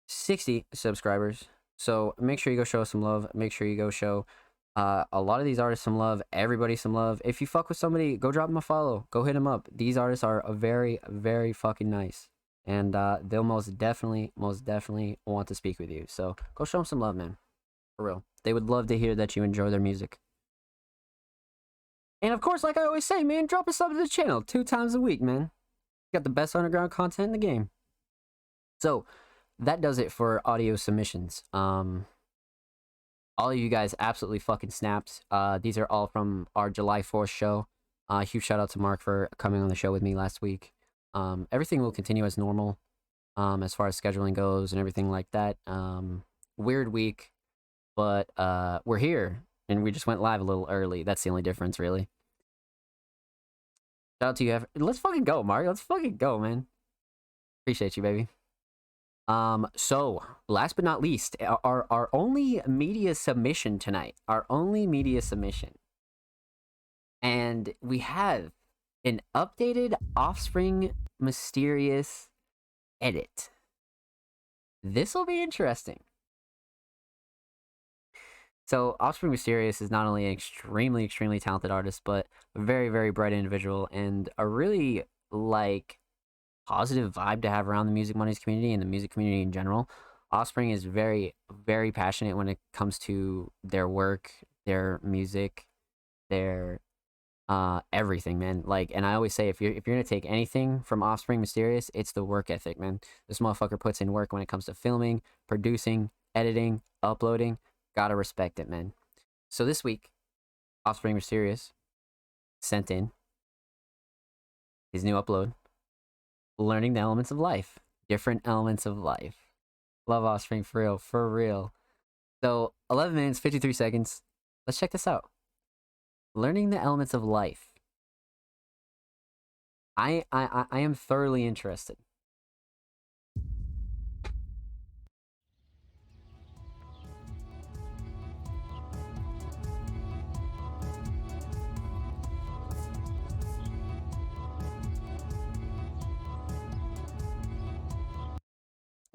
60 subscribers. So make sure you go show us some love. Make sure you go show a lot of these artists some love. Everybody some love. If you fuck with somebody, go drop them a follow. Go hit them up. These artists are very, very fucking nice. And they'll most definitely want to speak with you. So go show them some love, man. For real. They would love to hear that you enjoy their music. And of course, like I always say, man, drop a sub to the channel 2 times a week, man. Got the best underground content in the game. So that does it for audio submissions. All of you guys absolutely fucking snapped. These are all from our July 4th show. Huge shout out to Mark for coming on the show with me last week. Everything will continue as normal as far as scheduling goes and everything like that. Weird week, but we're here and we just went live a little early. That's the only difference, really. Shout out to you. Let's fucking go, Mark. Let's fucking go, man. Appreciate you, baby. So last but not least, our only media submission tonight, and we have an updated Offspring Mysterious edit. This will be interesting. So Offspring Mysterious is not only an extremely talented artist, but a very, very bright individual and a really like positive vibe to have around the Music Mondays community and the music community in general. Offspring is very, very passionate when it comes to their work, their music, their everything, man. Like, and I always say, if you're gonna take anything from Offspring Mysterious, it's the work ethic, man. This motherfucker puts in work when it comes to filming, producing, editing, uploading. Gotta respect it, man. So this week, Offspring Mysterious sent in his new upload, Learning the Elements of Life. Different elements of life. Love Offspring for real, for real. So 11 minutes, 53 seconds. Let's check this out. Learning the Elements of Life. I am thoroughly interested.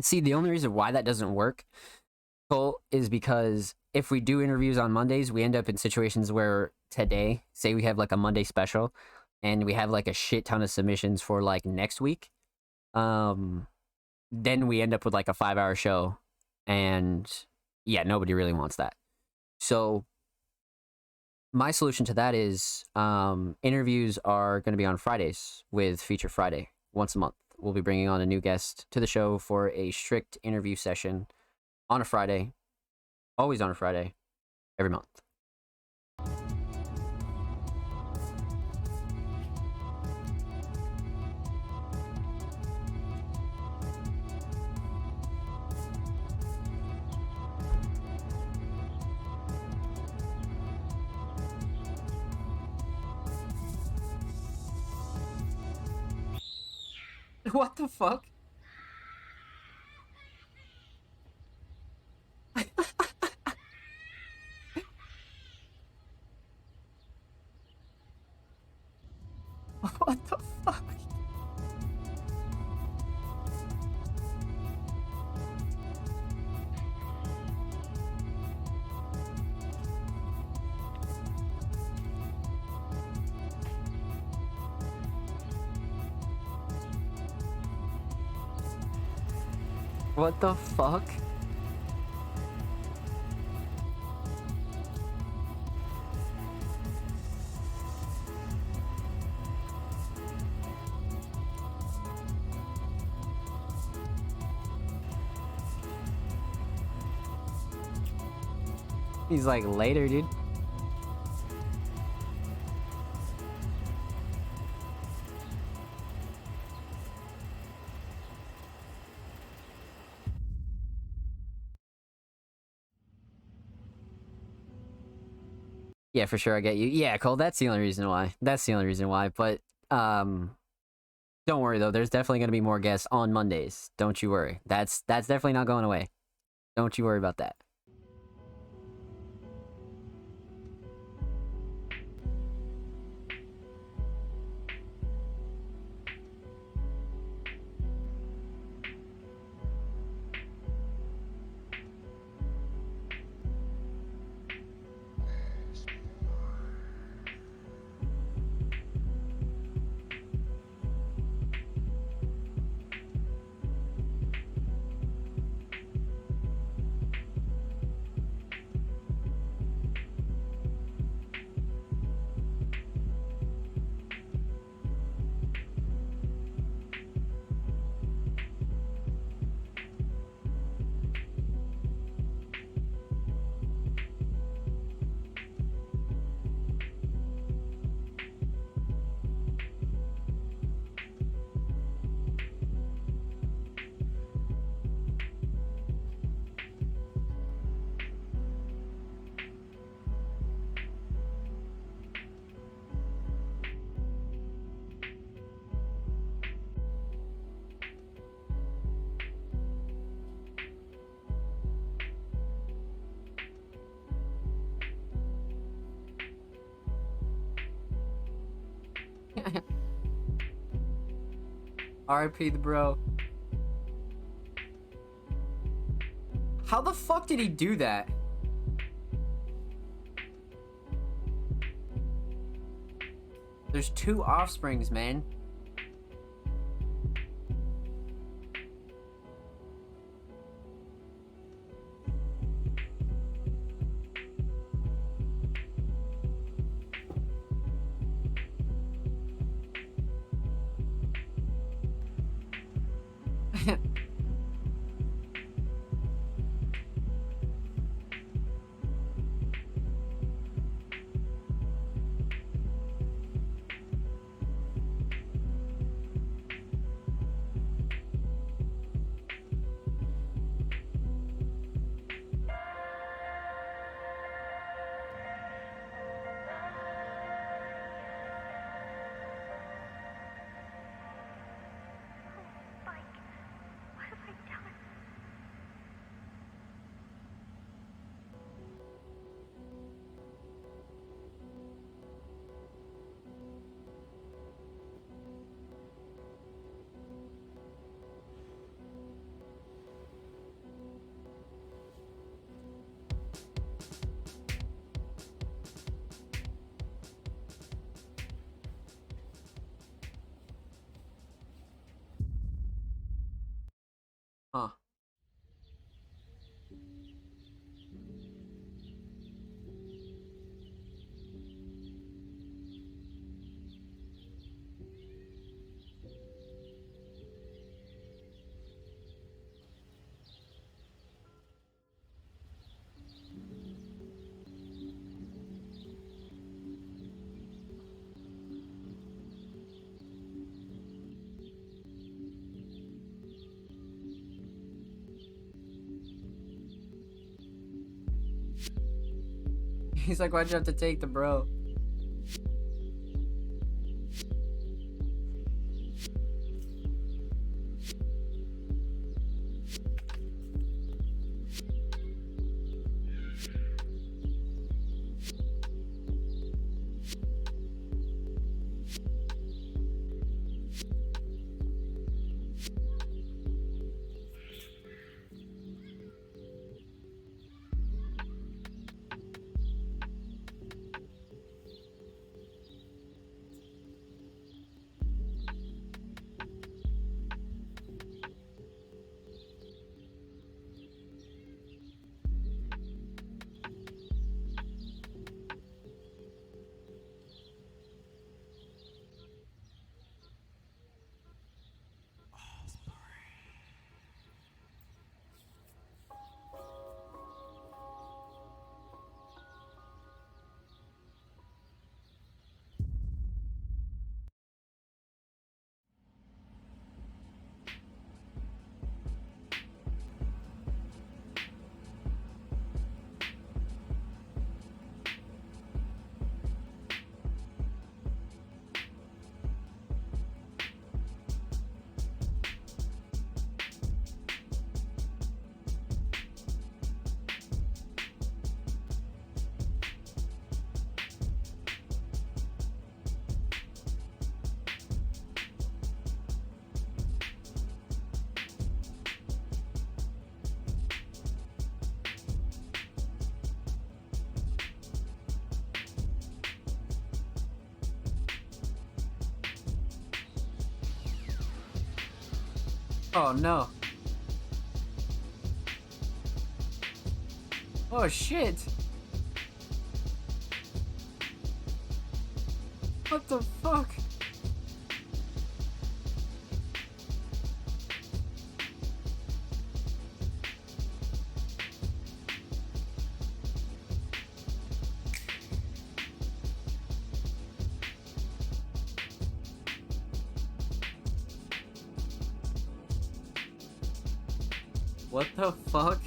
See, the only reason why that doesn't work, Cole, is because if we do interviews on Mondays, we end up in situations where today, say we have like a Monday special, and we have like a shit ton of submissions for like next week, then we end up with like a 5-hour show, and yeah, nobody really wants that. So my solution to that is interviews are going to be on Fridays with Feature Friday once a month. We'll be bringing on a new guest to the show for a strict interview session on a Friday, always on a Friday, every month. What the fuck? What the fuck? What the fuck? He's like, later, dude. Yeah, for sure, I get you. Yeah, Cole, that's the only reason why. But don't worry though. There's definitely going to be more guests on Mondays. Don't you worry. That's definitely not going away. Don't you worry about that. R.I.P. the bro. How the fuck did he do that? There's 2 offsprings, man. Huh. He's like, why'd you have to take the bro? Oh no. Oh shit. What the fuck? What the fuck?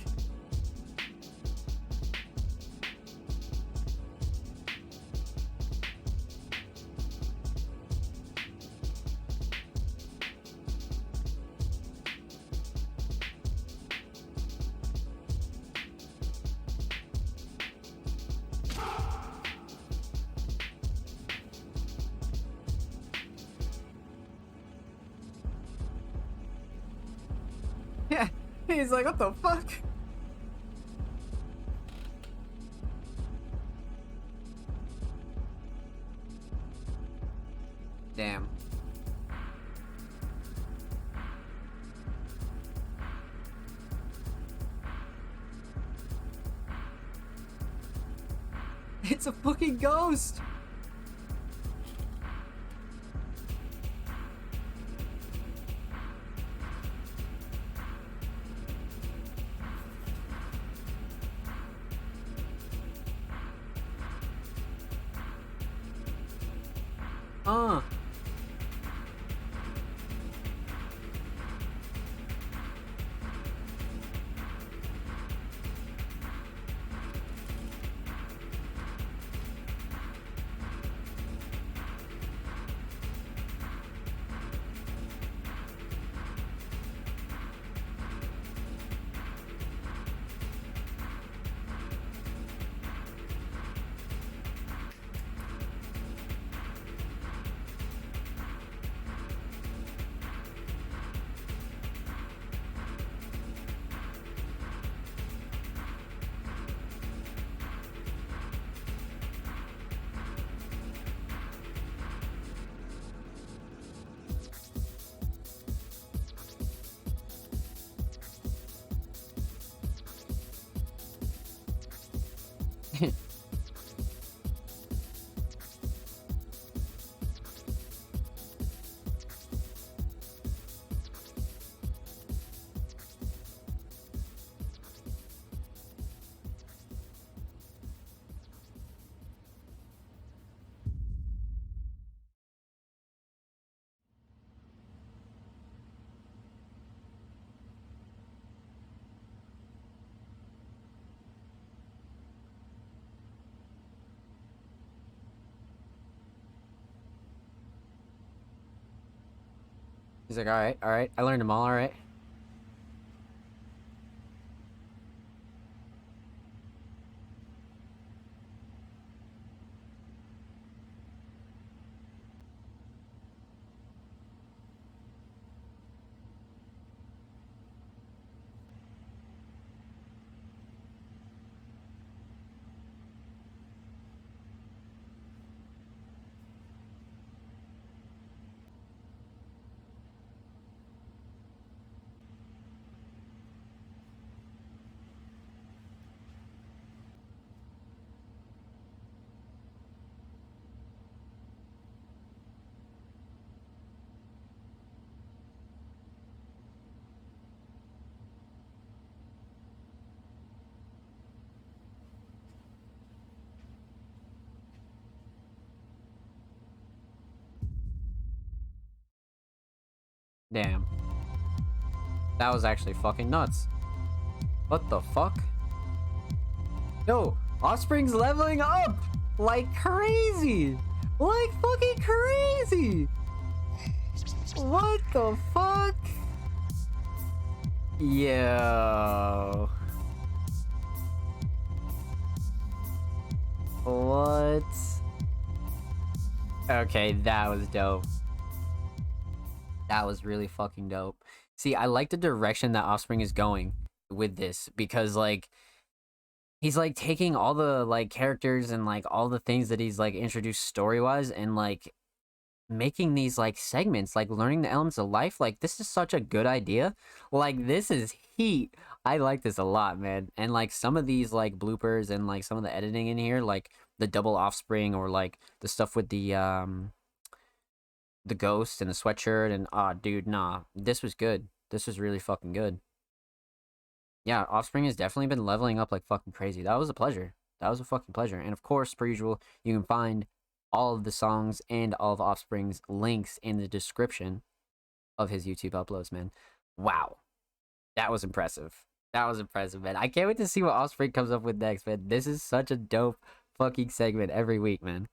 He's like, what the fuck? Damn. It's a fucking ghost! Uh. He's like, alright, alright. I learned them all, alright. Damn. That was actually fucking nuts. What the fuck? Yo, Offspring's leveling up like crazy. Like fucking crazy. What the fuck? Yo. What? Okay, that was dope. That was really fucking dope. See, I like the direction that Offspring is going with this because, like, he's like taking all the like characters and like all the things that he's like introduced story-wise and like making these like segments, like learning the elements of life. Like, this is such a good idea. Like, this is heat. I like this a lot, man. And like some of these like bloopers and like some of the editing in here, like the double Offspring or like the stuff with the ghost and the sweatshirt and dude, nah, this was good. This was really fucking good. Yeah, Offspring has definitely been leveling up like fucking crazy. That was a pleasure. That was a fucking pleasure. And of course, per usual, you can find all of the songs and all of Offspring's links in the description of his YouTube uploads, man. Wow. That was impressive. That was impressive, man. I can't wait to see what Offspring comes up with next, man. This is such a dope fucking segment every week, man.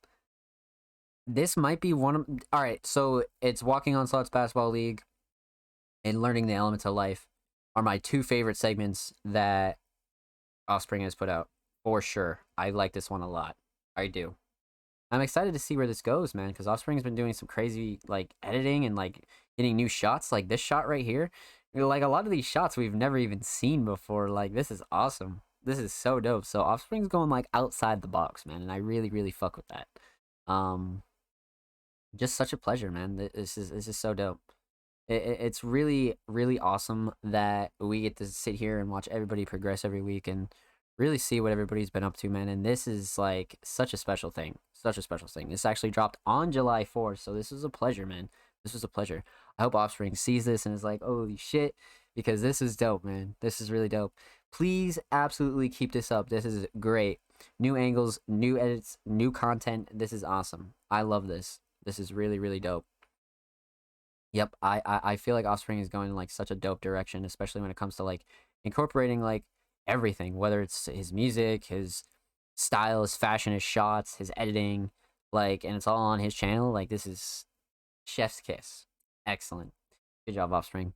This might be one of... Alright, so it's Walking on Sluts Basketball League and Learning the Elements of Life are my two favorite segments that Offspring has put out. For sure. I like this one a lot. I do. I'm excited to see where this goes, man, because Offspring's been doing some crazy, like, editing and, like, getting new shots. Like, this shot right here Like, a lot of these shots we've never even seen before. Like, this is awesome. This is so dope. So Offspring's going like outside the box, man, and I really, really fuck with that. Um, just such a pleasure, man. This is so dope. It's really, really awesome that we get to sit here and watch everybody progress every week and really see what everybody's been up to, man. And this is like such a special thing. Such a special thing. This actually dropped on July 4th, so this is a pleasure, man. This was a pleasure. I hope Offspring sees this and is like, holy shit, because this is dope, man. This is really dope. Please absolutely keep this up. This is great. New angles, new edits, new content. This is awesome. I love this. This is really, really dope. Yep, I feel like Offspring is going in like such a dope direction, especially when it comes to like incorporating like everything, whether it's his music, his style, his fashion, his shots, his editing, like, and it's all on his channel. Like, this is chef's kiss. Excellent. Good job, Offspring.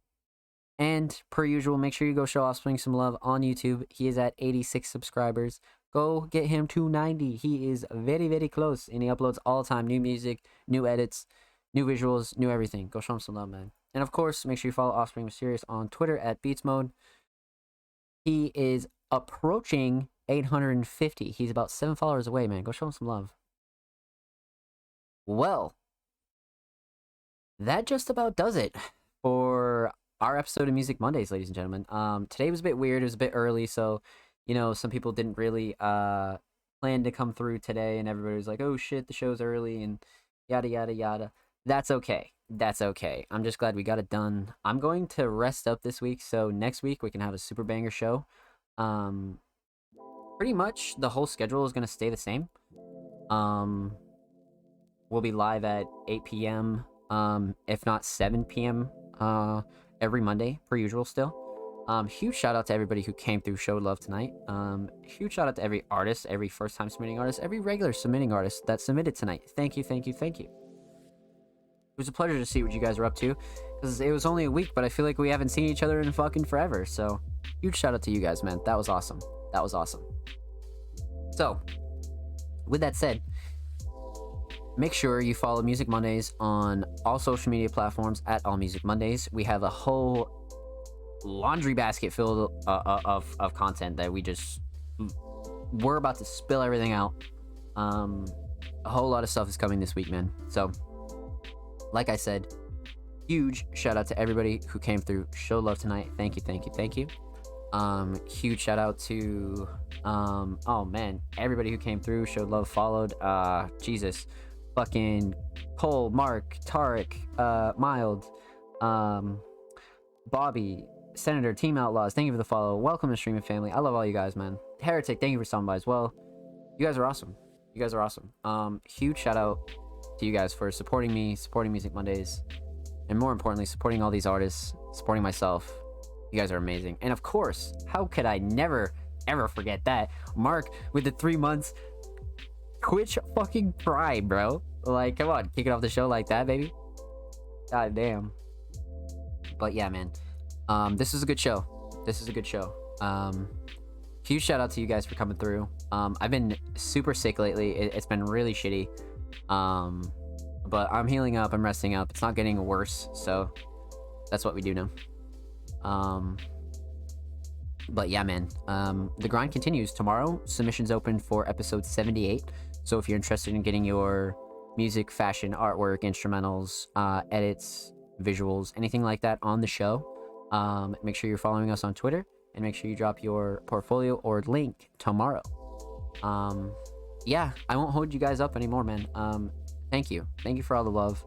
And per usual, make sure you go show Offspring some love on YouTube. He is at 86 subscribers. Go get him to 90. He is very, very close, and he uploads all the time. New music, new edits, new visuals, new everything. Go show him some love, man. And of course, make sure you follow Offspring Mysterious on Twitter at BeatsMode. He is approaching 850. He's about 7 followers away, man. Go show him some love. Well, that just about does it for our episode of Music Mondays, ladies and gentlemen. Today was a bit weird. It was a bit early, so, you know, some people didn't really plan to come through today, and everybody was like, oh shit, the show's early, and yada, yada, yada. That's okay. That's okay. I'm just glad we got it done. I'm going to rest up this week, so next week we can have a super banger show. Pretty much the whole schedule is going to stay the same. We'll be live at 8 p.m., if not 7 p.m., every Monday, per usual still. Huge shout out to everybody who came through, showed love tonight. Huge shout out to every artist, every first time submitting artist, every regular submitting artist that submitted tonight. Thank you, thank you, thank you. It was a pleasure to see what you guys were up to, because it was only a week, but I feel like we haven't seen each other in fucking forever. So huge shout out to you guys, man. That was awesome. That was awesome. So with that said, make sure you follow Music Mondays on all social media platforms at All Music Mondays. We have a whole laundry basket filled of content that we're about to spill everything out. A whole lot of stuff is coming this week, man. So, like I said, huge shout out to everybody who came through, showed love tonight. Thank you, thank you, thank you. Huge shout out to oh man, everybody who came through, showed love, followed. Jesus. Fucking Cole, Mark, Tarek, Mild, Bobby, Senator, Team Outlaws, thank you for the follow. Welcome to Streaming Family. I love all you guys, man. Heretic, thank you for stopping by as well. You guys are awesome. You guys are awesome. Huge shout out to you guys for supporting me, supporting Music Mondays, and more importantly, supporting all these artists, supporting myself. You guys are amazing. And of course, how could I never, ever forget that? Mark with the 3 months Twitch fucking Prime, bro. Like, come on, kick it off the show like that, baby. God damn. But yeah, man. This is a good show. This is a good show. Huge shout out to you guys for coming through. I've been super sick lately. It's been really shitty. But I'm healing up. I'm resting up. It's not getting worse. So that's what we do now. But yeah, man. The grind continues. Tomorrow, submissions open for episode 78. So if you're interested in getting your music, fashion, artwork, instrumentals, edits, visuals, anything like that on the show, make sure you're following us on Twitter, and make sure you drop your portfolio or link tomorrow. Yeah, I won't hold you guys up anymore, man. Thank you for all the love.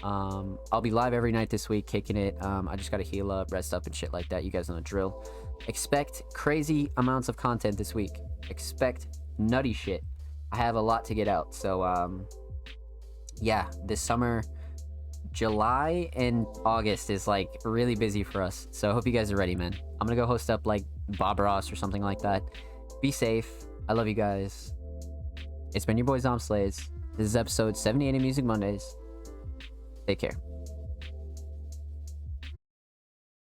I'll be live every night this week, kicking it. I just gotta heal up, rest up, and shit like that. You guys know the drill. Expect crazy amounts of content this week. Expect nutty shit. I have a lot to get out. So yeah, this summer, July and August is like really busy for us. So I hope you guys are ready, man. I'm gonna go host up like Bob Ross or something like that. Be safe. I love you guys. It's been your boy Zom Slays. This is episode 78 of Music Mondays. Take care.